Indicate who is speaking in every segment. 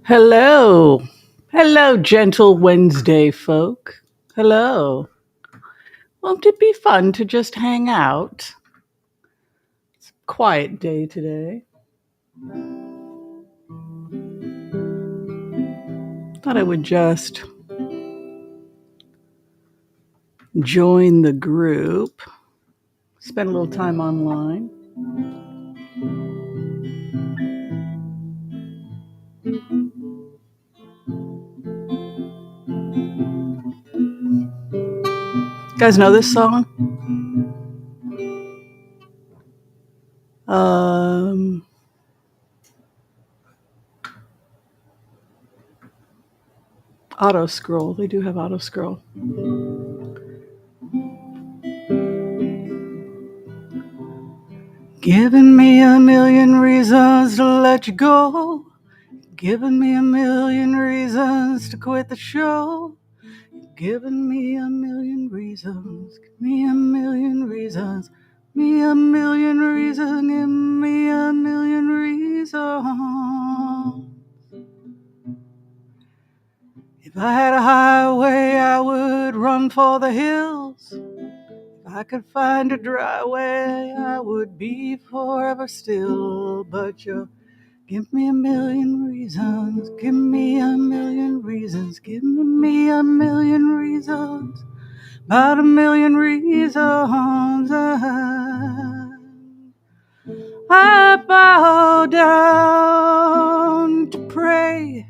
Speaker 1: Hello. Hello, gentle Wednesday folk. Hello. Won't it be fun to just hang out? Quiet day today. Thought I would just join the group, spend a little time online. You guys know this song? Um, Auto scroll. They do have auto scroll. Giving me a million reasons to let you go. Giving me a million reasons to quit the show. Giving me a million reasons, give me a million reasons, me a million reasons, give me a million reasons. If I had a highway, I would run for the hills. If I could find a dry way, I would be forever still. But you give me a million reasons, give me a million reasons, give me a million reasons. About a million reasons I bow down to pray,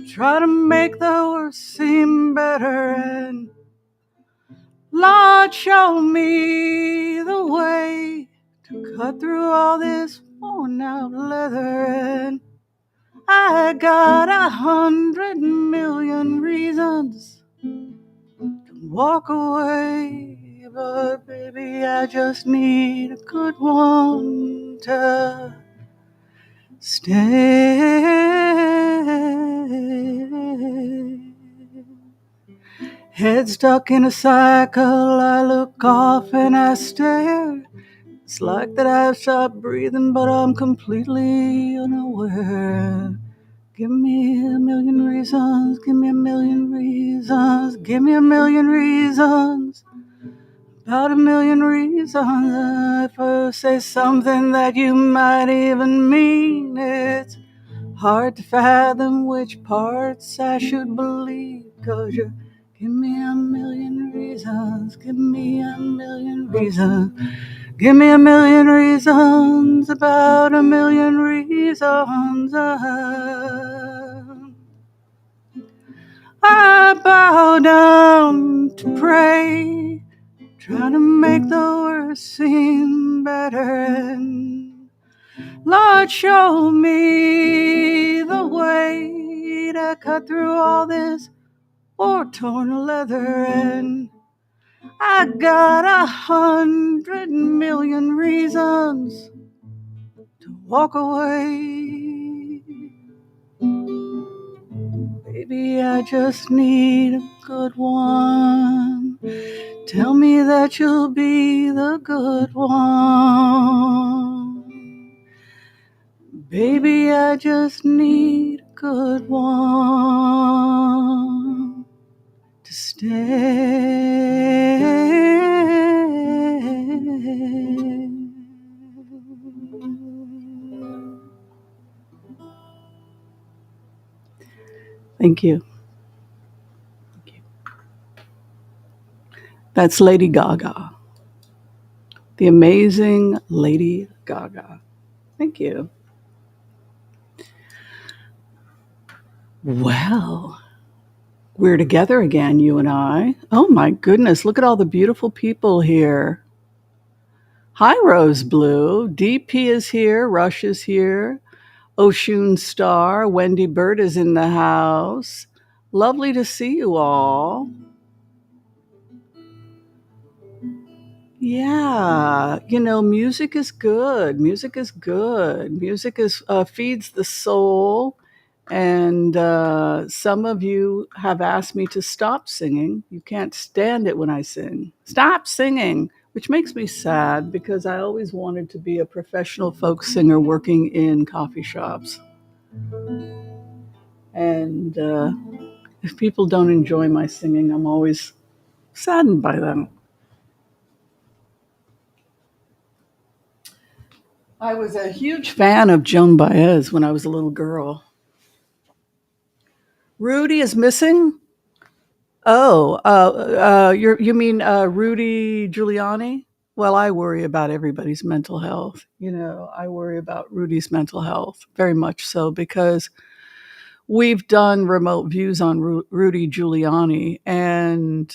Speaker 1: try to make the worst seem better, and Lord, show me the way to cut through all this worn out leather. And I got 100 million reasons walk away, but baby, I just need a good one to stay. Head stuck in a cycle, I look off and I stare. It's like that I've stopped breathing, but I'm completely unaware. Give me a million reasons, give me a million reasons, give me a million reasons. About a million reasons. If I say something that you might even mean, it's hard to fathom which parts I should believe. 'Cause you give me a million reasons, give me a million reasons, give me a million reasons, about a million reasons. I bow down to pray, trying to make the worst seem better, and Lord, show me the way to cut through all this war-torn leather. And I got 100 million reasons to walk away. Baby, I just need a good one. Tell me that you'll be the good one. Baby, I just need a good one to stay. Thank you. That's Lady Gaga. The amazing Lady Gaga. Thank you. Well, we're together again, you and I. Oh my goodness, look at all the beautiful people here. Hi, Rose Blue. DP is here. Rush is here. Oshun Star. Wendy Bird is in the house. Lovely to see you all. Yeah, music is good. Music is good. Music is feeds the soul. And some of you have asked me to stop singing. You can't stand it when I sing. Stop singing, which makes me sad because I always wanted to be a professional folk singer working in coffee shops. And if people don't enjoy my singing, I'm always saddened by them. I was a huge fan of Joan Baez when I was a little girl. Rudy is missing? Oh, you mean Rudy Giuliani? Well, I worry about everybody's mental health. I worry about Rudy's mental health very much so because we've done remote views on Rudy Giuliani, and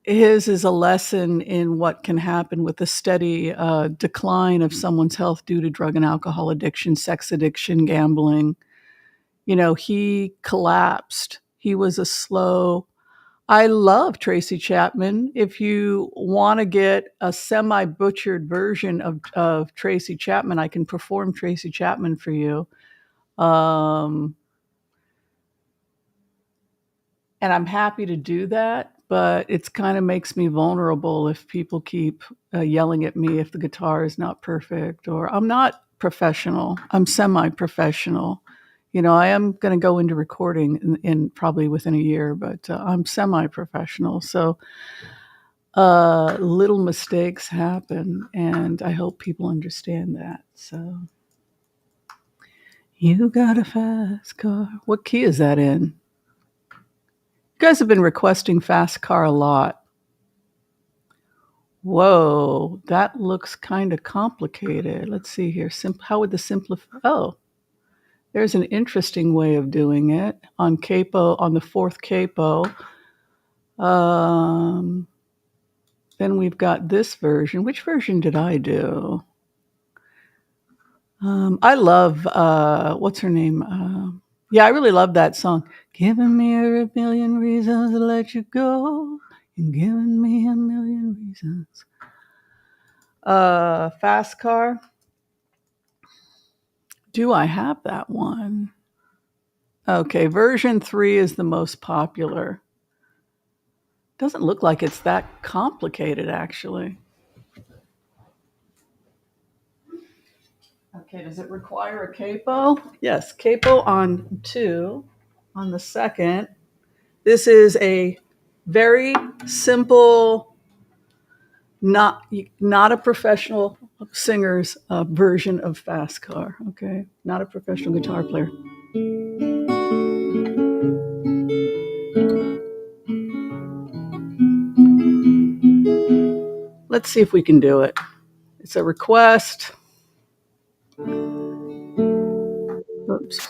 Speaker 1: his is a lesson in what can happen with a steady decline of someone's health due to drug and alcohol addiction, sex addiction, gambling. He collapsed. He was a slow. I love Tracy Chapman. If you want to get a semi butchered version of Tracy Chapman, I can perform Tracy Chapman for you. Um, and I'm happy to do that, but it's kind of makes me vulnerable if people keep yelling at me if the guitar is not perfect, or I'm not professional. I'm semi-professional. I am going to go into recording in probably within a year, but I'm semi-professional. So little mistakes happen, and I hope people understand that. So you got a fast car. What key is that in? You guys have been requesting fast car a lot. Whoa, that looks kind of complicated. Let's see here. How would the simplify? Oh, there's an interesting way of doing it on capo, on the fourth capo. Um, then we've got this version. Which version did I do? I love what's her name? Yeah, I really love that song. Giving me a million reasons to let you go, and giving me a million reasons. Fast Car. Do I have that one? Okay, version 3 is the most popular. Doesn't look like it's that complicated, actually. Okay, does it require a capo? Yes, capo on 2, on the second. This is a very simple, not a professional singer's version of Fast Car. Okay, not a professional guitar player. Let's see if we can do it. It's a request. Oops.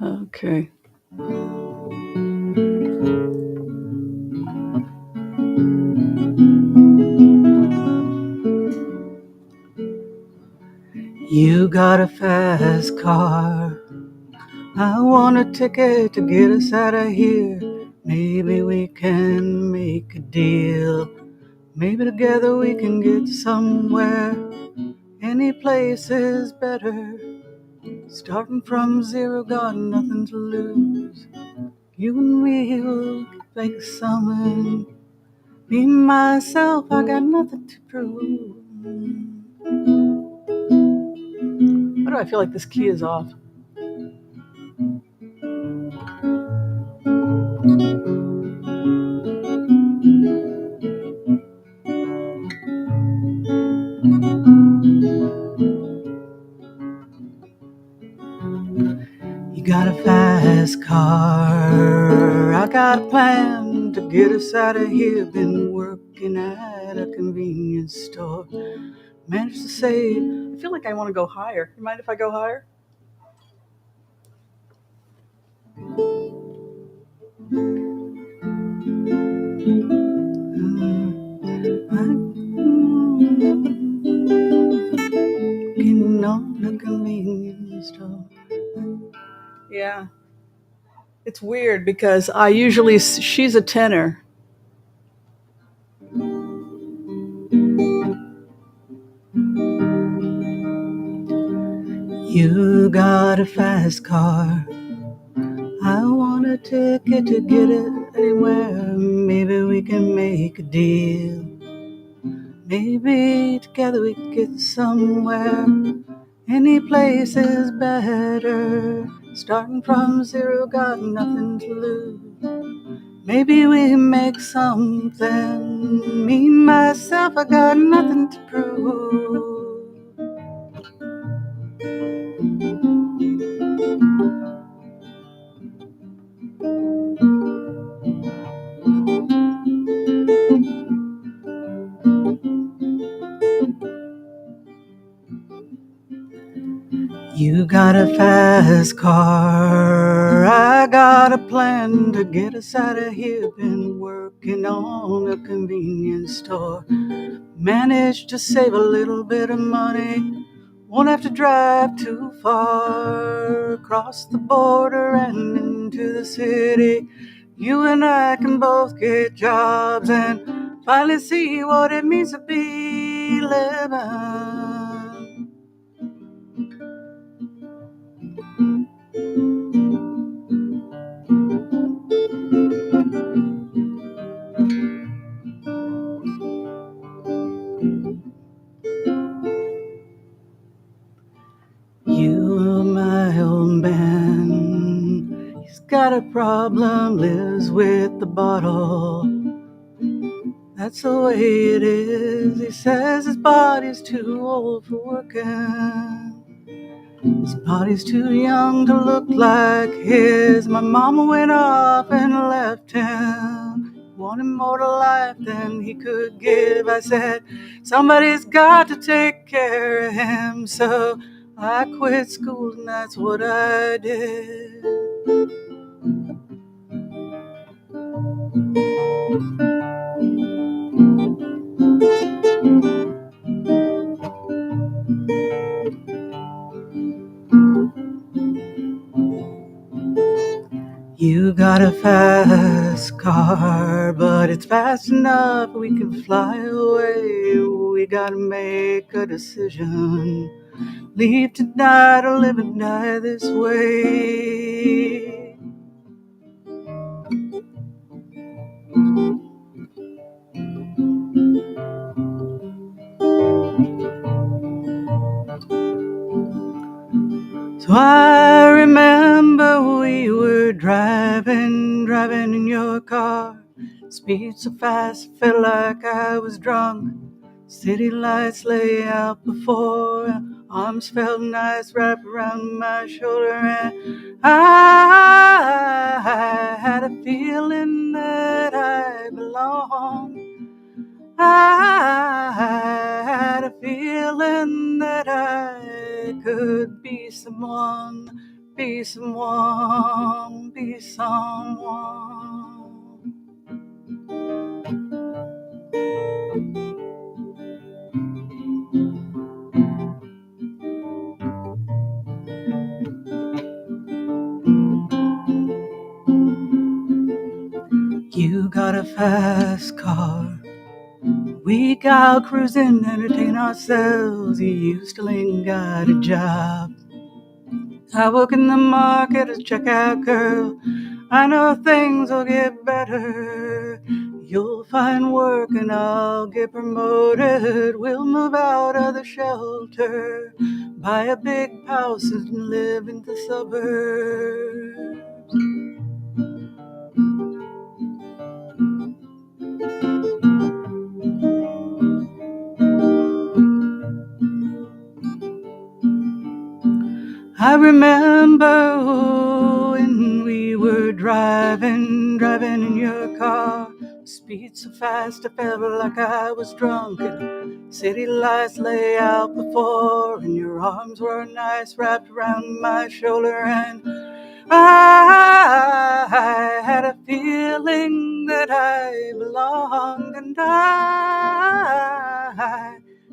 Speaker 1: Okay. You got a fast car. I want a ticket to get us out of here. Maybe we can make a deal. Maybe together we can get somewhere. Any place is better. Starting from zero, got nothing to lose. You and me will make something. Me, myself, I got nothing to prove. Why do I feel like this key is off? You got a fast car. I got a plan to get us out of here. Been working at a convenience store. Managed to save. I feel like I want to go higher. You mind if I go higher? Getting on a convenience store. Yeah. It's weird because she's a tenor. You got a fast car. I want a ticket to get it anywhere. Maybe we can make a deal. Maybe together we could get somewhere. Any place is better. Starting from zero, got nothing to lose. Maybe we make something. Me, myself, I got nothing to prove. You got a fast car, I got a plan to get us out of here. Been working on a convenience store. Managed to save a little bit of money. Won't have to drive too far across the border and into the city. You and I can both get jobs and finally see what it means to be living. You, my old man, he's got a problem, lives with the bottle. That's the way it is. He says his body's too old for working. His body's too young to look like his. My mama went off and left him. Wanted more to life than he could give. I said, somebody's got to take care of him. So I quit school and that's what I did. You got a fast car, but it's fast enough we can fly away. We gotta make a decision. Leave tonight or live and die this way. So I remember we were driving in your car. Speed so fast, I felt like I was drunk. City lights lay out before, arms felt nice wrapped around my shoulder, and I had a feeling that I belonged. I had a feeling that I could be someone, be someone, be someone. You got a fast car. We got cruising, entertain ourselves. You still ain't got a job. I work in the market as checkout girl. I know things will get better. You'll find work and I'll get promoted. We'll move out of the shelter, buy a big house and live in the suburbs. I remember when we were driving in your car. Speed so fast I felt like I was drunk, and city lights lay out before, and your arms were nice wrapped around my shoulder, and I had a feeling that I belonged, and I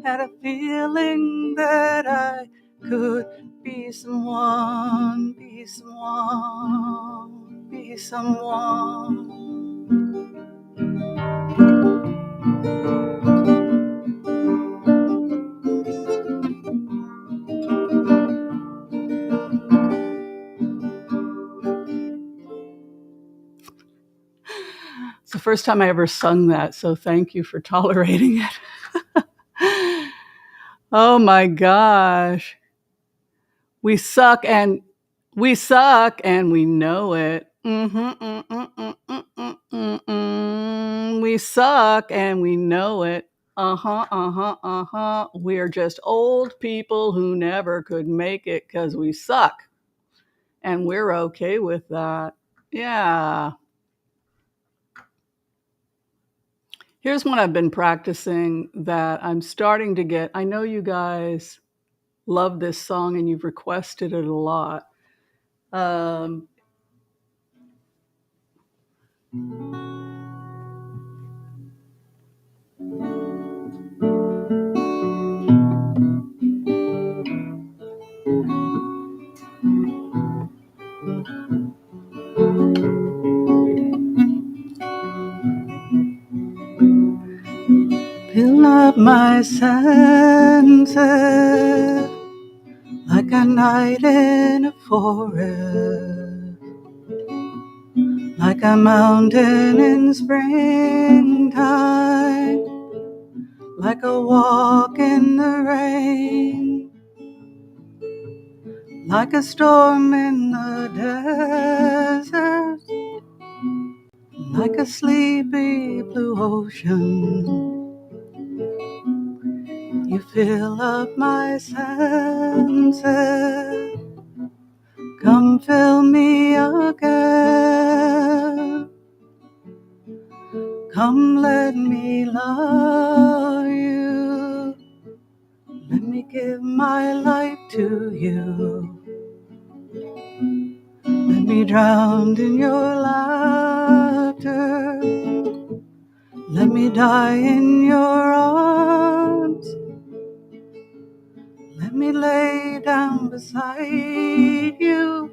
Speaker 1: had a feeling that I could be someone, be someone, be someone. It's the first time I ever sung that, so thank you for tolerating it. Oh my gosh. We suck and we know it. We suck and we know it. We're just old people who never could make it because we suck. And we're okay with that. Yeah. Here's one I've been practicing that I'm starting to get. I know you guys love this song and you've requested it a lot. Fill up my senses like a night in a forest, like a mountain in springtime, like a walk in the rain, like a storm in the desert, like a sleepy blue ocean. You fill up my senses. Come fill me again. Come let me love you. Let me give my life to you. Let me drown in your laughter. Let me die in your arms. Let me lay down beside you.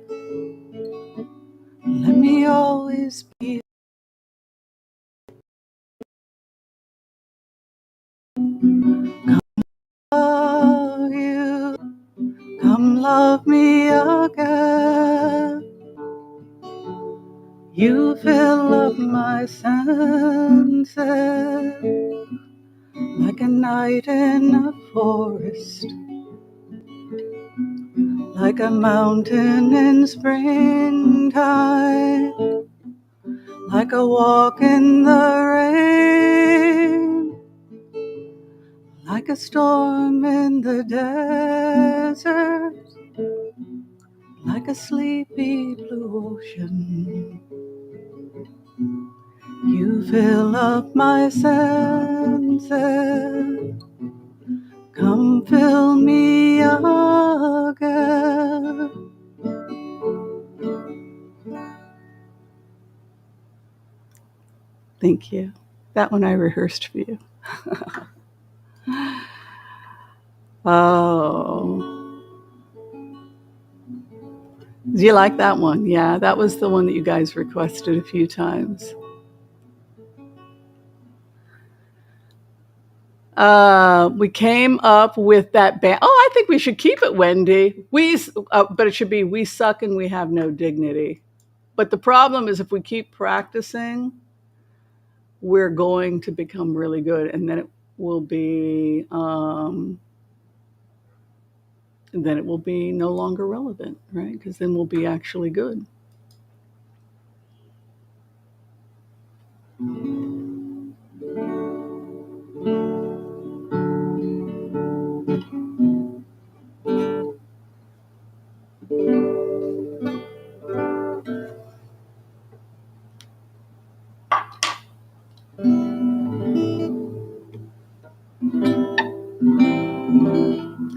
Speaker 1: Let me always be. Come love you. Come love me again. You fill up my senses like a night in a forest, like a mountain in springtime, like a walk in the rain, like a storm in the desert, like a sleepy blue ocean. You fill up my senses. Come fill me again. Thank you. That one I rehearsed for you. Oh. Do you like that one? Yeah, that was the one that you guys requested a few times. We came up with that band. Oh, I think we should keep it, Wendy. But it should be we suck and we have no dignity. But the problem is if we keep practicing, we're going to become really good, and then it will be no longer relevant, right? Because then we'll be actually good.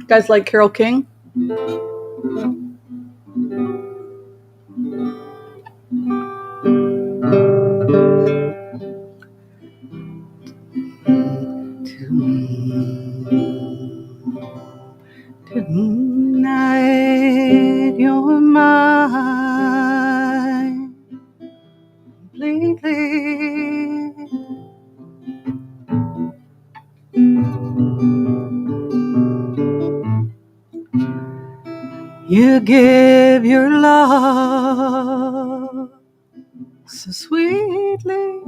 Speaker 1: Guys like Carole King? Tonight you're mine completely. You give your love so sweetly.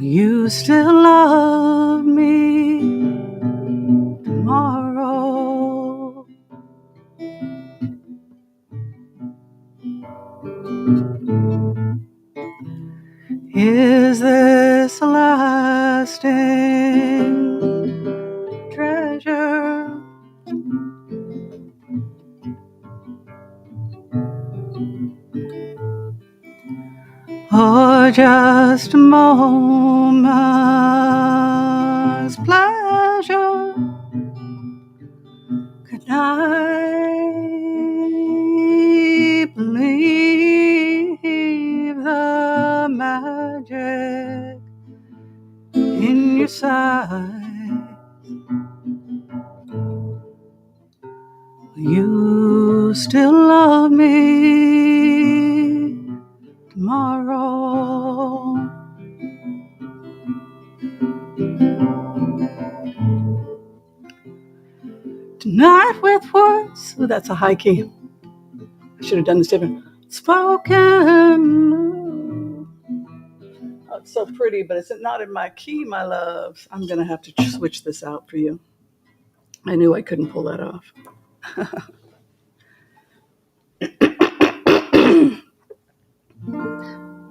Speaker 1: Will you still love me tomorrow? Is this a lasting treasure? Or just a moment's pleasure? Could I believe the magic in your sight? You still love me tomorrow? Tonight with words. Oh, that's a high key. I should have done this different. Spoken. Oh, it's so pretty, but it's not in my key, my loves. I'm going to have to switch this out for you. I knew I couldn't pull that off.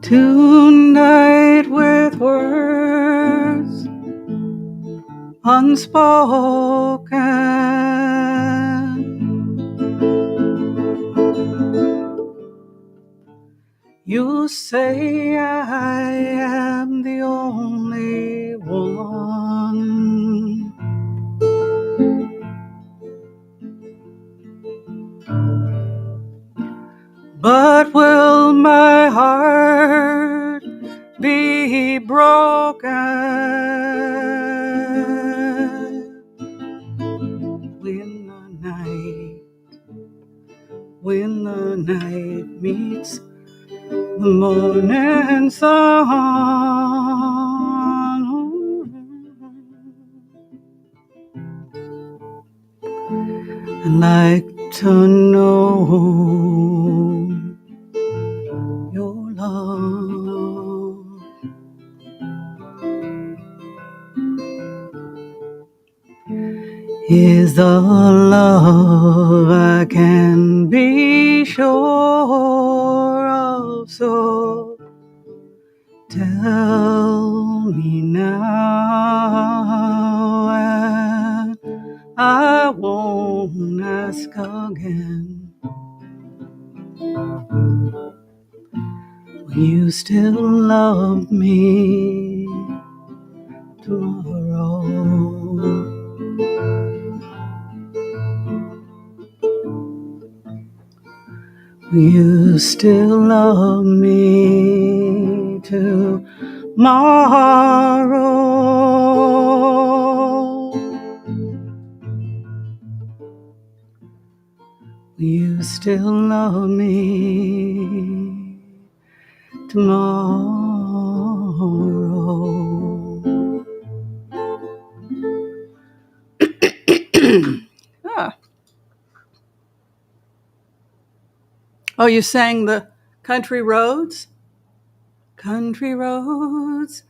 Speaker 1: Tonight with words unspoken, you say I am the only one. But will my heart be broken when the night meets the morning sun? I'd like to know your love. Is the love I can be sure of, so tell me now, and I won't ask again. Will you still love me tomorrow? Will you still love me tomorrow? Will you still love me tomorrow? Ah. Oh, you sang the Country Roads? Country Roads.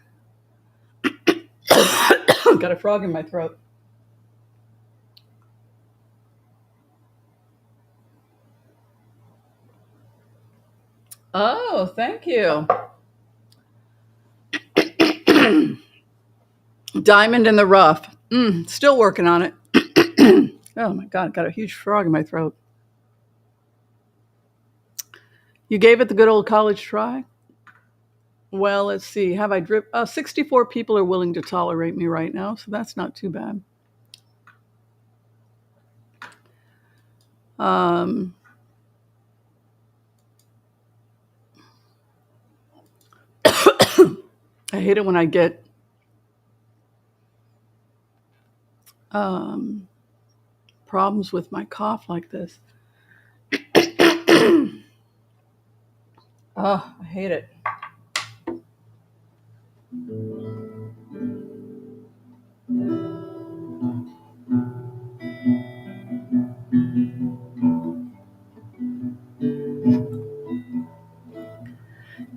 Speaker 1: Got a frog in my throat. Oh, thank you. Diamond in the Rough. Still working on it. Oh my God, got a huge frog in my throat. You gave it the good old college try? Well, let's see. Have I dripped? 64 people are willing to tolerate me right now, so that's not too bad. I hate it when I get problems with my cough like this. Oh, I hate it.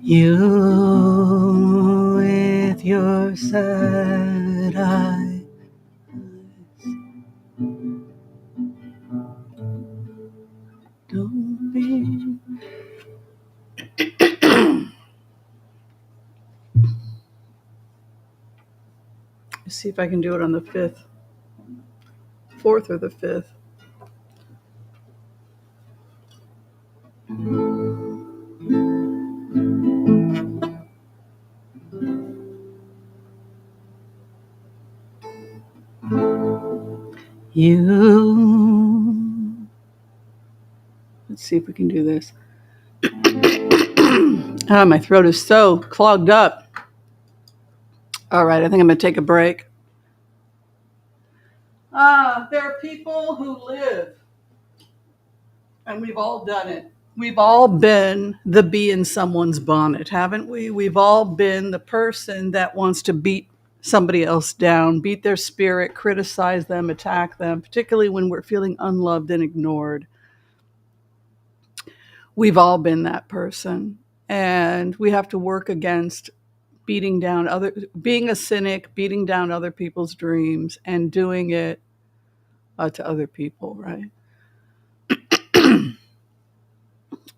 Speaker 1: You with your sad eyes. Don't be. Let's see if I can do it on the 5th, 4th or the 5th. You. Let's see if we can do this. My throat is so clogged up. All right, I think I'm going to take a break. There are people who live, and we've all done it. We've all been the bee in someone's bonnet, haven't we? We've all been the person that wants to beat somebody else down, beat their spirit, criticize them, attack them, particularly when we're feeling unloved and ignored. We've all been that person, and we have to work against being a cynic, beating down other people's dreams, and doing it to other people, right?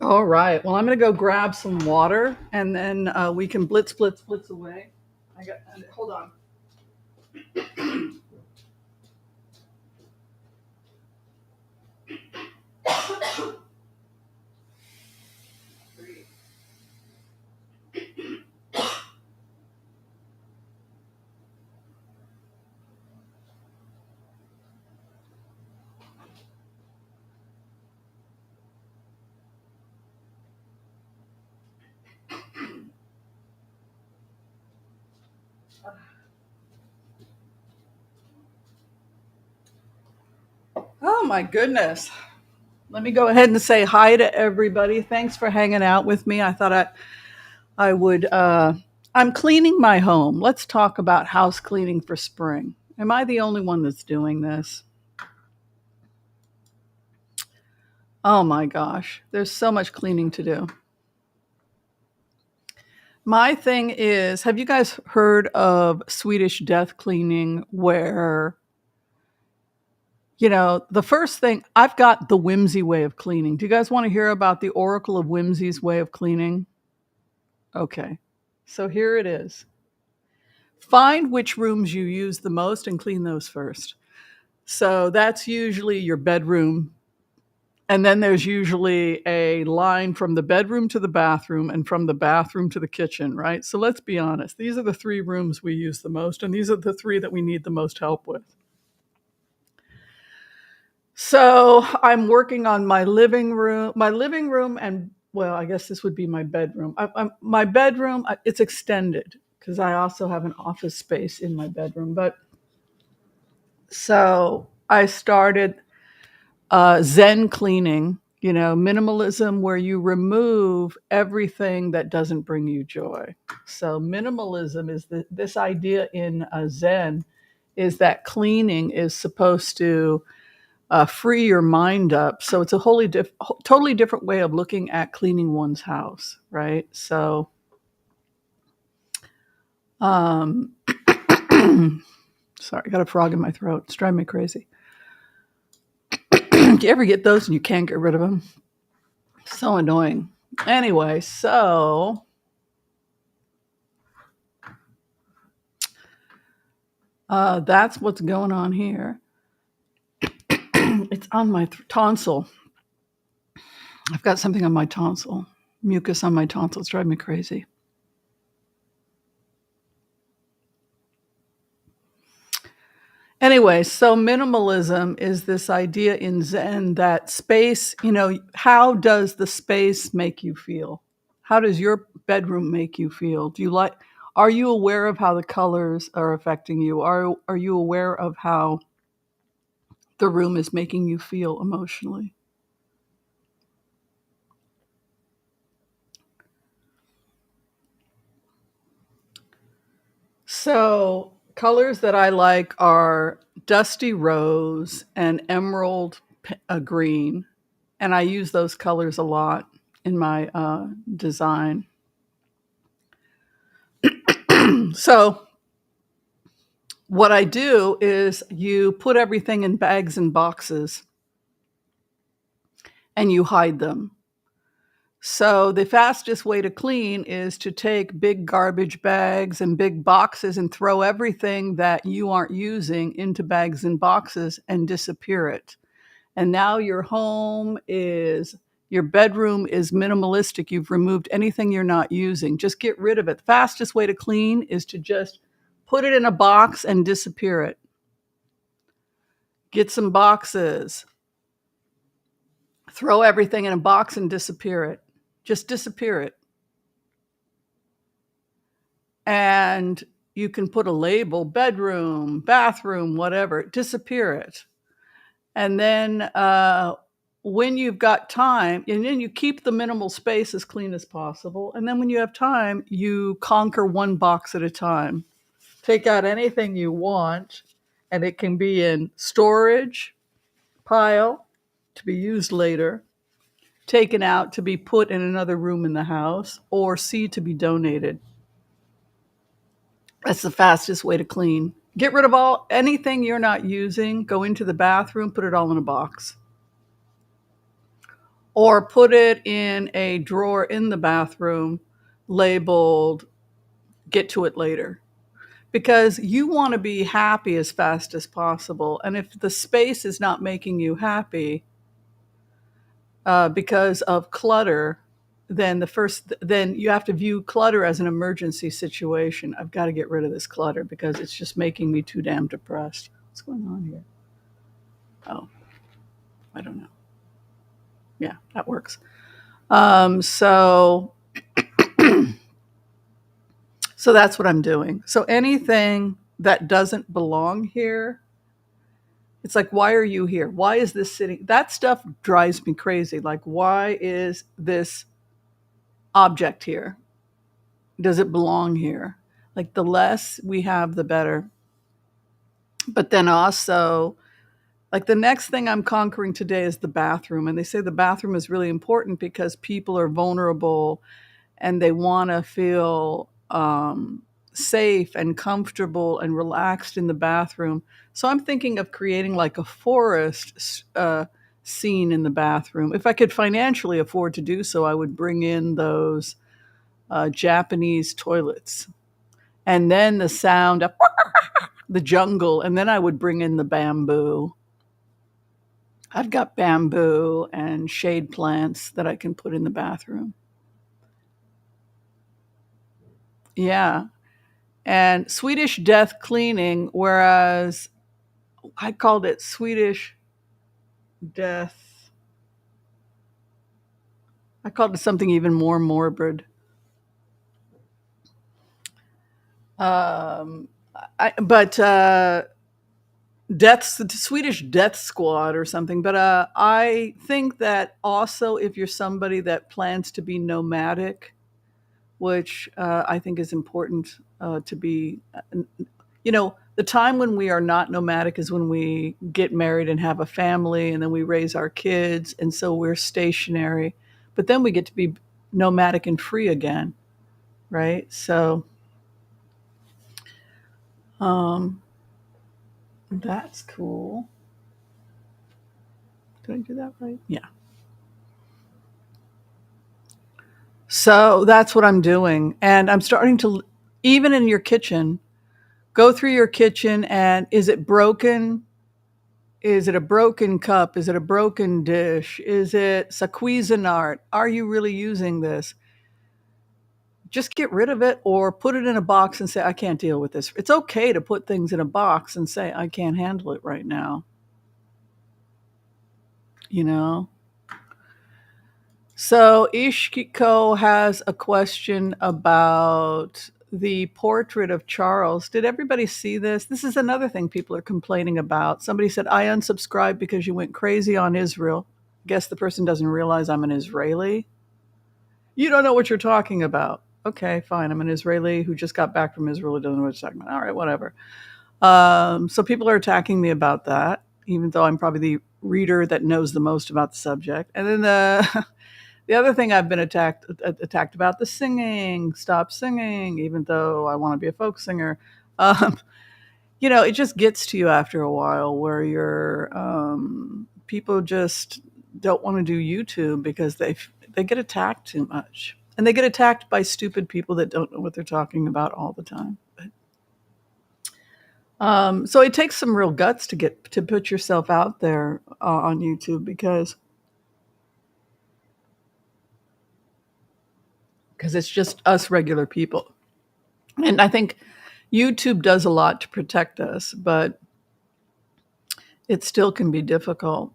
Speaker 1: All right. Well, I'm going to go grab some water, and then we can blitz away. Hold on. Oh my goodness. Let me go ahead and say hi to everybody. Thanks for hanging out with me. I thought I would, I'm cleaning my home. Let's talk about house cleaning for spring. Am I the only one that's doing this? Oh my gosh, there's so much cleaning to do. My thing is, have you guys heard of Swedish death cleaning where, the first thing, I've got the Whimsy way of cleaning. Do you guys want to hear about the Oracle of Whimsy's way of cleaning? Okay, so here it is. Find which rooms you use the most and clean those first. So that's usually your bedroom. And then there's usually a line from the bedroom to the bathroom and from the bathroom to the kitchen, right? So let's be honest. These are the 3 rooms we use the most, and these are the 3 that we need the most help with. So I'm working on my living room, and, well, I guess this would be my bedroom. My bedroom, it's extended because I also have an office space in my bedroom. But so I started Zen cleaning, minimalism, where you remove everything that doesn't bring you joy. So minimalism is this idea in Zen is that cleaning is supposed to free your mind up. So it's a totally different way of looking at cleaning one's house, right? So, sorry, I got a frog in my throat. It's driving me crazy. Do you ever get those and you can't get rid of them? So annoying. Anyway, so that's what's going on here. It's on my tonsil. I've got something on my tonsil, mucus on my tonsil. It's driving me crazy. Anyway, so minimalism is this idea in Zen that space, how does the space make you feel? How does your bedroom make you feel? Are you aware of how the colors are affecting you? Are you aware of how the room is making you feel emotionally? So colors that I like are dusty rose and emerald green. And I use those colors a lot in my design. So What I do is you put everything in bags and boxes and you hide them. So the fastest way to clean is to take big garbage bags and big boxes and throw everything that you aren't using into bags and boxes and disappear it. And now your bedroom is minimalistic. You've removed anything you're not using. Just get rid of it. The fastest way to clean is to just put it in a box and disappear it. Get some boxes, throw everything in a box and disappear it. Just disappear it. And you can put a label, bedroom, bathroom, whatever, disappear it. And then when you've got time, and then you keep the minimal space as clean as possible. And then when you have time, you conquer one box at a time. Take out anything you want, and it can be in storage, pile, to be used later, taken out to be put in another room in the house, or C, to be donated. That's the fastest way to clean. Get rid of anything you're not using, go into the bathroom, put it all in a box. Or put it in a drawer in the bathroom labeled get to it later. Because you want to be happy as fast as possible. And if the space is not making you happy because of clutter, then you have to view clutter as an emergency situation. I've got to get rid of this clutter because it's just making me too damn depressed. What's going on here? Oh, I don't know. Yeah, that works. So that's what I'm doing. So anything that doesn't belong here, it's like, why are you here? Why is this sitting? That stuff drives me crazy. Like, why is this object here? Does it belong here? Like, the less we have, the better. But then also, like, the next thing I'm conquering today is the bathroom. And they say the bathroom is really important because people are vulnerable and they want to feel safe and comfortable and relaxed in the bathroom. So I'm thinking of creating like a forest scene in the bathroom. If I could financially afford to do so, I would bring in those Japanese toilets. And then the sound of the jungle, and then I would bring in the bamboo. I've got bamboo and shade plants that I can put in the bathroom. Yeah. And Swedish death cleaning, whereas I called it Swedish death. I called it something even more morbid. But the Swedish death squad or something. But I think that also if you're somebody that plans to be nomadic, which I think is important to be, the time when we are not nomadic is when we get married and have a family and then we raise our kids. And so we're stationary, but then we get to be nomadic and free again. Right. So that's cool. Did I do that right? Yeah. So that's what I'm doing. And I'm starting to, even in your kitchen, go through your kitchen and is it broken? Is it a broken cup? Is it a broken dish? Is it Cuisinart? Are you really using this? Just get rid of it or put it in a box and say, I can't deal with this. It's okay to put things in a box and say, I can't handle it right now. You know? So Ishiko has a question about the portrait of Charles. Did everybody see this? This is another thing people are complaining about. Somebody said, I unsubscribed because you went crazy on Israel. Guess the person doesn't realize I'm an Israeli. You don't know what you're talking about. Okay, fine. I'm an Israeli who just got back from Israel. Who doesn't know what you're talking about. All right, whatever. So people are attacking me about that, even though I'm probably the reader that knows the most about the subject. And then the other thing I've been attacked about, the singing. Stop singing, even though I want to be a folk singer. it just gets to you after a while where people just don't want to do YouTube because they get attacked too much. And they get attacked by stupid people that don't know what they're talking about all the time. So it takes some real guts to put yourself out there on YouTube because it's just us regular people. And I think YouTube does a lot to protect us, but it still can be difficult.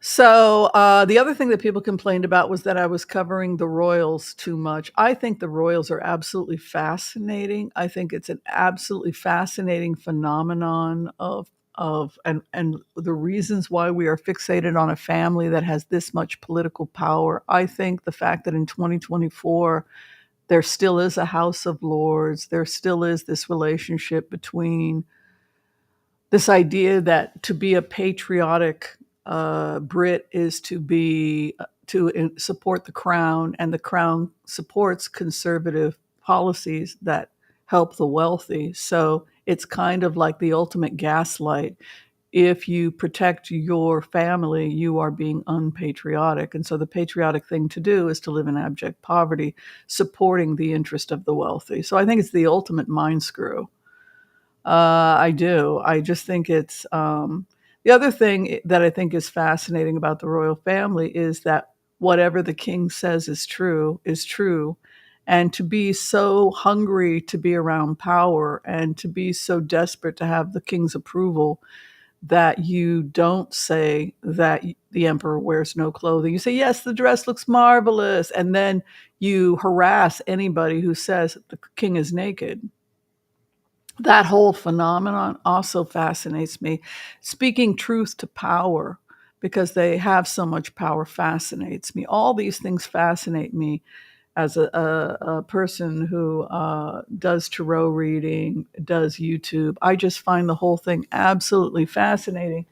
Speaker 1: So the other thing that people complained about was that I was covering the royals too much. I think the royals are absolutely fascinating. I think it's an absolutely fascinating phenomenon and the reasons why we are fixated on a family that has this much political power. I think the fact that in 2024 there still is a House of Lords, there still is this relationship between this idea that to be a patriotic Brit is to support the crown, and the crown supports conservative policies that help the wealthy. So it's kind of like the ultimate gaslight. If you protect your family, you are being unpatriotic. And so the patriotic thing to do is to live in abject poverty, supporting the interest of the wealthy. So I think it's the ultimate mind screw. I do. I just think it's the other thing that I think is fascinating about the royal family is that whatever the king says is true is true. And to be so hungry to be around power and to be so desperate to have the king's approval that you don't say that the emperor wears no clothing. You say, yes, the dress looks marvelous. And then you harass anybody who says the king is naked. That whole phenomenon also fascinates me. Speaking truth to power, because they have so much power, fascinates me. All these things fascinate me as a person who does tarot reading, does YouTube. I just find the whole thing absolutely fascinating.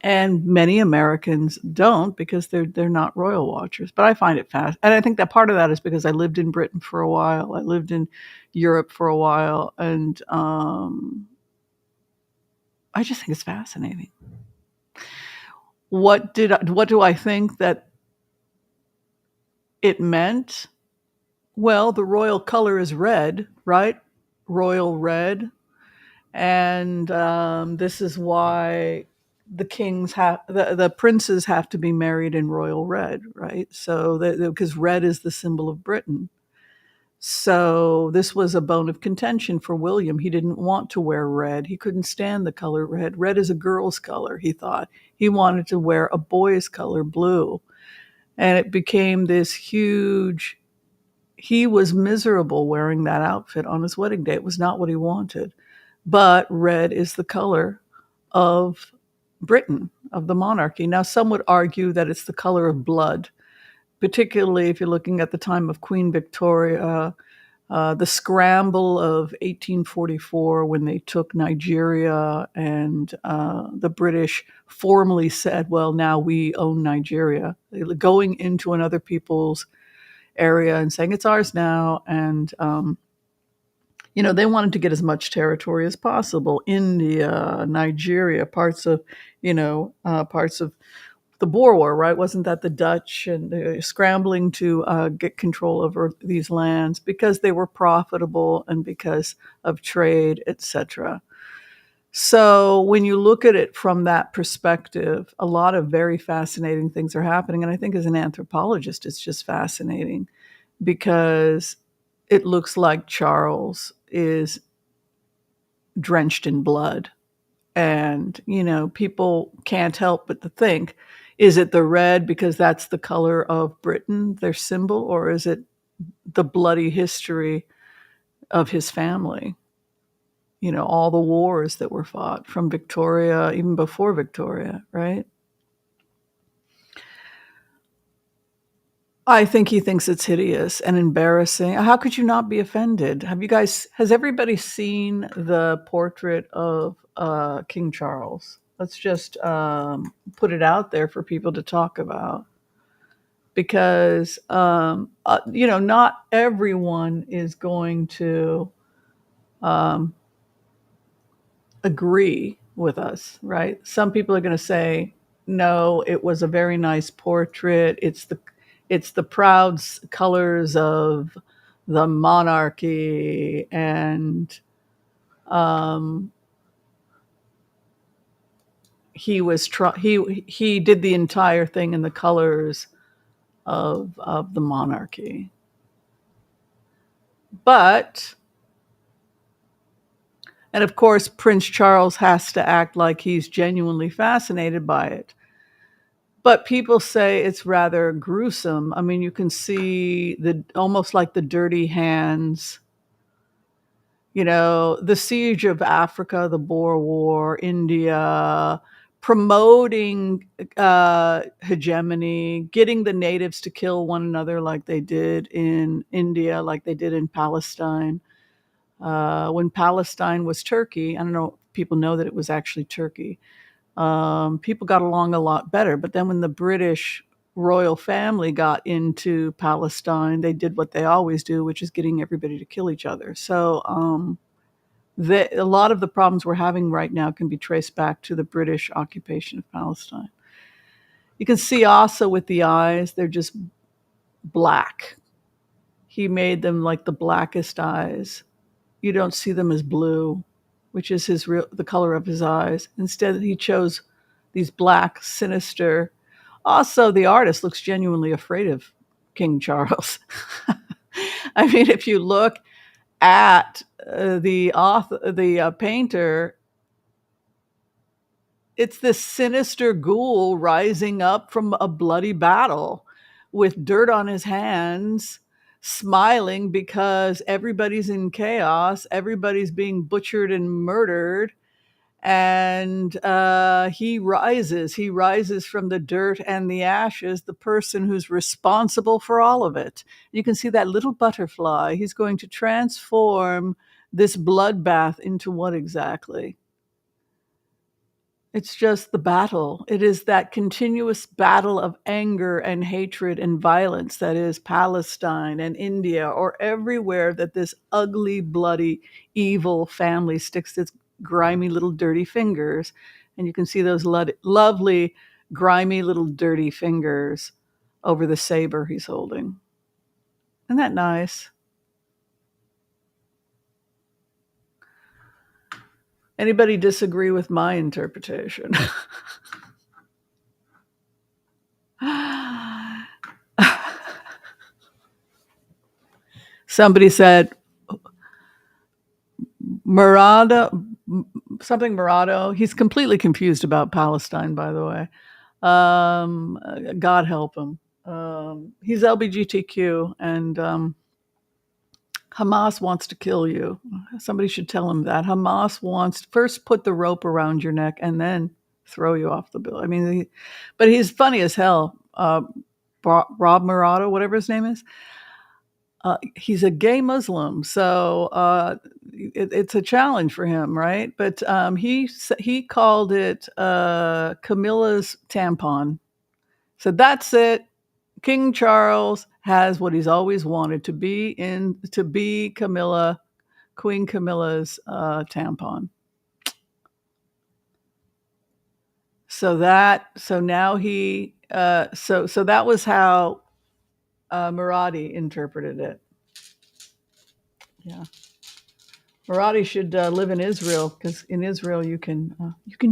Speaker 1: And many Americans don't because they're not royal watchers. But I find it fast, and I think that part of that is because I lived in Britain for a while. I lived in Europe for a while, and I just think it's fascinating. What do I think that it meant? Well, the royal color is red, right? Royal red, and this is why the princes have to be married in royal red, right? So because red is the symbol of Britain. So this was a bone of contention for William. He didn't want to wear red. He couldn't stand the color red. Red is a girl's color, he thought. He wanted to wear a boy's color, blue. And it became this huge. He was miserable wearing that outfit on his wedding day. It was not what he wanted. But red is the color of Britain, of the monarchy. Now, some would argue that it's the color of blood, particularly if you're looking at the time of Queen Victoria, the scramble of 1844 when they took Nigeria, and the British formally said, well, now we own Nigeria, going into another people's area and saying it's ours now. And they wanted to get as much territory as possible. India, Nigeria, parts of the Boer War, right? Wasn't that the Dutch and scrambling to get control over these lands because they were profitable and because of trade, etc. So when you look at it from that perspective, a lot of very fascinating things are happening. And I think as an anthropologist, it's just fascinating because it looks like Charles is drenched in blood. And, people can't help but to think, is it the red because that's the color of Britain, their symbol, or is it the bloody history of his family? All the wars that were fought from Victoria, even before Victoria, right? I think he thinks it's hideous and embarrassing. How could you not be offended? Has everybody seen the portrait of King Charles? Let's just put it out there for people to talk about. Because, not everyone is going to agree with us, right? Some people are going to say, no, it was a very nice portrait. It's the proud colors of the monarchy, and um, he did the entire thing in the colors of the monarchy. But and of course, Prince Charles has to act like he's genuinely fascinated by it. But people say it's rather gruesome. I mean, you can see the almost like the dirty hands, the siege of Africa, the Boer War, India, promoting hegemony, getting the natives to kill one another like they did in India, like they did in Palestine. When Palestine was Turkey, I don't know, people know that it was actually Turkey. People got along a lot better. But then when the British royal family got into Palestine, they did what they always do, which is getting everybody to kill each other. So a lot of the problems we're having right now can be traced back to the British occupation of Palestine. You can see also with the eyes, they're just black. He made them like the blackest eyes. You don't see them as blue, which is the color of his eyes. Instead, he chose these black, sinister. Also, the artist looks genuinely afraid of King Charles. I mean, if you look at the painter, it's this sinister ghoul rising up from a bloody battle with dirt on his hands, smiling because everybody's in chaos, everybody's being butchered and murdered. And he rises from the dirt and the ashes, the person who's responsible for all of it. You can see that little butterfly. He's going to transform this bloodbath into what exactly? It's just the battle. It is that continuous battle of anger and hatred and violence that is Palestine and India, or everywhere that this ugly, bloody, evil family sticks its grimy little dirty fingers. And you can see those lovely, grimy little dirty fingers over the saber he's holding. Isn't that nice? Anybody disagree with my interpretation? Somebody said Murado, something Murado. He's completely confused about Palestine, by the way. God help him. He's LGBTQ, and Hamas wants to kill you. Somebody should tell him that. Hamas wants to first put the rope around your neck and then throw you off the building. I mean, but he's funny as hell. Rob Murado, whatever his name is. He's a gay Muslim, so it's a challenge for him, right? But he called it Camilla's tampon. So that's it. King Charles has what he's always wanted to be Camilla, Queen Camilla's tampon. So now so that was how Marathi interpreted it. Yeah. Marathi should live in Israel, because in Israel you can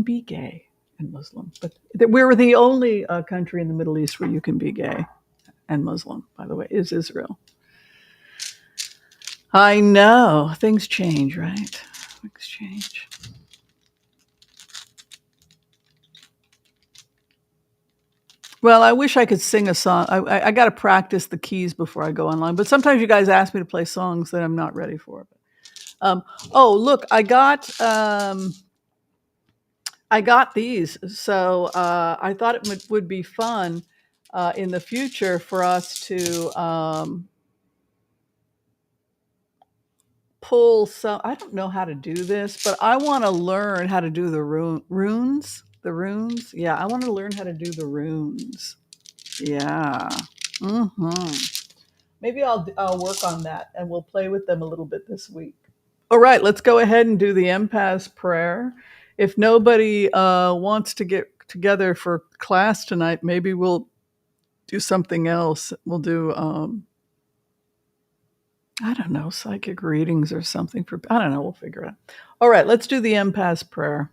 Speaker 1: be gay and Muslim, but we're the only country in the Middle East where you can be gay and Muslim. By the way, is Israel. I know things change, right? Things change. Well, I wish I could sing a song. I got to practice the keys before I go online. But sometimes you guys ask me to play songs that I'm not ready for. Oh, look, I got these. So I thought it would be fun in the future for us to pull some. I don't know how to do this, but I want to learn how to do the runes. The runes. Yeah, I want to learn how to do the runes. Yeah. Maybe I'll work on that, and we'll play with them a little bit this week. All right, let's go ahead and do the empath prayer. If nobody wants to get together for class tonight, maybe we'll do something else. We'll do, I don't know, psychic readings or something. I don't know, we'll figure it out. All right, let's do the empath prayer.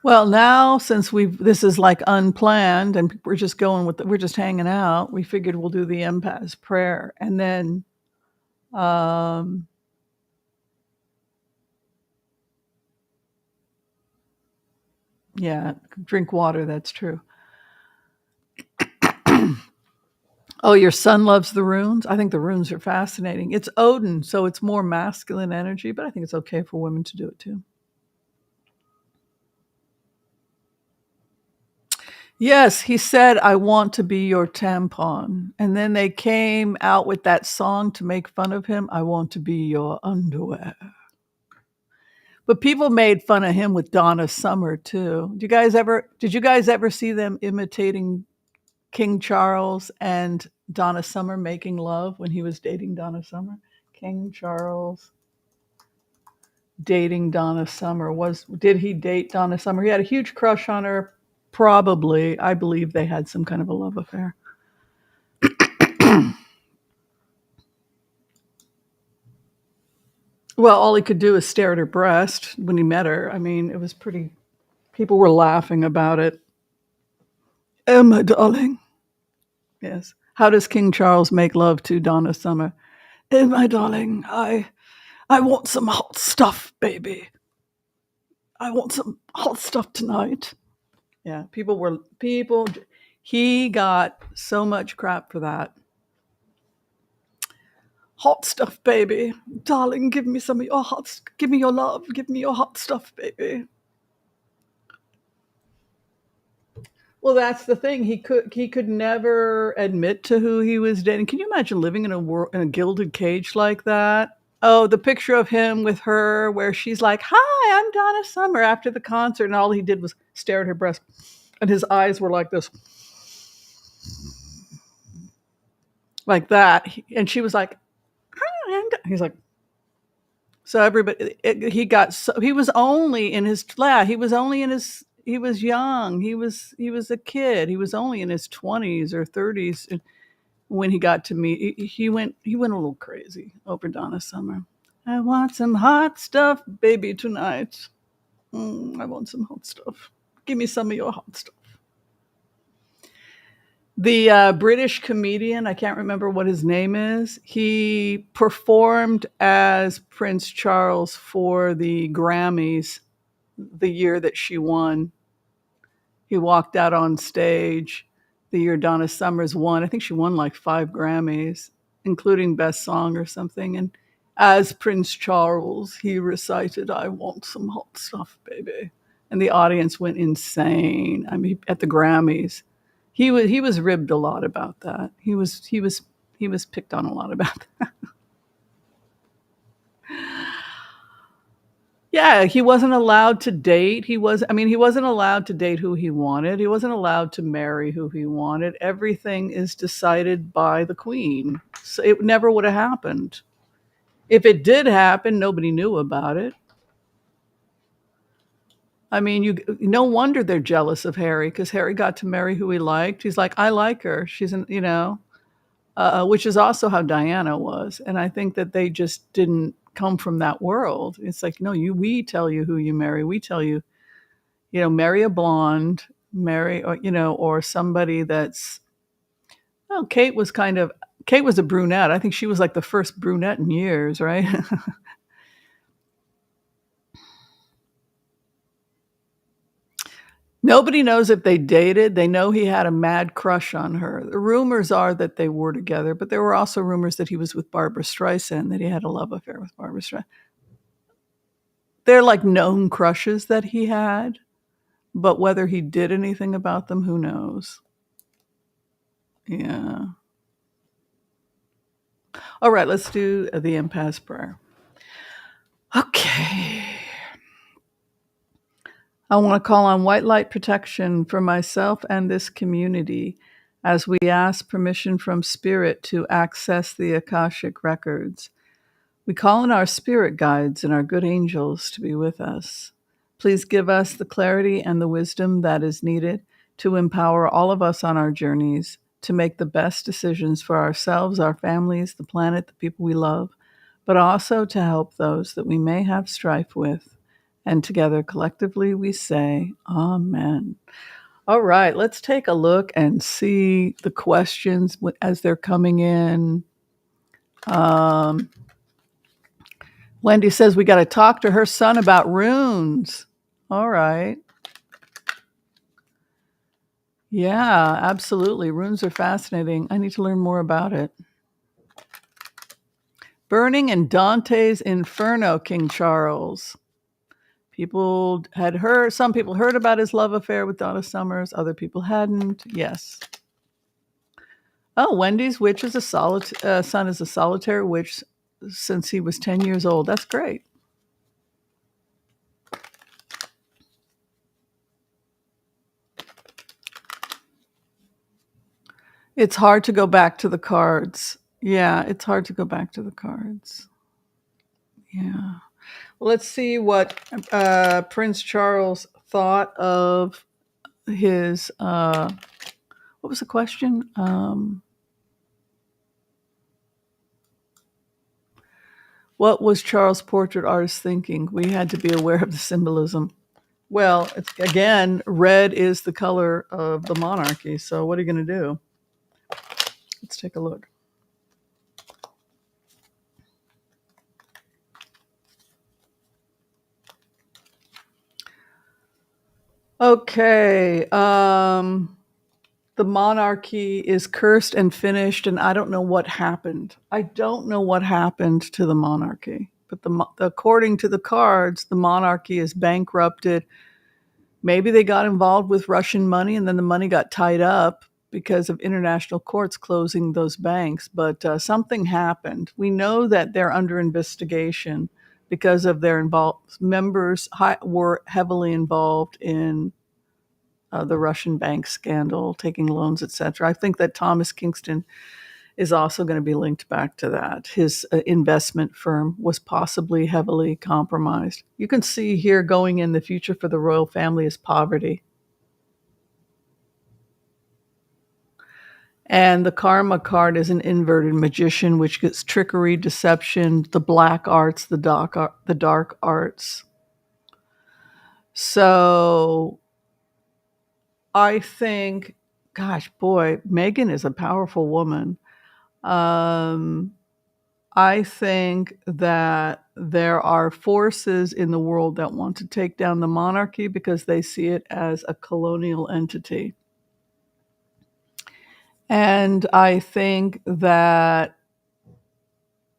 Speaker 1: Well, now since this is like unplanned and we're just going with we're just hanging out, we figured we'll do the empath prayer and then yeah, drink water, that's true. Oh, your son loves the runes? I think the runes are fascinating. It's Odin, so it's more masculine energy, but I think it's okay for women to do it too. Yes, he said, I want to be your tampon. And then they came out with that song to make fun of him. I want to be your underwear. But people made fun of him with Donna Summer too. Did you guys ever see them imitating King Charles and Donna Summer making love when he was dating Donna Summer? King Charles dating Donna Summer. Did he date Donna Summer? He had a huge crush on her. Probably. I believe they had some kind of a love affair. Well, all he could do is stare at her breast when he met her. I mean, it was pretty. People were laughing about it. Oh, my darling. Yes. How does King Charles make love to Donna Summer? Oh, my darling, I want some hot stuff, baby. I want some hot stuff tonight. Yeah, he got so much crap for that. Hot stuff, baby. Darling, give me some of your give me your love, give me your hot stuff, baby. Well, that's the thing. He could never admit to who he was dating. Can you imagine living in a gilded cage like that? Oh, the picture of him with her where she's like, "Hi, I'm Donna Summer," after the concert, and all he did was stare at her breast, and his eyes were like this, like that, and she was like, "Hi, he's like, so everybody, he was only in his lab. He was young. He was a kid. He was only in his 20s or 30s when he got to meet. He went a little crazy over Donna Summer. I want some hot stuff, baby, tonight. I want some hot stuff. Give me some of your hot stuff. The British comedian, I can't remember what his name is, he performed as Prince Charles for the Grammys the year that she won. He walked out on stage the year Donna Summers won. I think she won like 5 Grammys, including Best Song or something. And as Prince Charles, he recited, I want some hot stuff, baby. And the audience went insane. I mean, at the Grammys. He was ribbed a lot about that. He was picked on a lot about that. Yeah, he wasn't allowed to date. He wasn't allowed to date who he wanted. He wasn't allowed to marry who he wanted. Everything is decided by the queen. So it never would have happened. If it did happen, nobody knew about it. I mean, no wonder they're jealous of Harry because Harry got to marry who he liked. He's like, I like her. She's which is also how Diana was. And I think that they just didn't come from that world. It's like, no, we tell you who you marry. We tell you, marry a blonde, or somebody that's, well, Kate was a brunette. I think she was like the first brunette in years, right? Nobody knows if they dated. They know he had a mad crush on her. The rumors are that they were together, but there were also rumors that he was with Barbra Streisand, that he had a love affair with Barbra Streisand. They're like known crushes that he had, but whether he did anything about them, who knows? Yeah. All right, let's do the empath prayer. Okay. I want to call on white light protection for myself and this community. as we ask permission from Spirit to access the Akashic records. We call on our spirit guides and our good angels to be with us. Please give us the clarity and the wisdom that is needed to empower all of us on our journeys to make the best decisions for ourselves, our families, the planet, the people we love, but also to help those that we may have strife with. And together, collectively, we say, Amen. All right, let's take a look and see the questions as they're coming in. Wendy says we got to talk to her son about runes. All right. Yeah, absolutely. Runes are fascinating. I need to learn more about it. Burning in Dante's Inferno, King Charles. Some people heard about his love affair with Donna Summers. Other people hadn't. Yes. Oh, Wendy's witch is son is a solitary witch since he was 10 years old. That's great. It's hard to go back to the cards. Yeah, it's hard to go back to the cards. Yeah. Well, let's see what Prince Charles thought of his. What was the question? What was Charles' portrait artist thinking? We had to be aware of the symbolism. Well, again, red is the color of the monarchy. So what are you going to do? Let's take a look. Okay. The monarchy is cursed and finished, and I don't know what happened. I don't know what happened to the monarchy. But according to the cards, the monarchy is bankrupted. Maybe they got involved with Russian money, and then the money got tied up because of international courts closing those banks. But something happened. We know that they're under investigation because of their members were heavily involved in the Russian bank scandal, taking loans, etc. I think that Thomas Kingston is also going to be linked back to that. His investment firm was possibly heavily compromised. You can see here going in the future for the royal family is poverty. And the karma card is an inverted magician, which gets trickery, deception, the black arts, the dark arts. So I think, gosh, boy, Meghan is a powerful woman. I think that there are forces in the world that want to take down the monarchy because they see it as a colonial entity. And I think that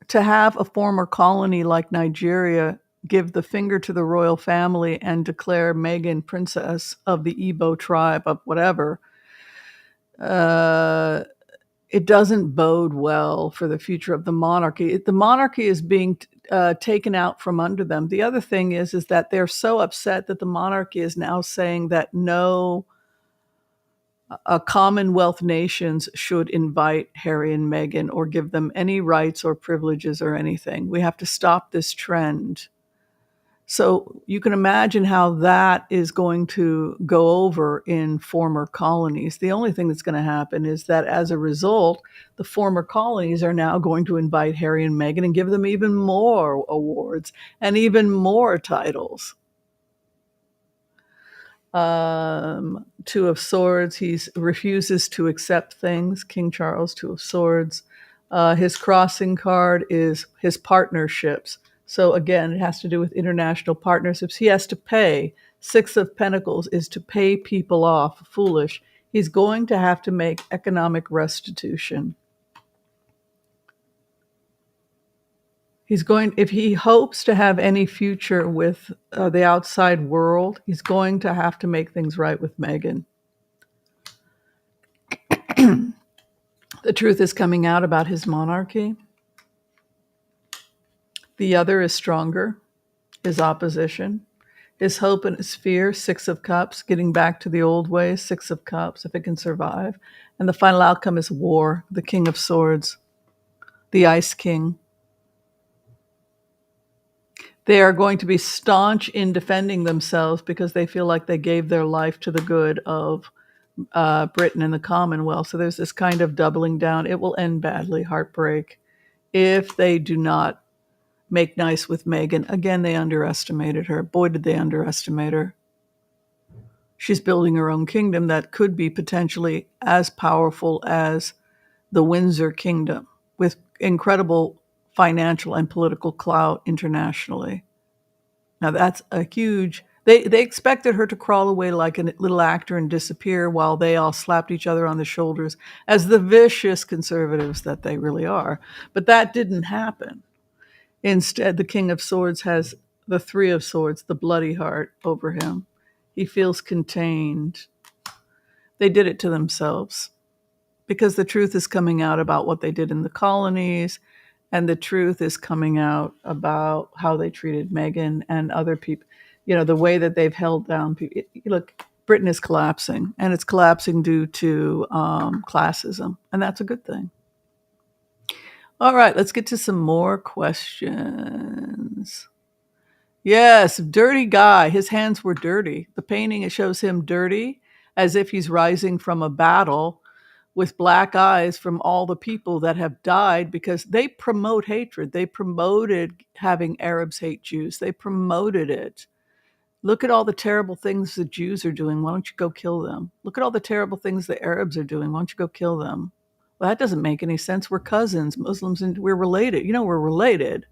Speaker 1: to have a former colony like Nigeria give the finger to the royal family and declare Meghan princess of the Igbo tribe of whatever, it doesn't bode well for the future of the monarchy. The monarchy is being taken out from under them. The other thing is that they're so upset that the monarchy is now saying that no Commonwealth nations should invite Harry and Meghan or give them any rights or privileges or anything. We have to stop this trend. So you can imagine how that is going to go over in former colonies. The only thing that's going to happen is that as a result, the former colonies are now going to invite Harry and Meghan and give them even more awards and even more titles. Two of Swords, he refuses to accept things. King Charles, Two of Swords. His crossing card is his partnerships. So again, it has to do with international partnerships. He has to pay. Six of Pentacles is to pay people off. Foolish. He's going to have to make economic restitution. If he hopes to have any future with the outside world, he's going to have to make things right with Meghan. The truth is coming out about his monarchy. The other is stronger, his opposition. His hope and his fear, 6 of Cups, getting back to the old ways, 6 of Cups, if it can survive. And the final outcome is war, the King of Swords, the Ice King. They are going to be staunch in defending themselves because they feel like they gave their life to the good of Britain and the Commonwealth. So there's this kind of doubling down. It will end badly, heartbreak, if they do not make nice with Meghan. Again, they underestimated her. Boy, did they underestimate her. She's building her own kingdom that could be potentially as powerful as the Windsor Kingdom, with incredible financial and political clout internationally. Now that's a huge. They expected her to crawl away like a little actor and disappear while they all slapped each other on the shoulders as the vicious conservatives that they really are. But that didn't happen. Instead, the King of Swords has the 3 of Swords, the bloody heart, over him. He feels contained. They did it to themselves because the truth is coming out about what they did in the colonies, and the truth is coming out about how they treated Meghan and other people. You know, the way that they've held down people. Look, Britain is collapsing, and it's collapsing due to classism, and that's a good thing. All right, let's get to some more questions. Yes, dirty guy. His hands were dirty. The painting, it shows him dirty, as if he's rising from a battle, with black eyes from all the people that have died, because they promote hatred. They promoted having Arabs hate Jews. They promoted it. Look at all the terrible things the Jews are doing. Why don't you go kill them? Look at all the terrible things the Arabs are doing. Why don't you go kill them? Well, that doesn't make any sense. We're cousins, Muslims, and we're related. You know, we're related.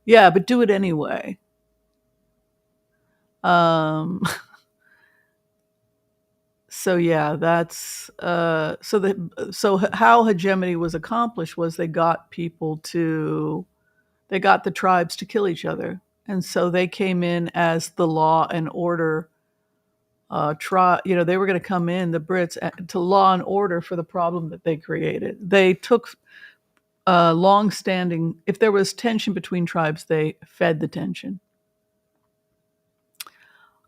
Speaker 1: Yeah, but do it anyway. Um, so yeah, that's so how hegemony was accomplished was they got the tribes to kill each other, and so they came in as the law and order. They were going to come in, the Brits, to law and order for the problem that they created. They took long-standing. If there was tension between tribes, they fed the tension.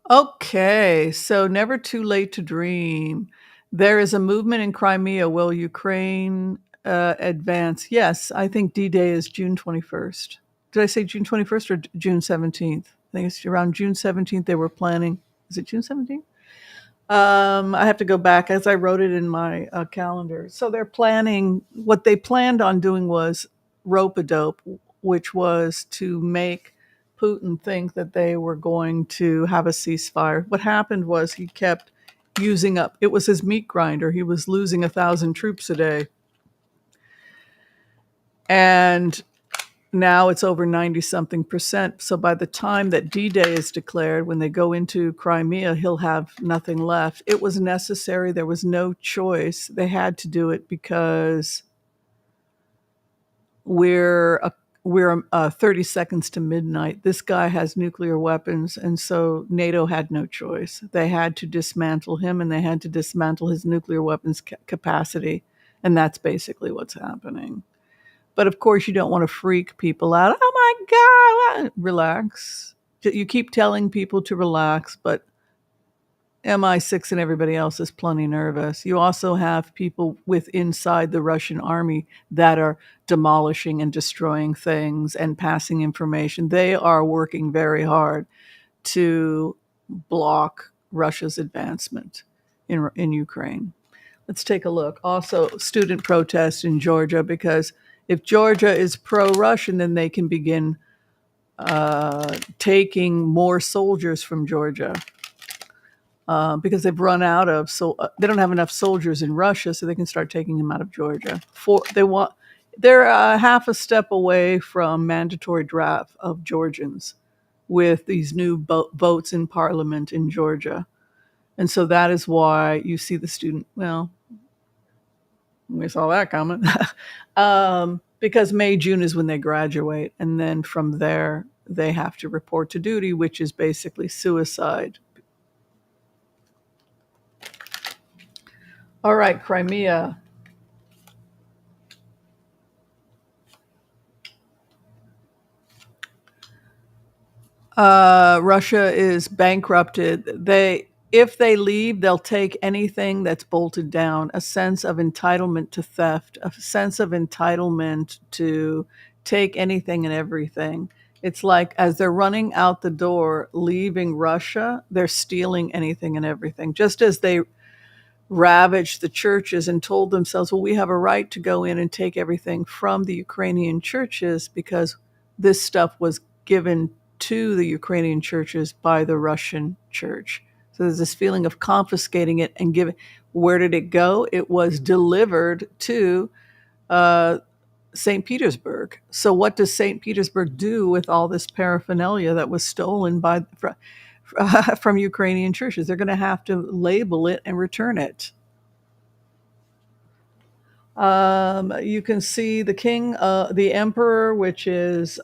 Speaker 1: Okay, so never too late to dream. There is a movement in Crimea. Will Ukraine advance? Yes, I think D-Day is June 21st. Did I say June 21st or June 17th? I think it's around June 17th they were planning. Is it June 17th? I have to go back as I wrote it in my calendar. So they're planning, what they planned on doing was rope-a-dope, which was to make Putin think that they were going to have a ceasefire. What happened was he kept using up, it was his meat grinder. He was losing 1,000 troops a day. And now it's over 90-something%. So by the time that D-Day is declared, when they go into Crimea, he'll have nothing left. It was necessary. There was no choice. They had to do it because we're 30 seconds to midnight. This guy has nuclear weapons, and so NATO had no choice. They had to dismantle him, and they had to dismantle his nuclear weapons capacity, and that's basically what's happening. But of course, you don't want to freak people out. Oh my God, relax. You keep telling people to relax, but MI6 and everybody else is plenty nervous. You also have people inside the Russian army that are demolishing and destroying things and passing information. They are working very hard to block Russia's advancement in Ukraine. Let's take a look. Also, student protest in Georgia, because if Georgia is pro-Russian, then they can begin taking more soldiers from Georgia. Because they've run out of, they don't have enough soldiers in Russia, so they can start taking them out of Georgia. They're half a step away from mandatory draft of Georgians with these new votes in parliament in Georgia. And so that is why you see the student, well, we saw that coming. Because May, June is when they graduate. And then from there, they have to report to duty, which is basically suicide. All right, Crimea. Russia is bankrupted. If they leave, they'll take anything that's bolted down. A sense of entitlement to theft, a sense of entitlement to take anything and everything. It's like as they're running out the door, leaving Russia, they're stealing anything and everything. Just as they ravaged the churches and told themselves, well, we have a right to go in and take everything from the Ukrainian churches because this stuff was given to the Ukrainian churches by the Russian church. So there's this feeling of confiscating it and giving. Where did it go? It was delivered to uh, St. Petersburg. So what does St. Petersburg do with all this paraphernalia that was stolen from Ukrainian churches? They're going to have to label it and return it. You can see the king, the emperor, which is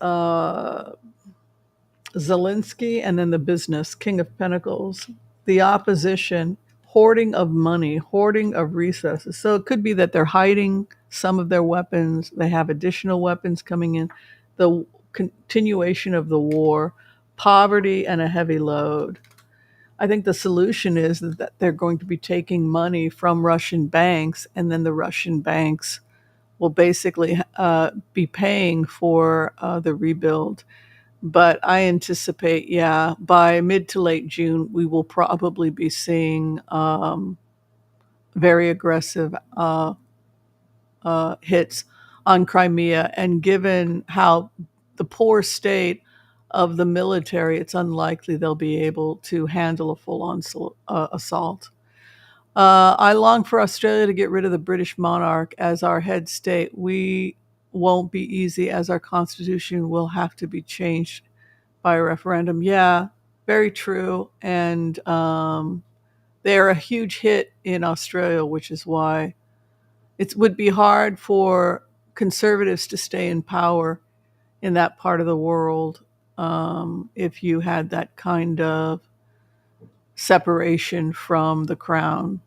Speaker 1: Zelensky, and then the business, King of Pentacles, the opposition, hoarding of money, hoarding of resources. So it could be that they're hiding some of their weapons. They have additional weapons coming in. The continuation of the war, poverty, and a heavy load. I think the solution is that they're going to be taking money from Russian banks, and then the Russian banks will basically be paying for the rebuild. But I anticipate, yeah, by mid to late June, we will probably be seeing very aggressive hits on Crimea. And given how the poor state of the military, it's unlikely they'll be able to handle a full on assault. I long for Australia to get rid of the British monarch as our head state. We won't be easy as our constitution will have to be changed by a referendum. Yeah, very true. And they're a huge hit in Australia, which is why it would be hard for conservatives to stay in power in that part of the world if you had that kind of separation from the crown.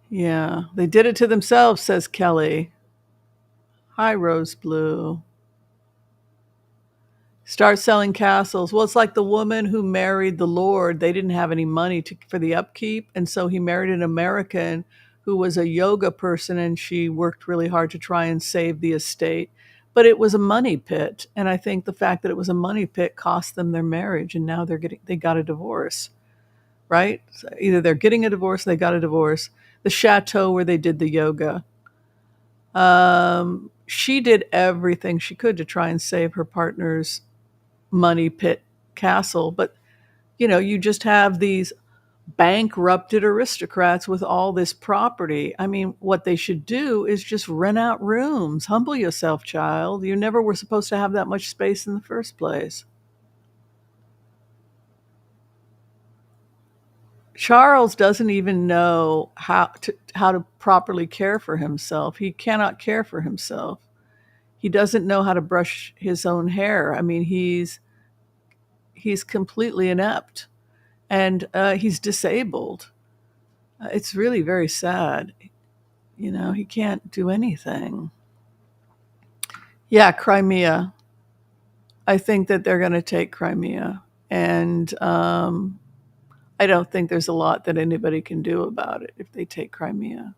Speaker 1: Yeah, they did it to themselves, says Kelly. Hi, Rose Blue. Start selling castles. Well, it's like the woman who married the Lord. They didn't have any money for the upkeep. And so he married an American who was a yoga person, and she worked really hard to try and save the estate. But it was a money pit. And I think the fact that it was a money pit cost them their marriage. And now they got a divorce, right? So either they're getting a divorce or they got a divorce. The chateau where they did the yoga. She did everything she could to try and save her partner's money pit castle. But, you just have these bankrupted aristocrats with all this property. I mean, what they should do is just rent out rooms. Humble yourself, child. You never were supposed to have that much space in the first place. Charles doesn't even know how to properly care for himself. He cannot care for himself. He doesn't know how to brush his own hair. I mean, he's completely inept, and he's disabled. It's really very sad. He can't do anything. Yeah, Crimea. I think that they're going to take Crimea, and I don't think there's a lot that anybody can do about it if they take Crimea.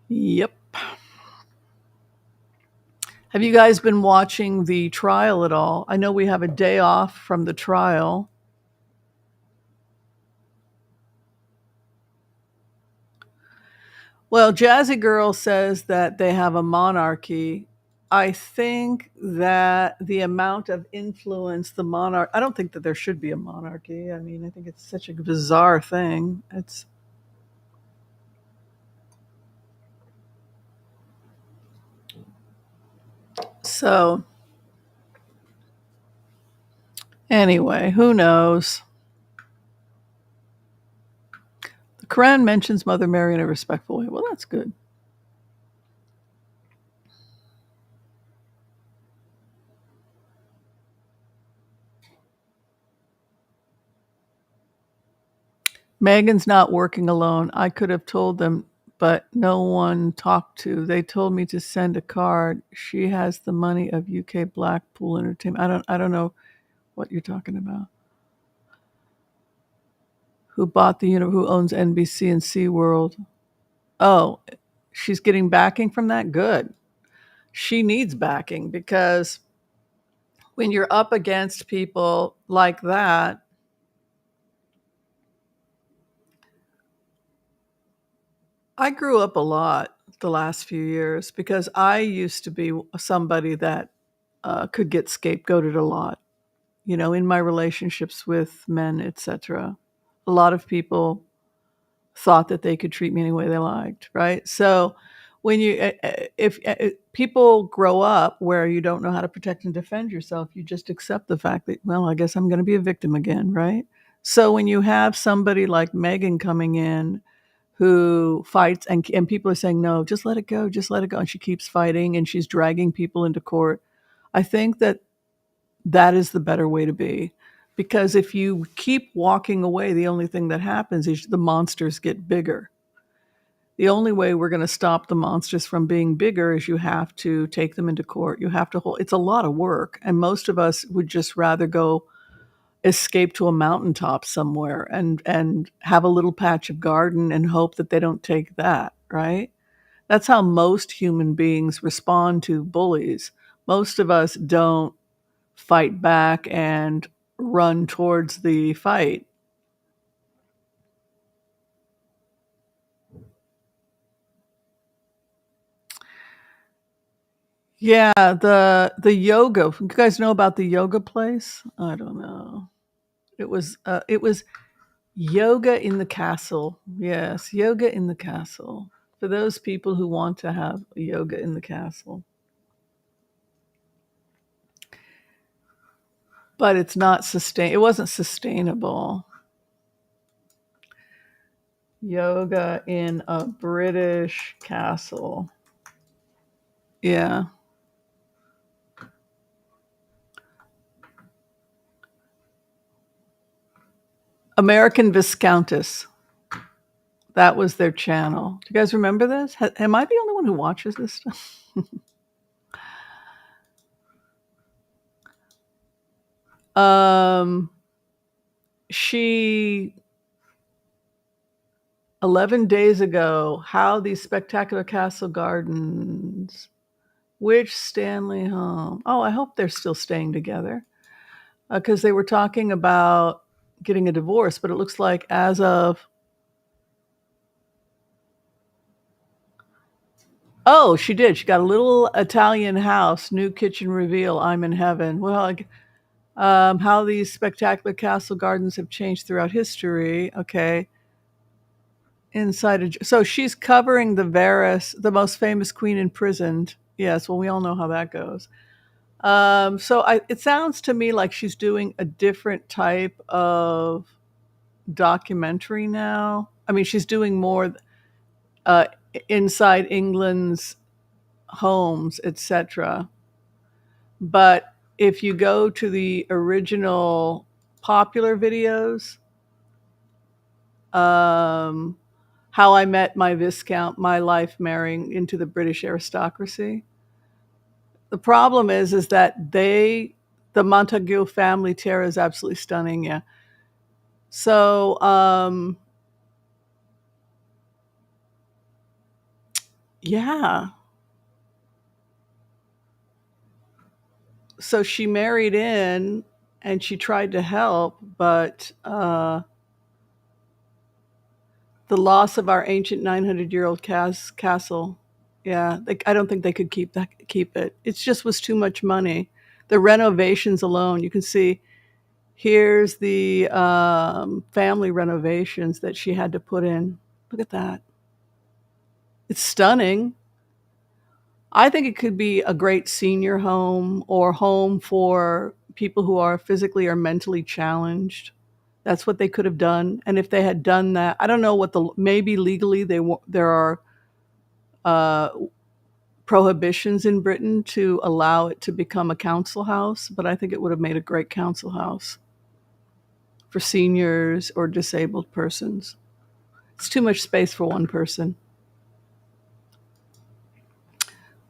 Speaker 1: Yep. Have you guys been watching the trial at all? I know we have a day off from the trial. Well, Jazzy Girl says that they have a monarchy. I think that the amount of influence the monarch, I don't think that there should be a monarchy. I mean, I think it's such a bizarre thing. It's so, anyway, who knows? The Quran mentions Mother Mary in a respectful way. Well, that's good. Megan's not working alone. I could have told them, but no one talked to. They told me to send a card. She has the money of UK Blackpool Entertainment. I don't know what you're talking about. Who bought who owns NBC and SeaWorld? Oh, she's getting backing from that? Good. She needs backing because when you're up against people like that, I grew up a lot the last few years because I used to be somebody that could get scapegoated a lot, in my relationships with men, etc. A lot of people thought that they could treat me any way they liked, right? So when if people grow up where you don't know how to protect and defend yourself, you just accept the fact that, well, I guess I'm going to be a victim again, right? So when you have somebody like Megan coming in who fights and people are saying, no, just let it go. And she keeps fighting and she's dragging people into court. I think that is the better way to be. Because if you keep walking away, the only thing that happens is the monsters get bigger. The only way we're going to stop the monsters from being bigger is you have to take them into court. You have to hold. It's a lot of work. And most of us would just rather go escape to a mountaintop somewhere and have a little patch of garden and hope that they don't take that, right? That's how most human beings respond to bullies. Most of us don't fight back and run towards the fight. Yeah, the yoga. You guys know about the yoga place? I don't know. It was yoga in the castle. Yes, yoga in the castle. For those people who want to have yoga in the castle. But it wasn't sustainable. Yoga in a British castle. Yeah. American Viscountess. That was their channel. Do you guys remember this? Am I the only one who watches this stuff? um, she 11 days ago, how these spectacular castle gardens, which Stanley home? Oh, I hope they're still staying together because they were talking about getting a divorce, but it looks like as of oh, she did. She got a little Italian house, new kitchen reveal. I'm in heaven. Well, how these spectacular castle gardens have changed throughout history. Okay, so she's covering the Varys, the most famous queen imprisoned. Yes, well, we all know how that goes. It sounds to me like she's doing a different type of documentary now. I mean, she's doing more uh, inside England's homes, etc. But if you go to the original popular videos, um, How I Met My Viscount, My Life Marrying into the British Aristocracy. The problem is that the Montague family terror is absolutely stunning. Yeah. So, yeah. So she married in and she tried to help, but the loss of our ancient 900-year-old castle. Yeah, I don't think they could keep it. It just was too much money. The renovations alone, you can see here's the family renovations that she had to put in. Look at that. It's stunning. I think it could be a great senior home or home for people who are physically or mentally challenged. That's what they could have done. And if they had done that, I don't know maybe legally there are uh, prohibitions in Britain to allow it to become a council house, but I think it would have made a great council house. for seniors or disabled persons. It's too much space for one person,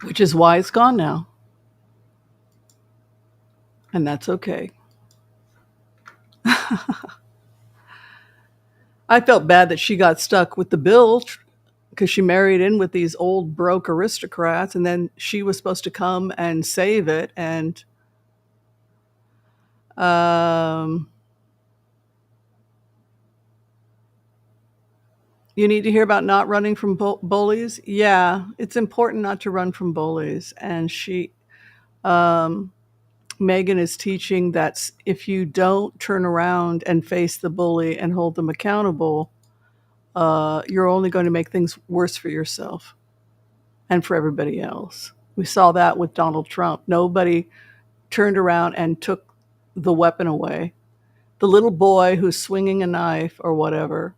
Speaker 1: which is why it's gone now. And that's okay. I felt bad that she got stuck with the bill because she married in with these old broke aristocrats, and then she was supposed to come and save it. And you need to hear about not running from bullies. Yeah, it's important not to run from bullies. And Megan is teaching that if you don't turn around and face the bully and hold them accountable, you're only going to make things worse for yourself and for everybody else. We saw that with Donald Trump. Nobody turned around and took the weapon away. The little boy who's swinging a knife or whatever,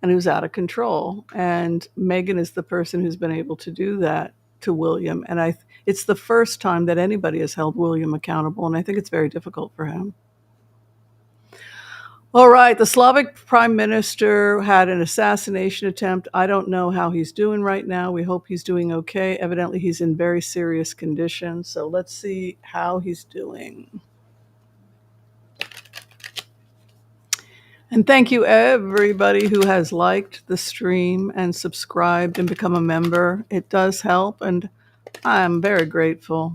Speaker 1: and who's out of control. And Megan is the person who's been able to do that to William. And it's the first time that anybody has held William accountable, and I think it's very difficult for him. All right, the Slavic prime minister had an assassination attempt. I don't know how he's doing right now. We hope he's doing okay. Evidently, he's in very serious condition. So let's see how he's doing. And thank you, everybody who has liked the stream and subscribed and become a member. It does help, and I'm very grateful.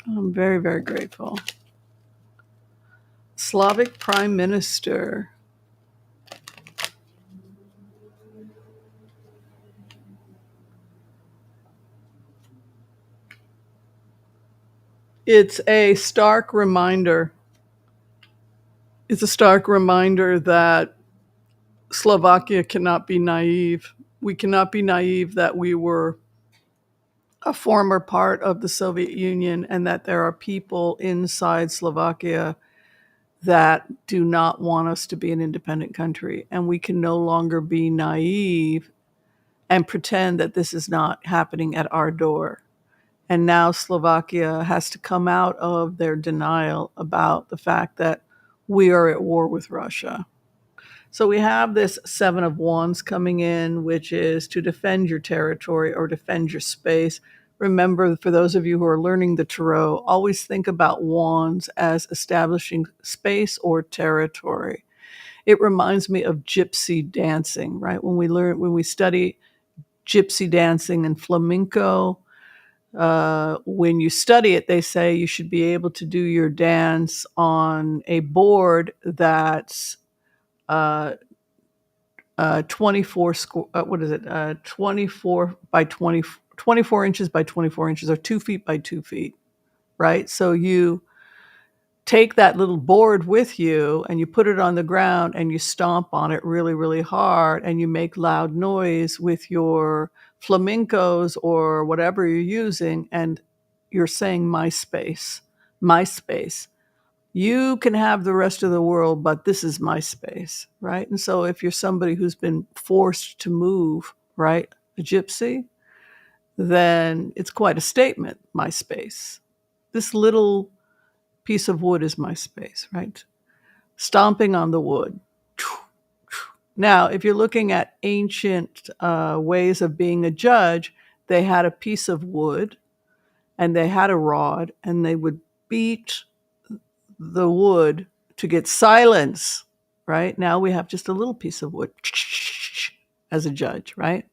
Speaker 1: I'm very, very grateful. Slavic Prime Minister. It's a stark reminder. It's a stark reminder that Slovakia cannot be naive. We cannot be naive that we were a former part of the Soviet Union and that there are people inside Slovakia that do not want us to be an independent country. And we can no longer be naive and pretend that this is not happening at our door. And now Slovakia has to come out of their denial about the fact that we are at war with Russia. So we have this Seven of Wands coming in, which is to defend your territory or defend your space. Remember, for those of you who are learning the Tarot, always think about wands as establishing space or territory. It reminds me of gypsy dancing, right? When we study gypsy dancing and flamenco, when you study it, they say you should be able to do your dance on a board that's 24 24 by 20, 24 inches by 24 inches, or 2 feet by 2 feet, right? So you take that little board with you and you put it on the ground and you stomp on it really, really hard, and you make loud noise with your flamencos or whatever you're using, and you're saying my space, my space. You can have the rest of the world, but this is my space, right? And so if you're somebody who's been forced to move, right, a gypsy, then it's quite a statement, my space. This little piece of wood is my space, right? Stomping on the wood. Now, if you're looking at ancient ways of being a judge, they had a piece of wood and they had a rod, and they would beat the wood to get silence, right? Now we have just a little piece of wood as a judge, right?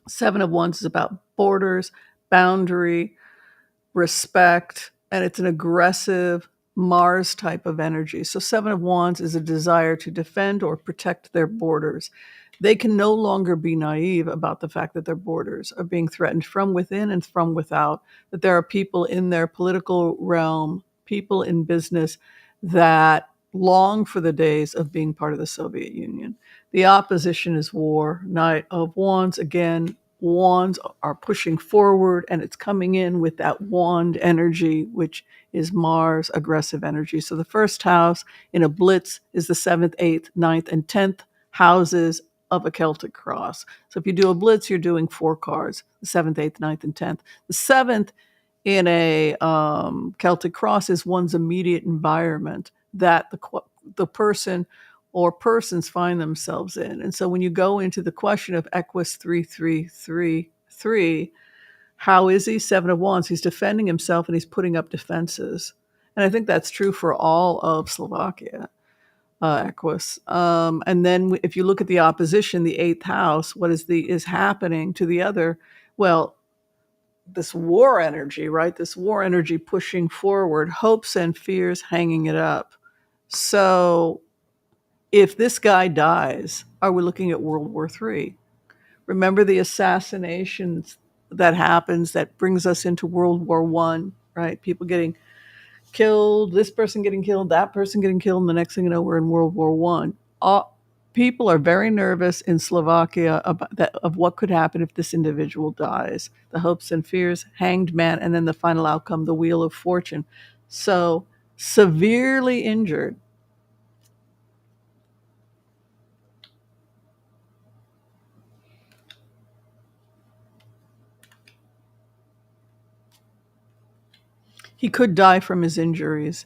Speaker 1: Seven of Wands is about borders, boundary, respect, and it's an aggressive Mars type of energy. So Seven of Wands is a desire to defend or protect their borders. They can no longer be naive about the fact that their borders are being threatened from within and from without, that there are people in their political realm, people in business that long for the days of being part of the Soviet Union. The opposition is war. Knight of Wands, again, wands are pushing forward, and it's coming in with that wand energy, which is Mars aggressive energy. So the first house in a blitz is the 7th, 8th, 9th, and 10th houses of a Celtic cross. So if you do a blitz, you're doing 4 cards, the 7th, 8th, 9th, and 10th. The 7th in a Celtic cross is one's immediate environment that the the person or persons find themselves in. And so when you go into the question of Equus 3333, how is he? Seven of Wands. He's defending himself and he's putting up defenses. And I think that's true for all of Slovakia, Equus. And then if you look at the opposition, the eighth house, what is happening to the other? Well, this war energy, right? This war energy pushing forward, hopes and fears hanging it up. So if this guy dies, are we looking at World War III? Remember the assassinations that happens that brings us into World War I, right? People getting killed, this person getting killed, that person getting killed, and the next thing you know, we're in World War I. People are very nervous in Slovakia of what could happen if this individual dies. The hopes and fears, hanged man, and then the final outcome, the wheel of fortune. So severely injured. He could die from his injuries,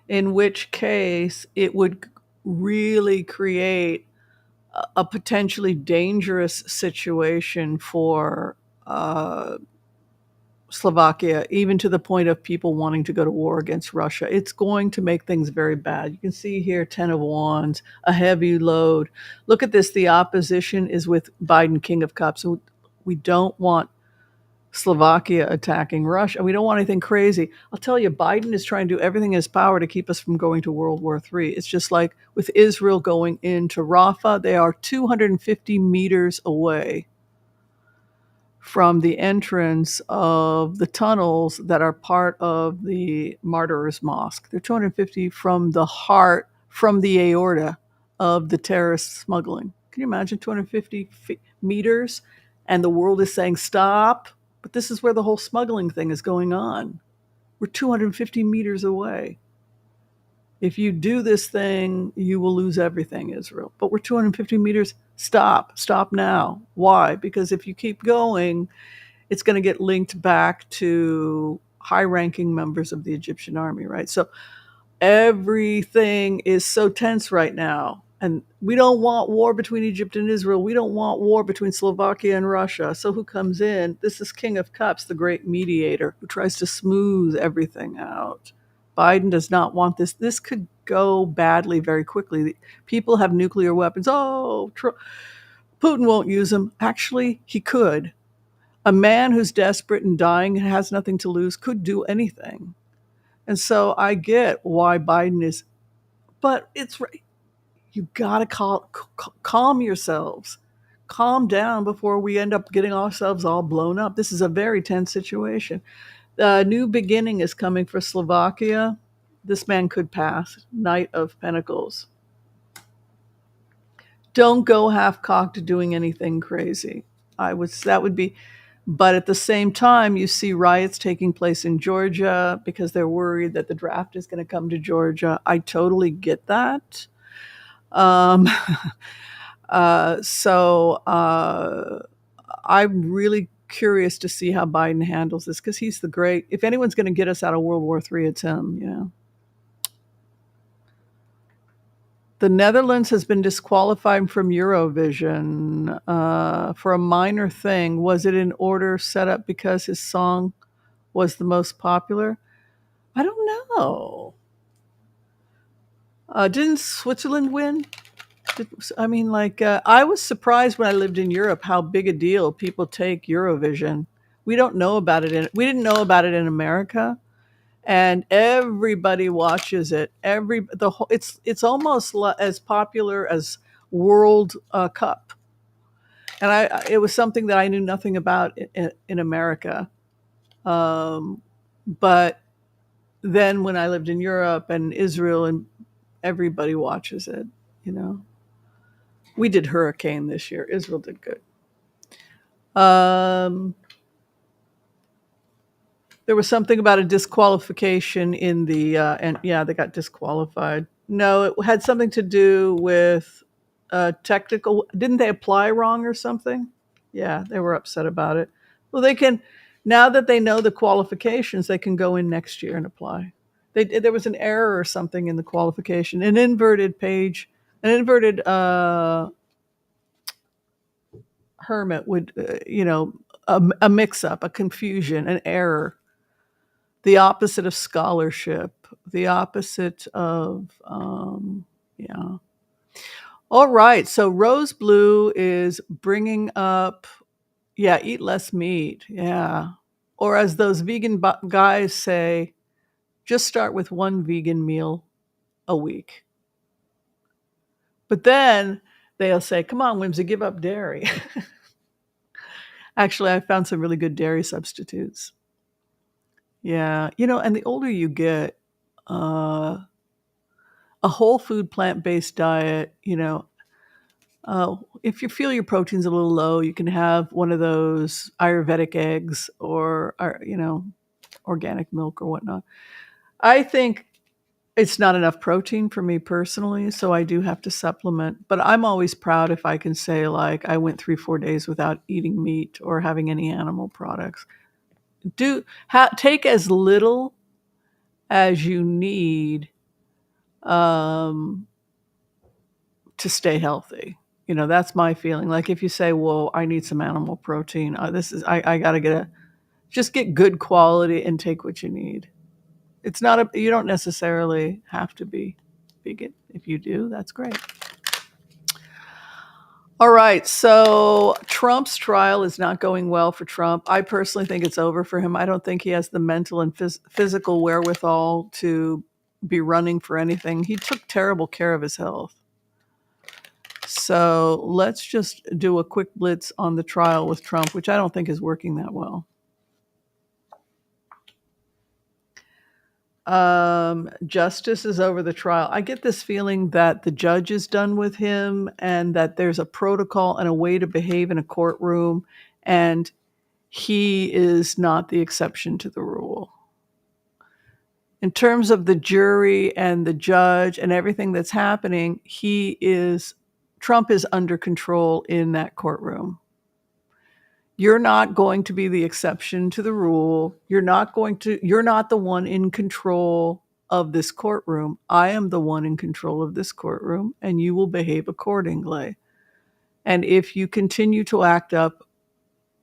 Speaker 1: in which case it would really create a potentially dangerous situation for Slovakia, even to the point of people wanting to go to war against Russia. It's going to make things very bad. You can see here 10 of Wands, a heavy load. Look at this. The opposition is with Biden, King of Cups. So we don't want Slovakia attacking Russia. We don't want anything crazy. I'll tell you, Biden is trying to do everything in his power to keep us from going to World War III. It's just like with Israel going into Rafah, they are 250 meters away from the entrance of the tunnels that are part of the Martyrs Mosque. They're 250 from the heart, from the aorta of the terrorist smuggling. Can you imagine 250 meters? And the world is saying, stop. But this is where the whole smuggling thing is going on. We're 250 meters away. If you do this thing, you will lose everything, Israel. But we're 250 meters. Stop now. Why? Because if you keep going, it's going to get linked back to high-ranking members of the Egyptian army, right? So everything is so tense right now. And we don't want war between Egypt and Israel. We don't want war between Slovakia and Russia. So who comes in? This is King of Cups, the great mediator, who tries to smooth everything out. Biden does not want this. This could go badly very quickly. People have nuclear weapons. Oh, Putin won't use them. Actually, he could. A man who's desperate and dying and has nothing to lose could do anything. And so I get why Biden is, but it's right. You got to calm yourselves. Calm down before we end up getting ourselves all blown up. This is a very tense situation. A new beginning is coming for Slovakia. This man could pass. Knight of Pentacles. Don't go half-cocked doing anything crazy. That would be, but at the same time, you see riots taking place in Georgia because they're worried that the draft is going to come to Georgia. I totally get that. Um, I'm really curious to see how Biden handles this because he's the great. If anyone's going to get us out of World War III, it's him. You know. The Netherlands has been disqualified from Eurovision for a minor thing. Was it in order set up because his song was the most popular? I don't know. Didn't Switzerland win? I was surprised when I lived in Europe how big a deal people take Eurovision. We don't know about it. We didn't know about it in America. And everybody watches it. It's almost as popular as World Cup, and it was something that I knew nothing about in America. But then when I lived in Europe and Israel, and everybody watches it, you know. We did Hurricane this year. Israel did good. There was something about a disqualification in the, and yeah, they got disqualified. No, it had something to do with technical. Didn't they apply wrong or something? Yeah, they were upset about it. Well, they can, now that they know the qualifications, they can go in next year and apply. There was an error or something in the qualification. An inverted page, an inverted hermit would, a mix up, a confusion, an error, the opposite of scholarship, the opposite of, yeah. All right. So rose blue is bringing up, yeah, eat less meat. Yeah. Or as those vegan guys say, just start with one vegan meal a week. But then they'll say, come on, Whimsy, give up dairy. Actually, I found some really good dairy substitutes. Yeah. And the older you get, uh, a whole food plant based diet, if you feel your protein's a little low, you can have one of those Ayurvedic eggs or organic milk or whatnot. I think it's not enough protein for me personally, so I do have to supplement. But I'm always proud if I can say, like, I went 3-4 days without eating meat or having any animal products. Take as little as you need um, to stay healthy. That's my feeling. Like if you say, "Well, I need some animal protein," I got to just get good quality and take what you need. It's not you don't necessarily have to be vegan. If you do, that's great. All right, so Trump's trial is not going well for Trump. I personally think it's over for him. I don't think he has the mental and physical wherewithal to be running for anything. He took terrible care of his health. So let's just do a quick blitz on the trial with Trump, which I don't think is working that well. Justice is over the trial. I get this feeling that the judge is done with him and that there's a protocol and a way to behave in a courtroom, and he is not the exception to the rule. In terms of the jury and the judge and everything that's happening, Trump is under control in that courtroom. You're not going to be the exception to the rule. You're not the one in control of this courtroom. I am the one in control of this courtroom, and you will behave accordingly. And if you continue to act up,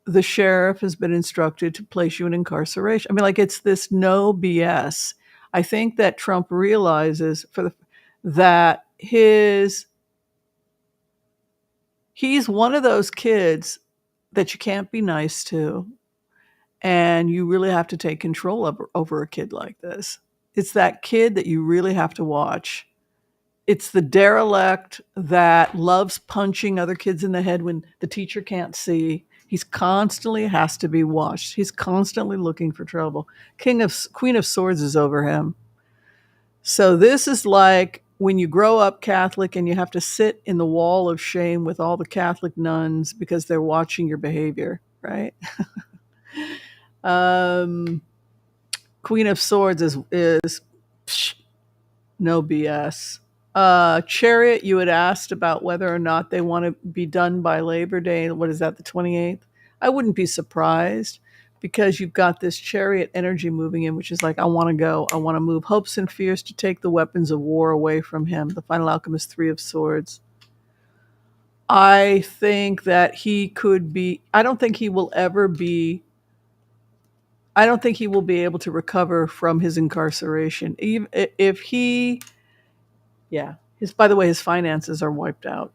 Speaker 1: the sheriff has been instructed to place you in incarceration. I mean, like, it's this no BS. I think that Trump realizes that he's one of those kids that you can't be nice to, and you really have to take control over a kid like this. It's that kid that you really have to watch. It's the derelict that loves punching other kids in the head when the teacher can't see. He's constantly has to be watched. He's constantly looking for trouble. Queen of Swords is over him. So this is like when you grow up Catholic and you have to sit in the wall of shame with all the Catholic nuns because they're watching your behavior, right? Queen of Swords is no BS. Chariot, you had asked about whether or not they want to be done by Labor Day. What is that, the 28th? I wouldn't be surprised because you've got this chariot energy moving in, which is like, I want to go. I want to move hopes and fears to take the weapons of war away from him. The final outcome is 3 of Swords. I think that I don't think he will be able to recover from his incarceration. Even if by the way, his finances are wiped out.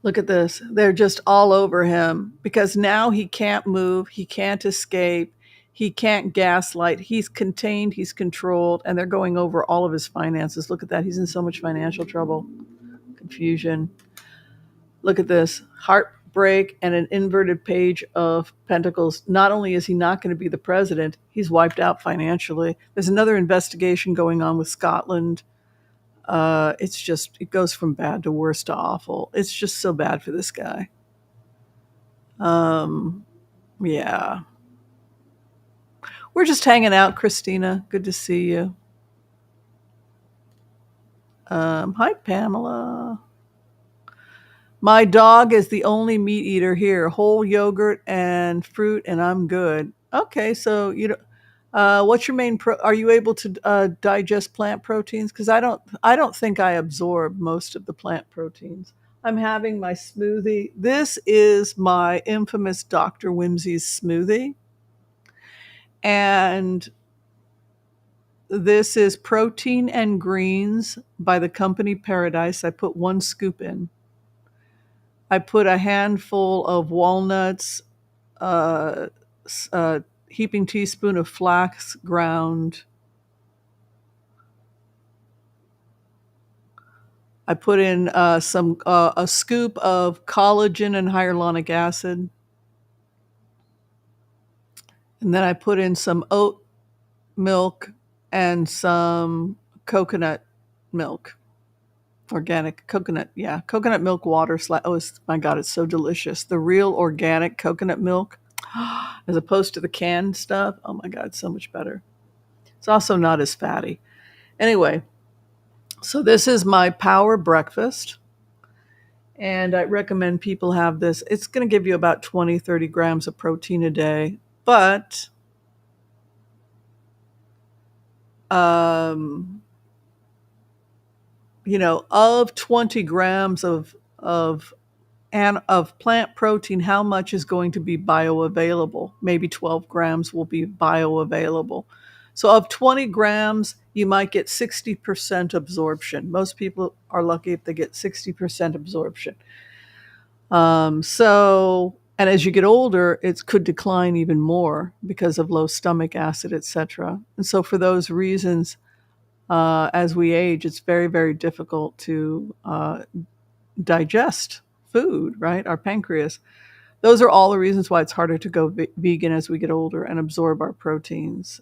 Speaker 1: Look at this. They're just all over him because now he can't move. He can't escape. He can't gaslight. He's contained. He's controlled. And they're going over all of his finances. Look at that. He's in so much financial trouble. Confusion. Look at this. Heartbreak and an inverted page of pentacles. Not only is he not going to be the president, he's wiped out financially. There's another investigation going on with Scotland. It goes from bad to worse to awful. It's just so bad for this guy. Yeah. We're just hanging out, Christina. Good to see you. Hi, Pamela. My dog is the only meat eater here. Whole yogurt and fruit, and I'm good. Okay, so What's your main are you able to digest plant proteins? Because I don't think I absorb most of the plant proteins. I'm having my smoothie. This is my infamous Dr. Whimsy's smoothie. And this is protein and greens by the company Paradise. I put 1 scoop in. I put a handful of walnuts, a heaping teaspoon of flax ground. I put in a scoop of collagen and hyaluronic acid. And then I put in some oat milk and some coconut milk. Organic coconut, yeah. Coconut milk water. My God, it's so delicious. The real organic coconut milk, as opposed to the canned stuff. Oh my God, so much better. It's also not as fatty. Anyway, so this is my power breakfast. And I recommend people have this. It's going to give you about 20, 30 grams of protein a day. But of 20 grams of plant protein, how much is going to be bioavailable? Maybe 12 grams will be bioavailable. So of 20 grams, you might get 60% absorption. Most people are lucky if they get 60% absorption. And as you get older, it could decline even more because of low stomach acid, etc. And so for those reasons, as we age, it's very, very difficult to digest food, right? Our pancreas. Those are all the reasons why it's harder to go vegan as we get older and absorb our proteins.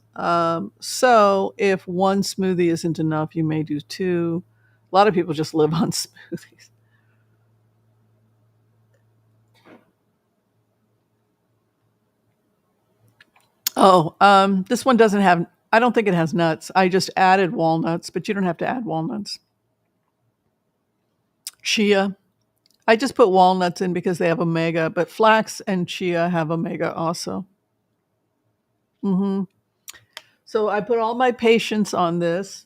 Speaker 1: So if 1 smoothie isn't enough, you may do 2. A lot of people just live on smoothies. This one doesn't have, I don't think it has nuts. I just added walnuts, but you don't have to add walnuts. Chia. I just put walnuts in because they have omega, but flax and chia have omega also. So I put all my patients on this.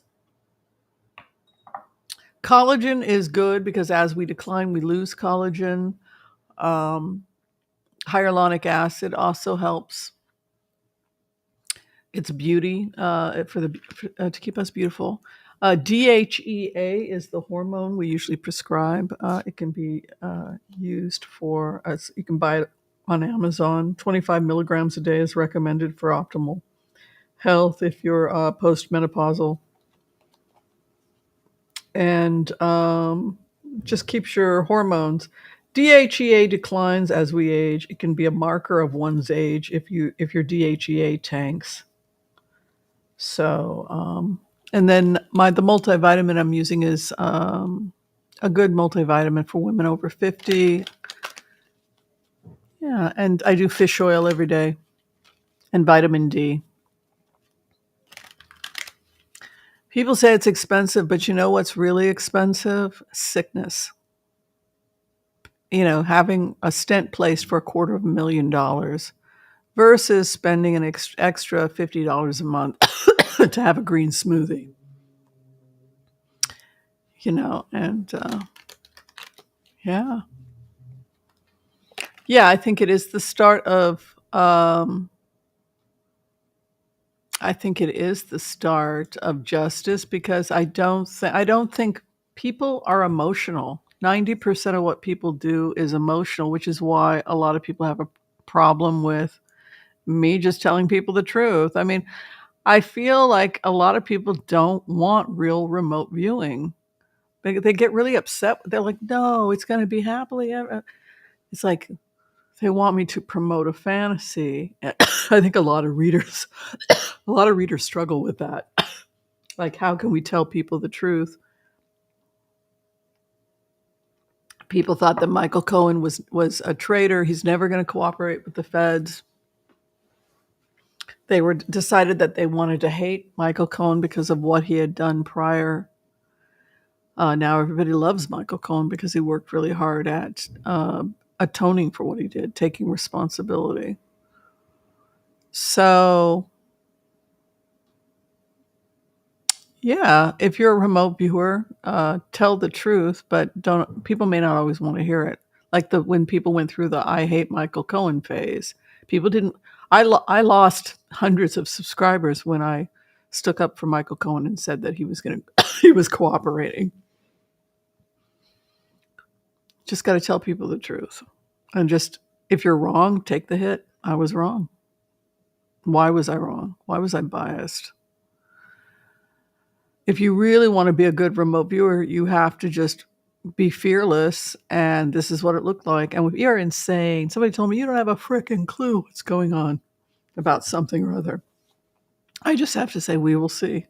Speaker 1: Collagen is good because as we decline, we lose collagen. Hyaluronic acid also helps. It's beauty to keep us beautiful. DHEA is the hormone we usually prescribe. It can be used for us. You can buy it on Amazon. 25 milligrams a day is recommended for optimal health if you're postmenopausal. And just keeps your hormones. DHEA declines as we age. It can be a marker of one's age if your DHEA tanks. So, and then the multivitamin I'm using is a good multivitamin for women over 50. Yeah, and I do fish oil every day and vitamin D. People say it's expensive, but you know what's really expensive? Sickness. Having a stent placed for $250,000 versus spending an extra $50 a month to have a green smoothie. And yeah. Yeah, I think it is the start of justice because I don't think people are emotional. 90% of what people do is emotional, which is why a lot of people have a problem with me just telling people the truth. I mean, I feel like a lot of people don't want real remote viewing. They get really upset. They're like, no, it's going to be happily ever. It's like they want me to promote a fantasy. I think a lot of readers struggle with that. Like, how can we tell people the truth? People thought that Michael Cohen was a traitor. He's never going to cooperate with the feds. They decided that they wanted to hate Michael Cohen because of what he had done prior. Now everybody loves Michael Cohen because he worked really hard at atoning for what he did, taking responsibility. So Yeah, if you're a remote viewer, tell the truth, but don't. People may not always want to hear it. Like when people went through the "I hate Michael Cohen" phase, people didn't. I lost hundreds of subscribers when I stuck up for Michael Cohen and said that he was going to he was cooperating. Just got to tell people the truth, and just if you're wrong, take the hit. I was wrong. Why was I wrong? Why was I biased? If you really want to be a good remote viewer, you have to just be fearless. And this is what it looked like. And you're insane. Somebody told me you don't have a freaking clue what's going on about something or other. I just have to say, we will see.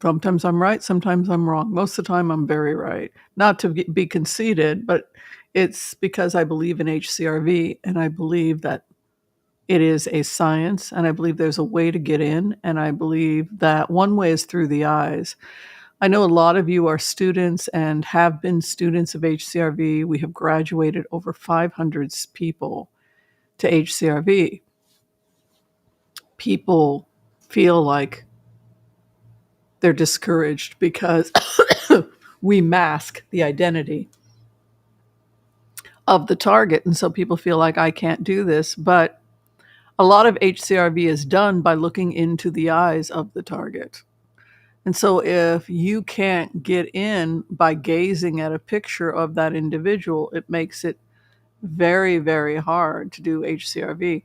Speaker 1: Sometimes I'm right, sometimes I'm wrong. Most of the time, I'm very right. Not to be conceited, but it's because I believe in HCRV and I believe that it is a science and I believe there's a way to get in. And I believe that one way is through the eyes. I know a lot of you are students and have been students of HCRV. We have graduated over 500 people to HCRV. People feel like they're discouraged because we mask the identity of the target. And so people feel like I can't do this. But a lot of HCRV is done by looking into the eyes of the target. And so if you can't get in by gazing at a picture of that individual, it makes it very, very hard to do HCRV.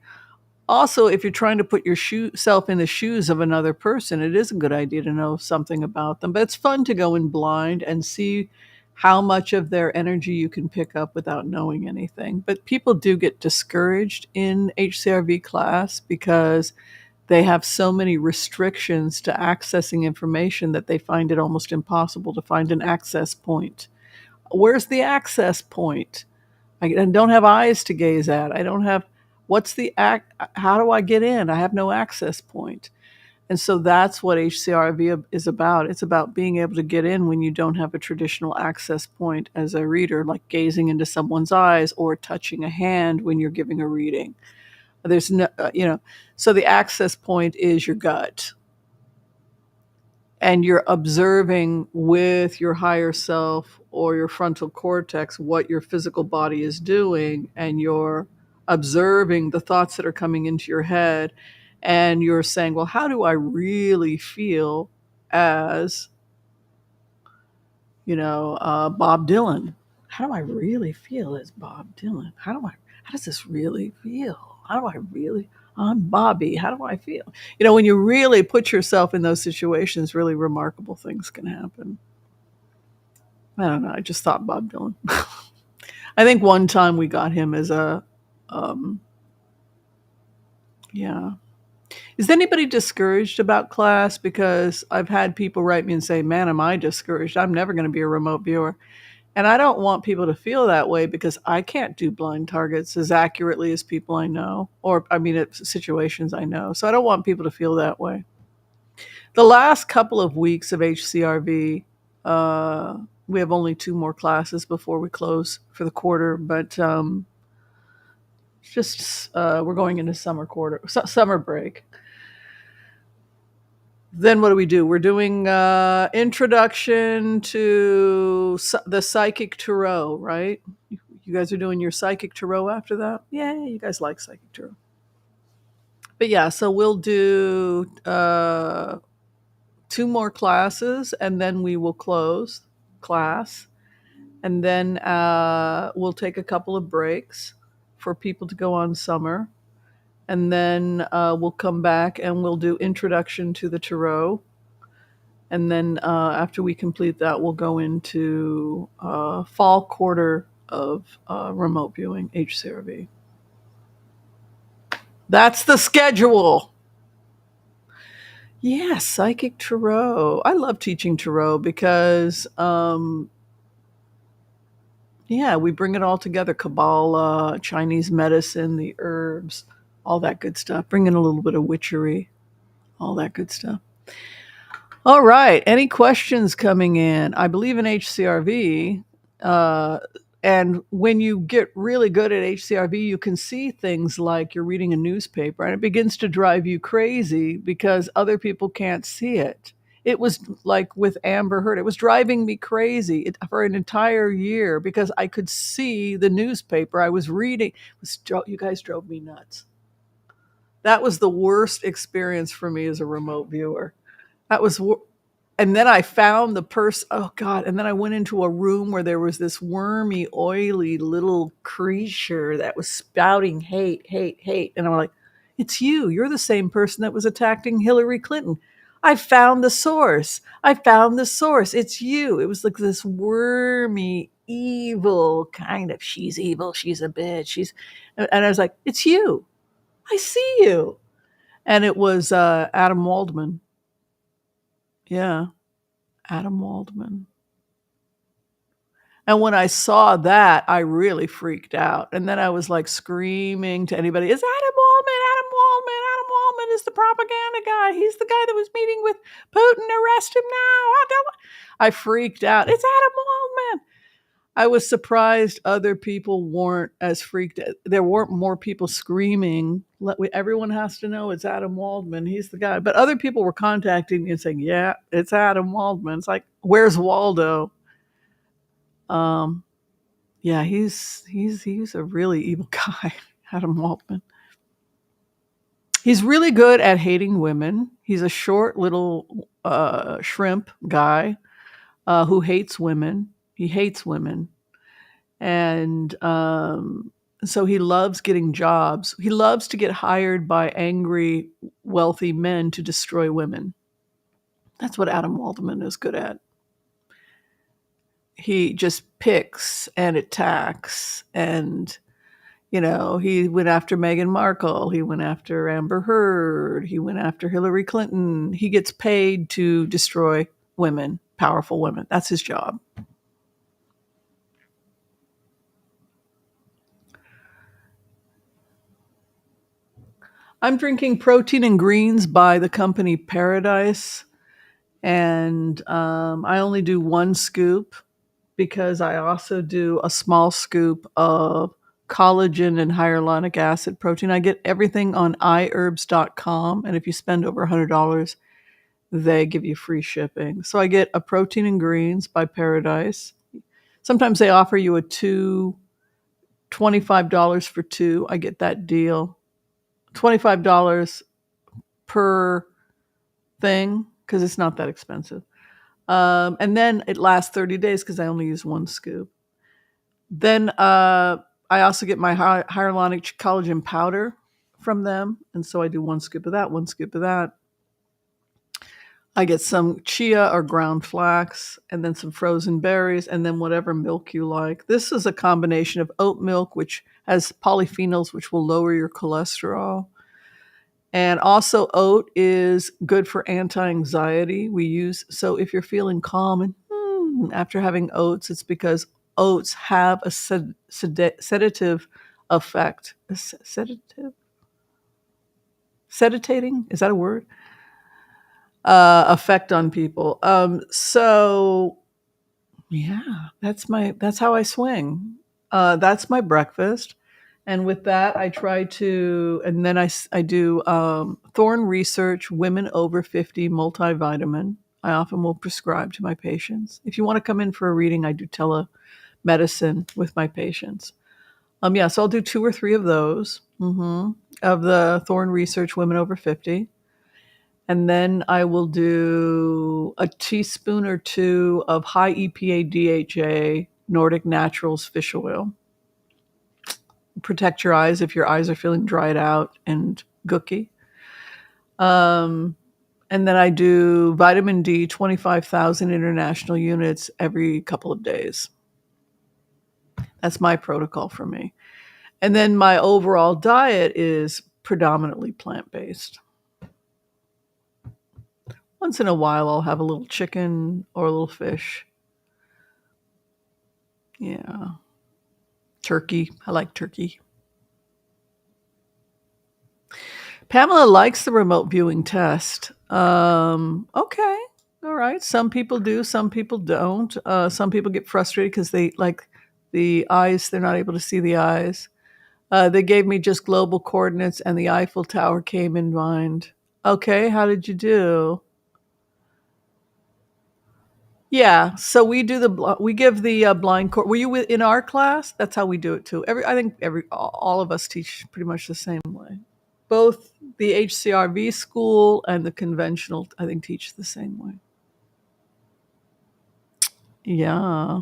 Speaker 1: Also, if you're trying to put yourself in the shoes of another person, it is a good idea to know something about them. But it's fun to go in blind and see how much of their energy you can pick up without knowing anything. But people do get discouraged in HCRV class because they have so many restrictions to accessing information that they find it almost impossible to find an access point. Where's the access point? I don't have eyes to gaze at. I don't have, what's the act? How do I get in? I have no access point. And so that's what HCRV is about. It's about being able to get in when you don't have a traditional access point as a reader, like gazing into someone's eyes or touching a hand when you're giving a reading. There's no, so the access point is your gut. And you're observing with your higher self or your frontal cortex what your physical body is doing, and you're observing the thoughts that are coming into your head, and you're saying, well, how do I really feel as, Bob Dylan? How do I really feel as Bob Dylan? How does this really feel? How do I really, I'm Bobby. How do I feel? When you really put yourself in those situations, really remarkable things can happen. I don't know. I just thought Bob Dylan. I think one time we got him as a, yeah. Is anybody discouraged about class? Because I've had people write me and say, man, am I discouraged? I'm never going to be a remote viewer. And I don't want people to feel that way because I can't do blind targets as accurately as people I know, or situations I know. So I don't want people to feel that way. The last couple of weeks of HCRV, we have only 2 more classes before we close for the quarter, but we're going into summer break. Then what do? We're doing introduction to the psychic tarot, right? You guys are doing your psychic tarot after that? Yeah, you guys like psychic tarot. But yeah, so we'll do 2 more classes, and then we will close class. And then we'll take a couple of breaks for people to go on summer. And then we'll come back and we'll do introduction to the tarot. And then after we complete that, we'll go into fall quarter of remote viewing HCRV. That's the schedule. Yeah, psychic tarot. I love teaching tarot because, we bring it all together. Kabbalah, Chinese medicine, the herbs, all that good stuff. Bring in a little bit of witchery, all that good stuff. All right. Any questions coming in? I believe in HCRV. And when you get really good at HCRV, you can see things like you're reading a newspaper and it begins to drive you crazy because other people can't see it. It was like with Amber Heard. It was driving me crazy for an entire year because I could see the newspaper I was reading. You guys drove me nuts. That was the worst experience for me as a remote viewer. That was and then I found the person. Oh God! And then I went into a room where there was this wormy, oily little creature that was spouting hate, hate, hate. And I'm like, "It's you. You're the same person that was attacking Hillary Clinton. I found the source. I found the source. It's you." It was like this wormy, evil kind of. She's evil. She's a bitch. And I was like, "It's you. I see you." And it was Adam Waldman. Yeah, Adam Waldman. And when I saw that, I really freaked out. And then I was like screaming to anybody, "It's Adam Waldman, Adam Waldman, Adam Waldman is the propaganda guy. He's the guy that was meeting with Putin. Arrest him now." I freaked out. "It's Adam Waldman." I was surprised other people weren't as freaked out. There weren't more people screaming. Everyone has to know it's Adam Waldman. He's the guy. But other people were contacting me and saying, "Yeah, it's Adam Waldman." It's like, where's Waldo? Um, yeah, he's a really evil guy, Adam Waldman. He's really good at hating women. He's a short little shrimp guy who hates women. He hates women. And so he loves getting jobs. He loves to get hired by angry, wealthy men to destroy women. That's what Adam Waldman is good at. He just picks and attacks. And, he went after Meghan Markle. He went after Amber Heard. He went after Hillary Clinton. He gets paid to destroy women, powerful women. That's his job. I'm drinking Protein and Greens by the company Paradise. And I only do one scoop because I also do a small scoop of collagen and hyaluronic acid protein. I get everything on iherbs.com. And if you spend over $100, they give you free shipping. So I get a Protein and Greens by Paradise. Sometimes they offer you a $25 for two. I get that deal. $25 per thing because it's not that expensive. And then it lasts 30 days because I only use one scoop. Then I also get my hyaluronic collagen powder from them. And so I do one scoop of that, one scoop of that. I get some chia or ground flax, and then some frozen berries, and then whatever milk you like. This is a combination of oat milk, which has polyphenols, which will lower your cholesterol. And also oat is good for anti-anxiety. So if you're feeling calm and after having oats, it's because oats have a sedative effect. Sedating? Is that a word? Effect on people. So yeah, that's how I swing. That's my breakfast. And with that, I try to, and then I do Thorn Research Women Over 50 multivitamin. I often will prescribe to my patients. If you want to come in for a reading, I do telemedicine with my patients. So I'll do 2 or 3 of those, of the Thorn Research Women Over 50. And then I will do a teaspoon or 2 of high EPA DHA Nordic Naturals fish oil. Protect your eyes if your eyes are feeling dried out and gooky. And then I do vitamin D, 25,000 international units every couple of days. That's my protocol for me. And then my overall diet is predominantly plant-based. Once in a while, I'll have a little chicken or a little fish. Yeah. Turkey. I like turkey. Pamela likes the remote viewing test. Okay. All right. Some people do, some people don't. Some people get frustrated because they like the eyes, they're not able to see the eyes. They gave me just global coordinates and the Eiffel Tower came in mind. Okay, how did you do? Yeah, so we give the blind course. Were you in our class? That's how we do it too. I think all of us teach pretty much the same way. Both the HCRV school and the conventional, I think, teach the same way. Yeah,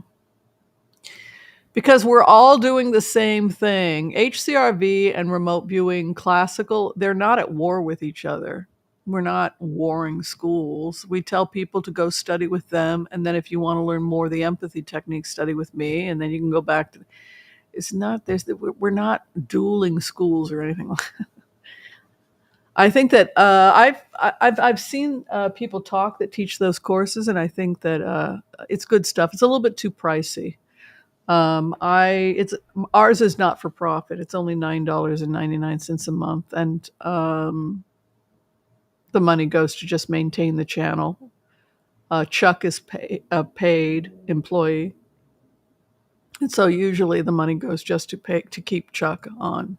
Speaker 1: because we're all doing the same thing. HCRV and remote viewing classical, they're not at war with each other. We're not warring schools. We tell people to go study with them, and then if you want to learn more of the empathy techniques, study with me, and then you can go back to. It's not this. We're not dueling schools or anything like. I think that I've seen people talk that teach those courses, and I think that it's good stuff. It's a little bit too pricey. I it's Ours is not for profit. It's only $9.99 a month, and the money goes to just maintain the channel. Chuck is a paid employee, and so usually the money goes just to keep Chuck on.